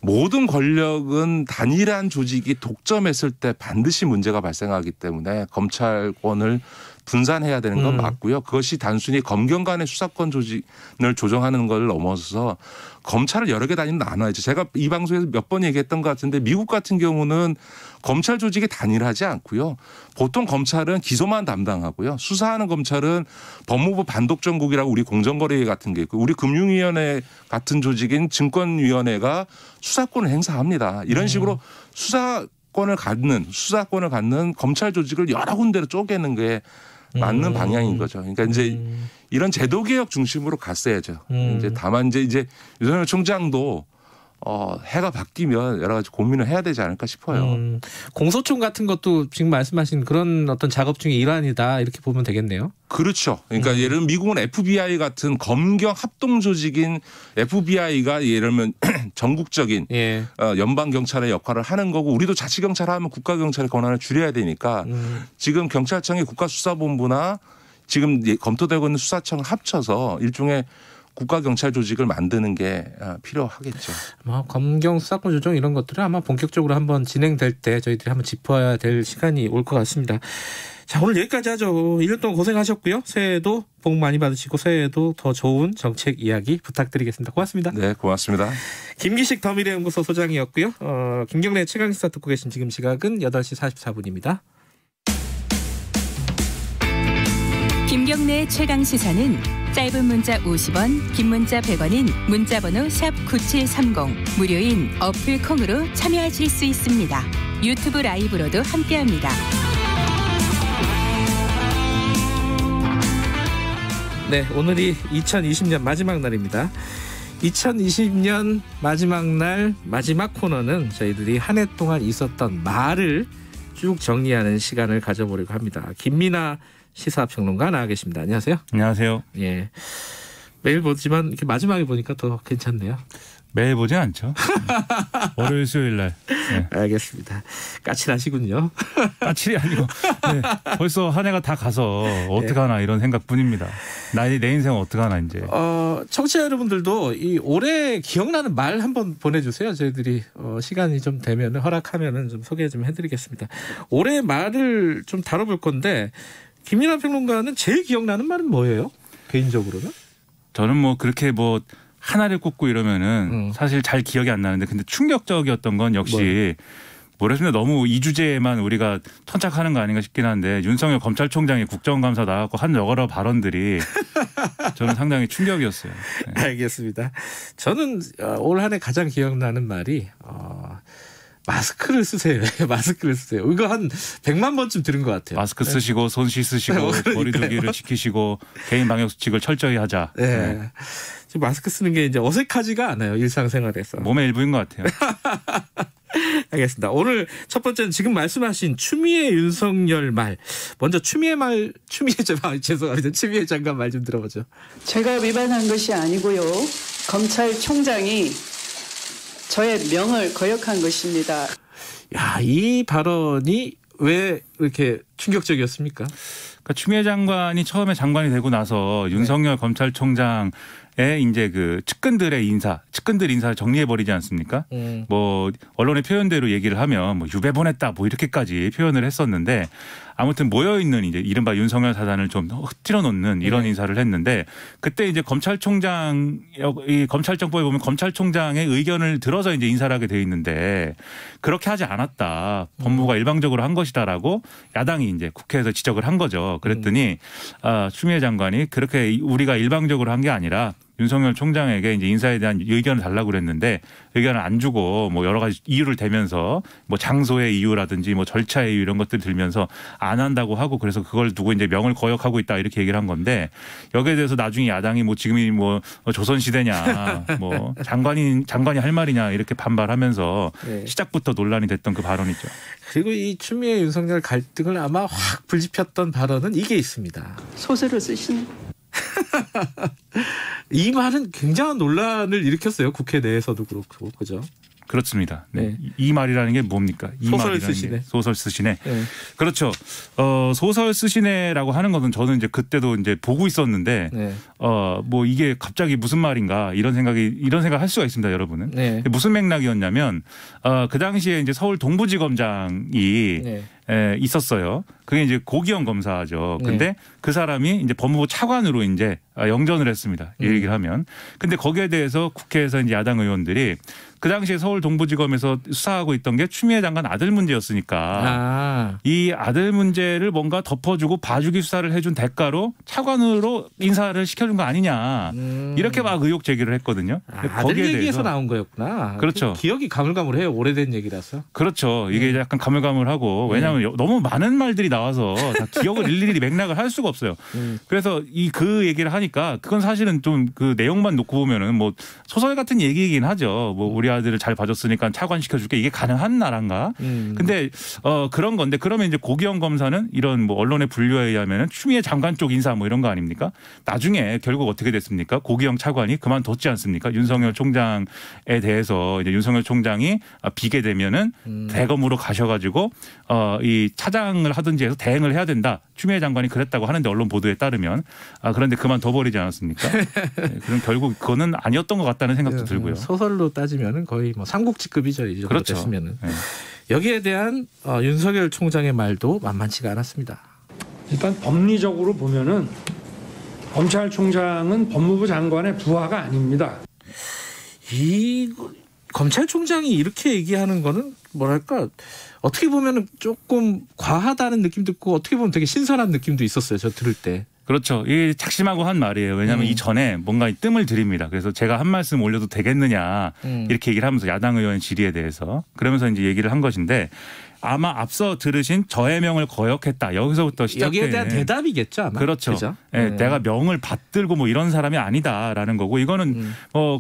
모든 권력은 단일한 조직이 독점했을 때 반드시 문제가 발생하기 때문에 검찰권을 분산해야 되는 건 맞고요. 그것이 단순히 검경 간의 수사권 조직을 조정하는 걸 넘어서서 검찰을 여러 개 단위로 나눠야죠. 제가 이 방송에서 몇 번 얘기했던 것 같은데 미국 같은 경우는 검찰 조직이 단일하지 않고요. 보통 검찰은 기소만 담당하고요. 수사하는 검찰은 법무부 반독점국이라고 우리 공정거래 같은 게 있고 우리 금융위원회 같은 조직인 증권위원회가 수사권을 행사합니다. 이런 식으로 수사권을 갖는 검찰 조직을 여러 군데로 쪼개는 게 맞는 방향인 거죠. 그러니까 이제 이런 제도 개혁 중심으로 갔어야죠. 이제 다만 이제 윤석열 총장도 해가 바뀌면 여러 가지 고민을 해야 되지 않을까 싶어요. 공소총 같은 것도 지금 말씀하신 그런 어떤 작업 중에 일환이다 이렇게 보면 되겠네요. 그렇죠. 그러니까 예를 들면 미국은 FBI 같은 검경 합동 조직인 FBI가 예를 들면 전국적인 연방 경찰의 역할을 하는 거고 우리도 자치 경찰하면 국가 경찰의 권한을 줄여야 되니까 지금 경찰청의 국가수사본부나 지금 검토되고 있는 수사청을 합쳐서 일종의 국가경찰 조직을 만드는 게 필요하겠죠. 검경 수사권 조정 이런 것들은 아마 본격적으로 한번 진행될 때 저희들이 한번 짚어야 될 시간이 올 것 같습니다. 자, 오늘 여기까지 하죠. 1년 동안 고생하셨고요. 새해에도 복 많이 받으시고 새해에도 더 좋은 정책 이야기 부탁드리겠습니다. 고맙습니다. 네, 고맙습니다. 김기식 더미래연구소 소장이었고요. 김경래 최강시사 듣고 계신 지금 시각은 8시 44분입니다. 김경래 최강시사는 짧은 문자 50원, 긴 문자 100원인 문자번호 샵 9730 무료인 어플 콩으로 참여하실 수 있습니다. 유튜브 라이브로도 함께합니다. 네, 오늘이 2020년 마지막 날입니다. 2020년 마지막 날 마지막 코너는 저희들이 한 해 동안 있었던 말을 쭉 정리하는 시간을 가져보려고 합니다. 김민아 시사평론가 나와 계십니다. 안녕하세요. 안녕하세요. 예, 매일 보지만 이렇게 마지막에 보니까 더 괜찮네요. 매일 보진 않죠. 월요일 수요일 날. 네. 알겠습니다. 까칠하시군요. 까칠이 아니고 네. 벌써 한 해가 다 가서 어떡하나 이런 생각뿐입니다. 내 인생은 어떡하나 이제. 청취자 여러분들도 이 올해 기억나는 말 한번 보내주세요. 저희들이 시간이 좀 되면 허락하면 좀 소개 좀 해드리겠습니다. 올해 말을 좀 다뤄볼 건데 김민하 평론가는 제일 기억나는 말은 뭐예요? 개인적으로는? 저는 뭐 그렇게 뭐 하나를 꼽고 이러면은 사실 잘 기억이 안 나는데 근데 충격적이었던 건 역시 모르겠습니다. 너무 이 주제에만 우리가 천착하는 거 아닌가 싶긴 한데 윤석열 검찰총장이 국정감사 나가고 한 여러 발언들이 저는 상당히 충격이었어요. 네. 알겠습니다. 저는 올 한 해 가장 기억나는 말이 마스크를 쓰세요. 마스크를 쓰세요. 이거 한 100만 번쯤 들은 것 같아요. 마스크 쓰시고 손 씻으시고 거리두기를 지키시고 개인 방역 수칙을 철저히 하자. 네. 네. 지금 마스크 쓰는 게 이제 어색하지가 않아요. 일상생활에서. 몸의 일부인 것 같아요. 알겠습니다. 오늘 첫 번째는 지금 말씀하신 추미애 윤석열 말. 먼저 추미애 죄송합니다. 추미애 장관 말 좀 들어보죠. 제가 위반한 것이 아니고요. 검찰총장이 저의 명을 거역한 것입니다. 야, 이 발언이 왜 이렇게 충격적이었습니까? 그러니까 추미애 장관이 처음에 장관이 되고 나서 윤석열 검찰총장의 이제 그 측근들 인사를 정리해버리지 않습니까? 뭐 언론의 표현대로 얘기를 하면 뭐 유배 보냈다 뭐 이렇게까지 표현을 했었는데 아무튼 모여있는 이제 이른바 윤석열 사단을 좀 흐트러 놓는 이런 인사를 했는데 그때 이제 이 검찰정법에 보면 검찰총장의 의견을 들어서 이제 인사를 하게 돼 있는데 그렇게 하지 않았다. 법무부가 일방적으로 한 것이다라고 야당이 이제 국회에서 지적을 한 거죠. 그랬더니 추미애 장관이 그렇게 우리가 일방적으로 한 게 아니라 윤석열 총장에게 이제 인사에 대한 의견을 달라고 그랬는데 의견을 안 주고 뭐 여러 가지 이유를 대면서 뭐 장소의 이유라든지 뭐 절차의 이유 이런 것들 들면서 안 한다고 하고 그래서 그걸 두고 이제 명을 거역하고 있다 이렇게 얘기를 한 건데 여기에 대해서 나중에 야당이 뭐 지금이 뭐 조선시대냐 뭐 장관이 할 말이냐 이렇게 반발하면서 시작부터 논란이 됐던 그 발언이죠. 그리고 이 추미애 윤석열 갈등을 아마 확 불지폈던 발언은 이게 있습니다. 소설을 쓰시는. 이 말은 굉장한 논란을 일으켰어요. 국회 내에서도 그렇고. 그죠? 그렇습니다. 네. 이 말이라는 게 뭡니까? 소설 쓰시네. 소설 쓰시네. 네. 그렇죠. 소설 쓰시네라고 하는 것은 저는 이제 그때도 이제 보고 있었는데 뭐 이게 갑자기 무슨 말인가 이런 생각 할 수가 있습니다, 여러분은. 네. 무슨 맥락이었냐면 그 당시에 이제 서울 동부지검장이 있었어요. 그게 이제 고기영 검사죠. 근데 그 사람이 이제 법무부 차관으로 이제 영전을 했습니다. 이 얘기를 하면. 근데 거기에 대해서 국회에서 이제 야당 의원들이 그 당시에 서울 동부지검에서 수사하고 있던 게 추미애 장관 아들 문제였으니까 이 아들 문제를 뭔가 덮어주고 봐주기 수사를 해준 대가로 차관으로 인사를 시켜준 거 아니냐 이렇게 막 의혹 제기를 했거든요. 아들 얘기에서 나온 거였구나. 그렇죠. 기억이 가물가물해요. 오래된 얘기라서. 그렇죠. 이게 약간 가물가물하고 왜냐하면 왜냐하면 너무 많은 말들이 나와서 다 기억을 일일이 맥락을 할 수가 없어요. 그래서 그 얘기를 하니까 그건 사실은 좀 그 내용만 놓고 보면은 뭐 소설 같은 얘기이긴 하죠. 뭐 우리 아들을 잘 봐줬으니까 차관시켜줄게 이게 가능한 나라인가? 근데 그런 건데 그러면 이제 고기영 검사는 이런 뭐 언론의 분류에 의하면은 추미애 장관 쪽 인사 뭐 이런 거 아닙니까? 나중에 결국 어떻게 됐습니까? 고기영 차관이 그만뒀지 않습니까? 윤석열 총장에 대해서 이제 윤석열 총장이 비게 되면은 대검으로 가셔가지고 이 차장을 하든지 해서 대행을 해야 된다. 추미애 장관이 그랬다고 하는데 언론 보도에 따르면 그런데 그만둬버리지 않았습니까? 네, 그럼 결국 그거는 아니었던 것 같다는 생각도 들고요. 소설로 따지면은 거의 뭐 삼국지급이죠. 이 정도 그렇죠. 됐으면은. 네. 여기에 대한 윤석열 총장의 말도 만만치가 않았습니다. 일단 법리적으로 보면은 검찰총장은 법무부 장관의 부하가 아닙니다. 이 검찰총장이 이렇게 얘기하는 거는 뭐랄까 어떻게 보면은 조금 과하다는 느낌도 있고 어떻게 보면 되게 신선한 느낌도 있었어요. 저 들을 때. 그렇죠. 이게 작심하고 한 말이에요. 왜냐하면 이전에 뭔가 뜸을 들입니다. 그래서 제가 한 말씀 올려도 되겠느냐 이렇게 얘기를 하면서 야당 의원의 질의에 대해서 그러면서 이제 얘기를 한 것인데 아마 앞서 들으신 저의 명을 거역했다. 여기서부터 시작된. 여기에 대한 대답이겠죠. 아마. 그렇죠. 네, 내가 명을 받들고 뭐 이런 사람이 아니다라는 거고 이거는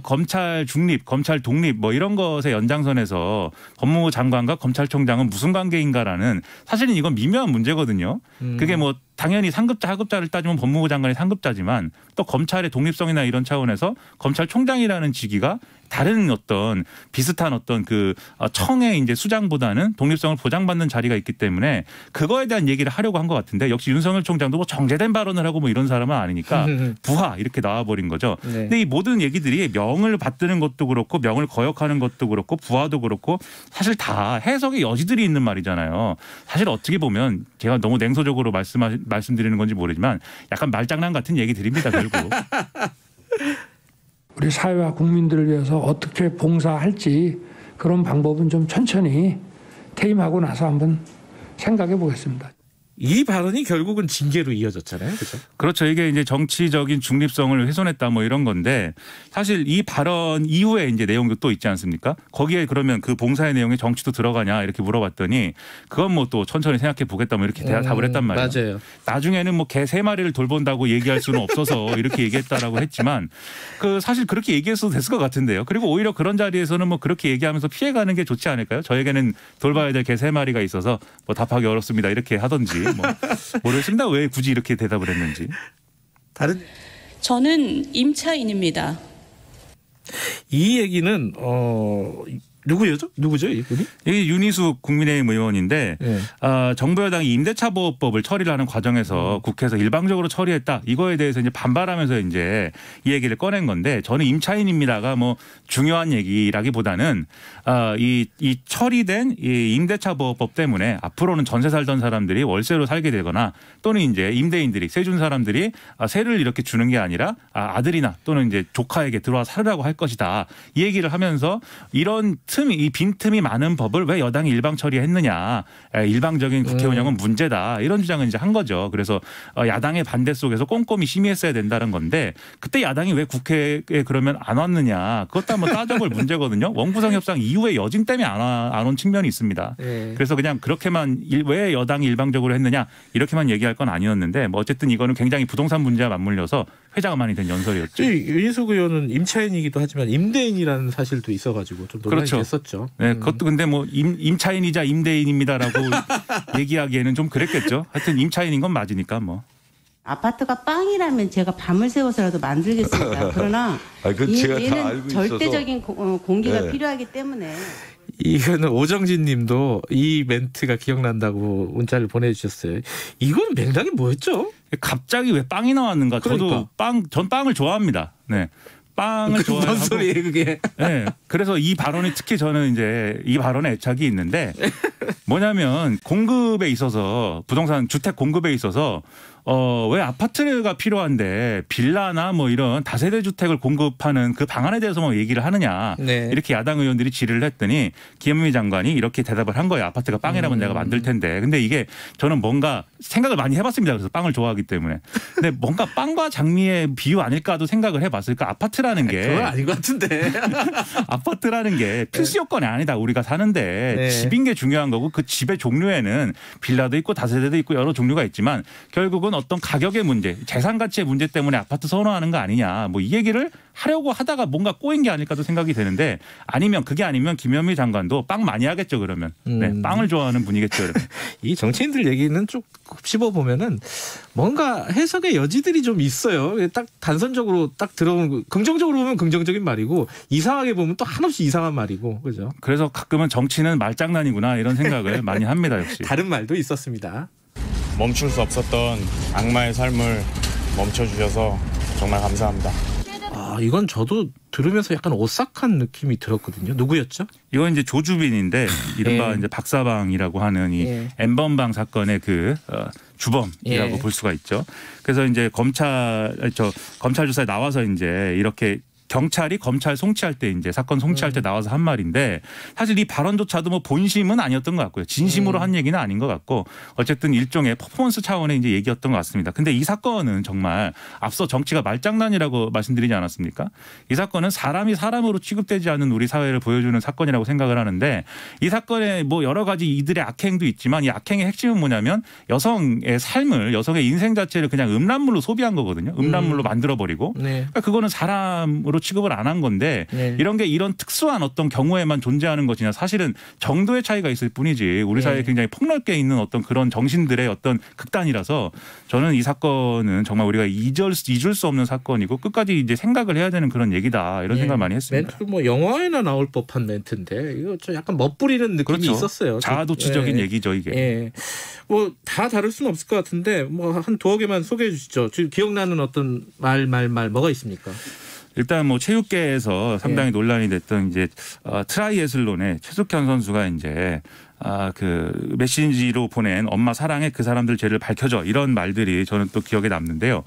검찰 중립, 검찰 독립 뭐 이런 것의 연장선에서 법무부 장관과 검찰총장은 무슨 관계인가라는 사실은 이건 미묘한 문제거든요. 그게 뭐 당연히 상급자 하급자를 따지면 법무부 장관이 상급자지만 또 검찰의 독립성이나 이런 차원에서 검찰총장이라는 직위가 다른 어떤 비슷한 어떤 그 청의 이제 수장보다는 독립성을 보장받는 자리가 있기 때문에 그거에 대한 얘기를 하려고 한 것 같은데 역시 윤석열 총장도 뭐 정제된 발언을 하고 뭐 이런 사람은 아니니까 부하 이렇게 나와버린 거죠. 네. 근데 이 모든 얘기들이 명을 받드는 것도 그렇고 명을 거역하는 것도 그렇고 부하도 그렇고 사실 다 해석의 여지들이 있는 말이잖아요. 사실 어떻게 보면 제가 너무 냉소적으로 말씀드리는 건지 모르지만 약간 말장난 같은 얘기들입니다. 결국. 우리 사회와 국민들을 위해서 어떻게 봉사할지 그런 방법은 좀 천천히 퇴임하고 나서 한번 생각해 보겠습니다. 이 발언이 결국은 징계로 이어졌잖아요. 그렇죠? 그렇죠. 이게 이제 정치적인 중립성을 훼손했다 뭐 이런 건데 사실 이 발언 이후에 이제 내용도 또 있지 않습니까? 거기에 그러면 그 봉사의 내용에 정치도 들어가냐 이렇게 물어봤더니 그건 뭐 또 천천히 생각해 보겠다 뭐 이렇게 답을 했단 말이에요. 맞아요. 나중에는 뭐 개 3마리를 돌본다고 얘기할 수는 없어서 이렇게 얘기했다라고 했지만 그 사실 그렇게 얘기했어도 됐을 것 같은데요. 그리고 오히려 그런 자리에서는 뭐 그렇게 얘기하면서 피해가는 게 좋지 않을까요? 저에게는 돌봐야 될 개 3마리가 있어서 뭐 답하기 어렵습니다. 이렇게 하든지. 뭐 모르겠습니다. 왜 굳이 이렇게 대답을 했는지. 저는 임차인입니다. 이 얘기는 누구죠 이분이? 이게 윤희숙 국민의힘 의원인데 네. 정부 여당이 임대차 보호법을 처리를 하는 과정에서 국회에서 일방적으로 처리했다. 이거에 대해서 이제 반발하면서 이제 이 얘기를 꺼낸 건데 저는 임차인입니다가 뭐 중요한 얘기라기보다는 이 처리된 이 임대차 보호법 때문에 앞으로는 전세 살던 사람들이 월세로 살게 되거나 또는 이제 임대인들이 세 준 사람들이 세를 이렇게 주는 게 아니라 아들이나 또는 이제 조카에게 들어와 살으라고 할 것이다. 이 얘기를 하면서 이런 이 빈틈이 많은 법을 왜 여당이 일방 처리했느냐. 일방적인 국회 운영은 문제다. 이런 주장을 이제 한 거죠. 그래서 야당의 반대 속에서 꼼꼼히 심의했어야 된다는 건데 그때 야당이 왜 국회에 그러면 안 왔느냐. 그것도 한번 따져볼 문제거든요. 원구성 협상 이후에 여진 때문에 안 온 측면이 있습니다. 네. 그래서 그냥 그렇게만 왜 여당이 일방적으로 했느냐 이렇게만 얘기할 건 아니었는데 뭐 어쨌든 이거는 굉장히 부동산 문제와 맞물려서 회자가 많이 된 연설이었죠. 윤희숙 의원은 임차인이기도 하지만 임대인이라는 사실도 있어가지고 좀 논란이 그렇죠. 됐었죠. 네, 그것도 근데 뭐 임차인이자 임대인입니다라고 얘기하기에는 좀 그랬겠죠. 하여튼 임차인인 건 맞으니까 뭐. 아파트가 빵이라면 제가 밤을 새워서라도 만들겠습니다. 그러나 얘는 절대적인 공기가 네. 필요하기 때문에. 이거는 오정진 님도 이 멘트가 기억난다고 문자를 보내주셨어요. 이건 맥락이 뭐였죠? 갑자기 왜 빵이 나왔는가. 그러니까. 전 빵을 좋아합니다. 네. 빵을 좋아하고. 무슨 소리예요 그게. 네. 그래서 이 발언이 특히 저는 이제 이 발언에 애착이 있는데 뭐냐면 공급에 있어서 부동산 주택 공급에 있어서 왜 아파트가 필요한데 빌라나 뭐 이런 다세대 주택을 공급하는 그 방안에 대해서만 얘기를 하느냐. 네. 이렇게 야당 의원들이 질의를 했더니 김현미 장관이 이렇게 대답을 한 거예요. 아파트가 빵이라면 내가 만들 텐데. 근데 이게 저는 뭔가 생각을 많이 해봤습니다. 그래서 빵을 좋아하기 때문에. 근데 뭔가 빵과 장미의 비유 아닐까도 생각을 해봤으니까 아파트 아파트라는 게 그건 아닌 것 같은데. 아파트라는 게 필수 요건이 아니다. 우리가 사는데 네. 집인 게 중요한 거고 그 집의 종류에는 빌라도 있고 다세대도 있고 여러 종류가 있지만 결국은 어떤 가격의 문제, 재산 가치의 문제 때문에 아파트 선호하는 거 아니냐. 뭐 이 얘기를 하려고 하다가 뭔가 꼬인 게 아닐까도 생각이 되는데 아니면 그게 아니면 김현미 장관도 빵 많이 하겠죠 그러면. 네, 빵을 좋아하는 분이겠죠. 이 정치인들 얘기는 쭉 씹어보면은 뭔가 해석의 여지들이 좀 있어요. 딱 단선적으로 딱 들어오는 긍정적으로 보면 긍정적인 말이고 이상하게 보면 또 한없이 이상한 말이고 그죠. 그래서 가끔은 정치는 말장난이구나 이런 생각을 많이 합니다. 역시. 다른 말도 있었습니다. 멈출 수 없었던 악마의 삶을 멈춰주셔서 정말 감사합니다. 아, 이건 저도 들으면서 약간 오싹한 느낌이 들었거든요. 누구였죠? 이건 이제 조주빈인데 이른바 이제 박사방이라고 하는 이 N번방 사건의 그 주범이라고 볼 수가 있죠. 그래서 이제 검찰 조사에 나와서 이제 이렇게 경찰이 검찰 송치할 때 이제 사건 송치할 때 나와서 한 말인데 사실 이 발언조차도 뭐 본심은 아니었던 것 같고요. 진심으로 한 얘기는 아닌 것 같고 어쨌든 일종의 퍼포먼스 차원의 이제 얘기였던 것 같습니다. 근데 이 사건은 정말 앞서 정치가 말장난이라고 말씀드리지 않았습니까? 이 사건은 사람이 사람으로 취급되지 않는 우리 사회를 보여주는 사건이라고 생각을 하는데 이 사건에 뭐 여러 가지 이들의 악행도 있지만 이 악행의 핵심은 뭐냐면 여성의 삶을 여성의 인생 자체를 그냥 음란물로 소비한 거거든요. 음란물로 만들어버리고 그러니까 그거는 사람으로 취급을 안 한 건데 이런 게 이런 특수한 어떤 경우에만 존재하는 것이냐 사실은 정도의 차이가 있을 뿐이지 우리 사회에 굉장히 폭넓게 있는 어떤 그런 정신들의 어떤 극단이라서 저는 이 사건은 정말 우리가 잊을 수 없는 사건이고 끝까지 이제 생각을 해야 되는 그런 얘기다 이런 생각을 많이 했습니다. 멘트도 뭐 영화에나 나올 법한 멘트인데 이거 좀 약간 멋부리는 느낌이 그렇죠. 있었어요. 자아도취적인 얘기죠 이게. 뭐 다 다룰 수는 없을 것 같은데 뭐 한 두어 개만 소개해 주시죠. 지금 기억나는 어떤 말 뭐가 있습니까? 일단 뭐 체육계에서 상당히 논란이 됐던 이제 트라이애슬론의 최숙현 선수가 이제 그 메시지로 보낸 엄마 사랑해 그 사람들 죄를 밝혀줘 이런 말들이 저는 또 기억에 남는데요.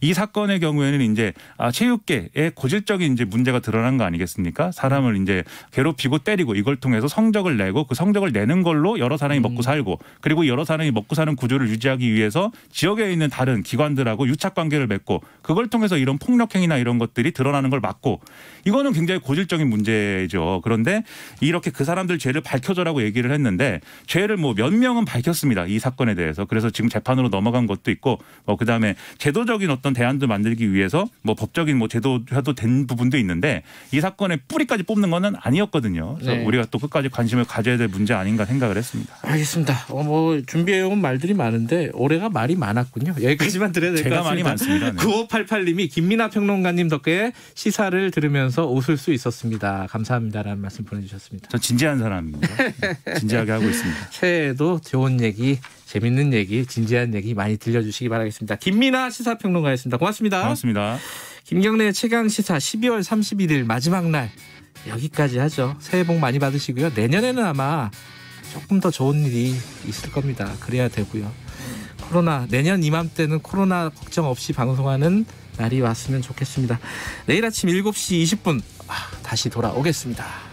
이 사건의 경우에는 이제 체육계에 고질적인 이제 문제가 드러난 거 아니겠습니까? 사람을 이제 괴롭히고 때리고 이걸 통해서 성적을 내고 그 성적을 내는 걸로 여러 사람이 먹고 살고 그리고 여러 사람이 먹고 사는 구조를 유지하기 위해서 지역에 있는 다른 기관들하고 유착 관계를 맺고 그걸 통해서 이런 폭력행위나 이런 것들이 드러나는 걸 막고 이거는 굉장히 고질적인 문제죠. 그런데 이렇게 그 사람들 죄를 밝혀줘라고 얘기를 했는데 죄를 뭐 몇 명은 밝혔습니다. 이 사건에 대해서. 그래서 지금 재판으로 넘어간 것도 있고 그다음에 제도적인 어떤 대안도 만들기 위해서 뭐 법적인 뭐 제도화도 된 부분도 있는데 이 사건의 뿌리까지 뽑는 거는 아니었거든요. 그래서 우리가 또 끝까지 관심을 가져야 될 문제 아닌가 생각을 했습니다. 알겠습니다. 뭐 준비해온 말들이 많은데 올해가 말이 많았군요. 여기까지만 들어야 될 것 같습니다. 제가 많이 많습니다. 네. 9588님이 김민아 평론가님 덕에 시사를 들으면서 웃을 수 있었습니다. 감사합니다라는 말씀 보내주셨습니다. 저 진지한 사람입니다. 진지하게 하고 있습니다. 새해에도 좋은 얘기, 재밌는 얘기, 진지한 얘기 많이 들려주시기 바라겠습니다. 김민아 시사평론가였습니다. 고맙습니다. 고맙습니다. 김경래 최강시사 12월 31일 마지막 날 여기까지 하죠. 새해 복 많이 받으시고요. 내년에는 아마 조금 더 좋은 일이 있을 겁니다. 그래야 되고요. 내년 이맘때는 코로나 걱정 없이 방송하는 날이 왔으면 좋겠습니다. 내일 아침 7시 20분 다시 돌아오겠습니다.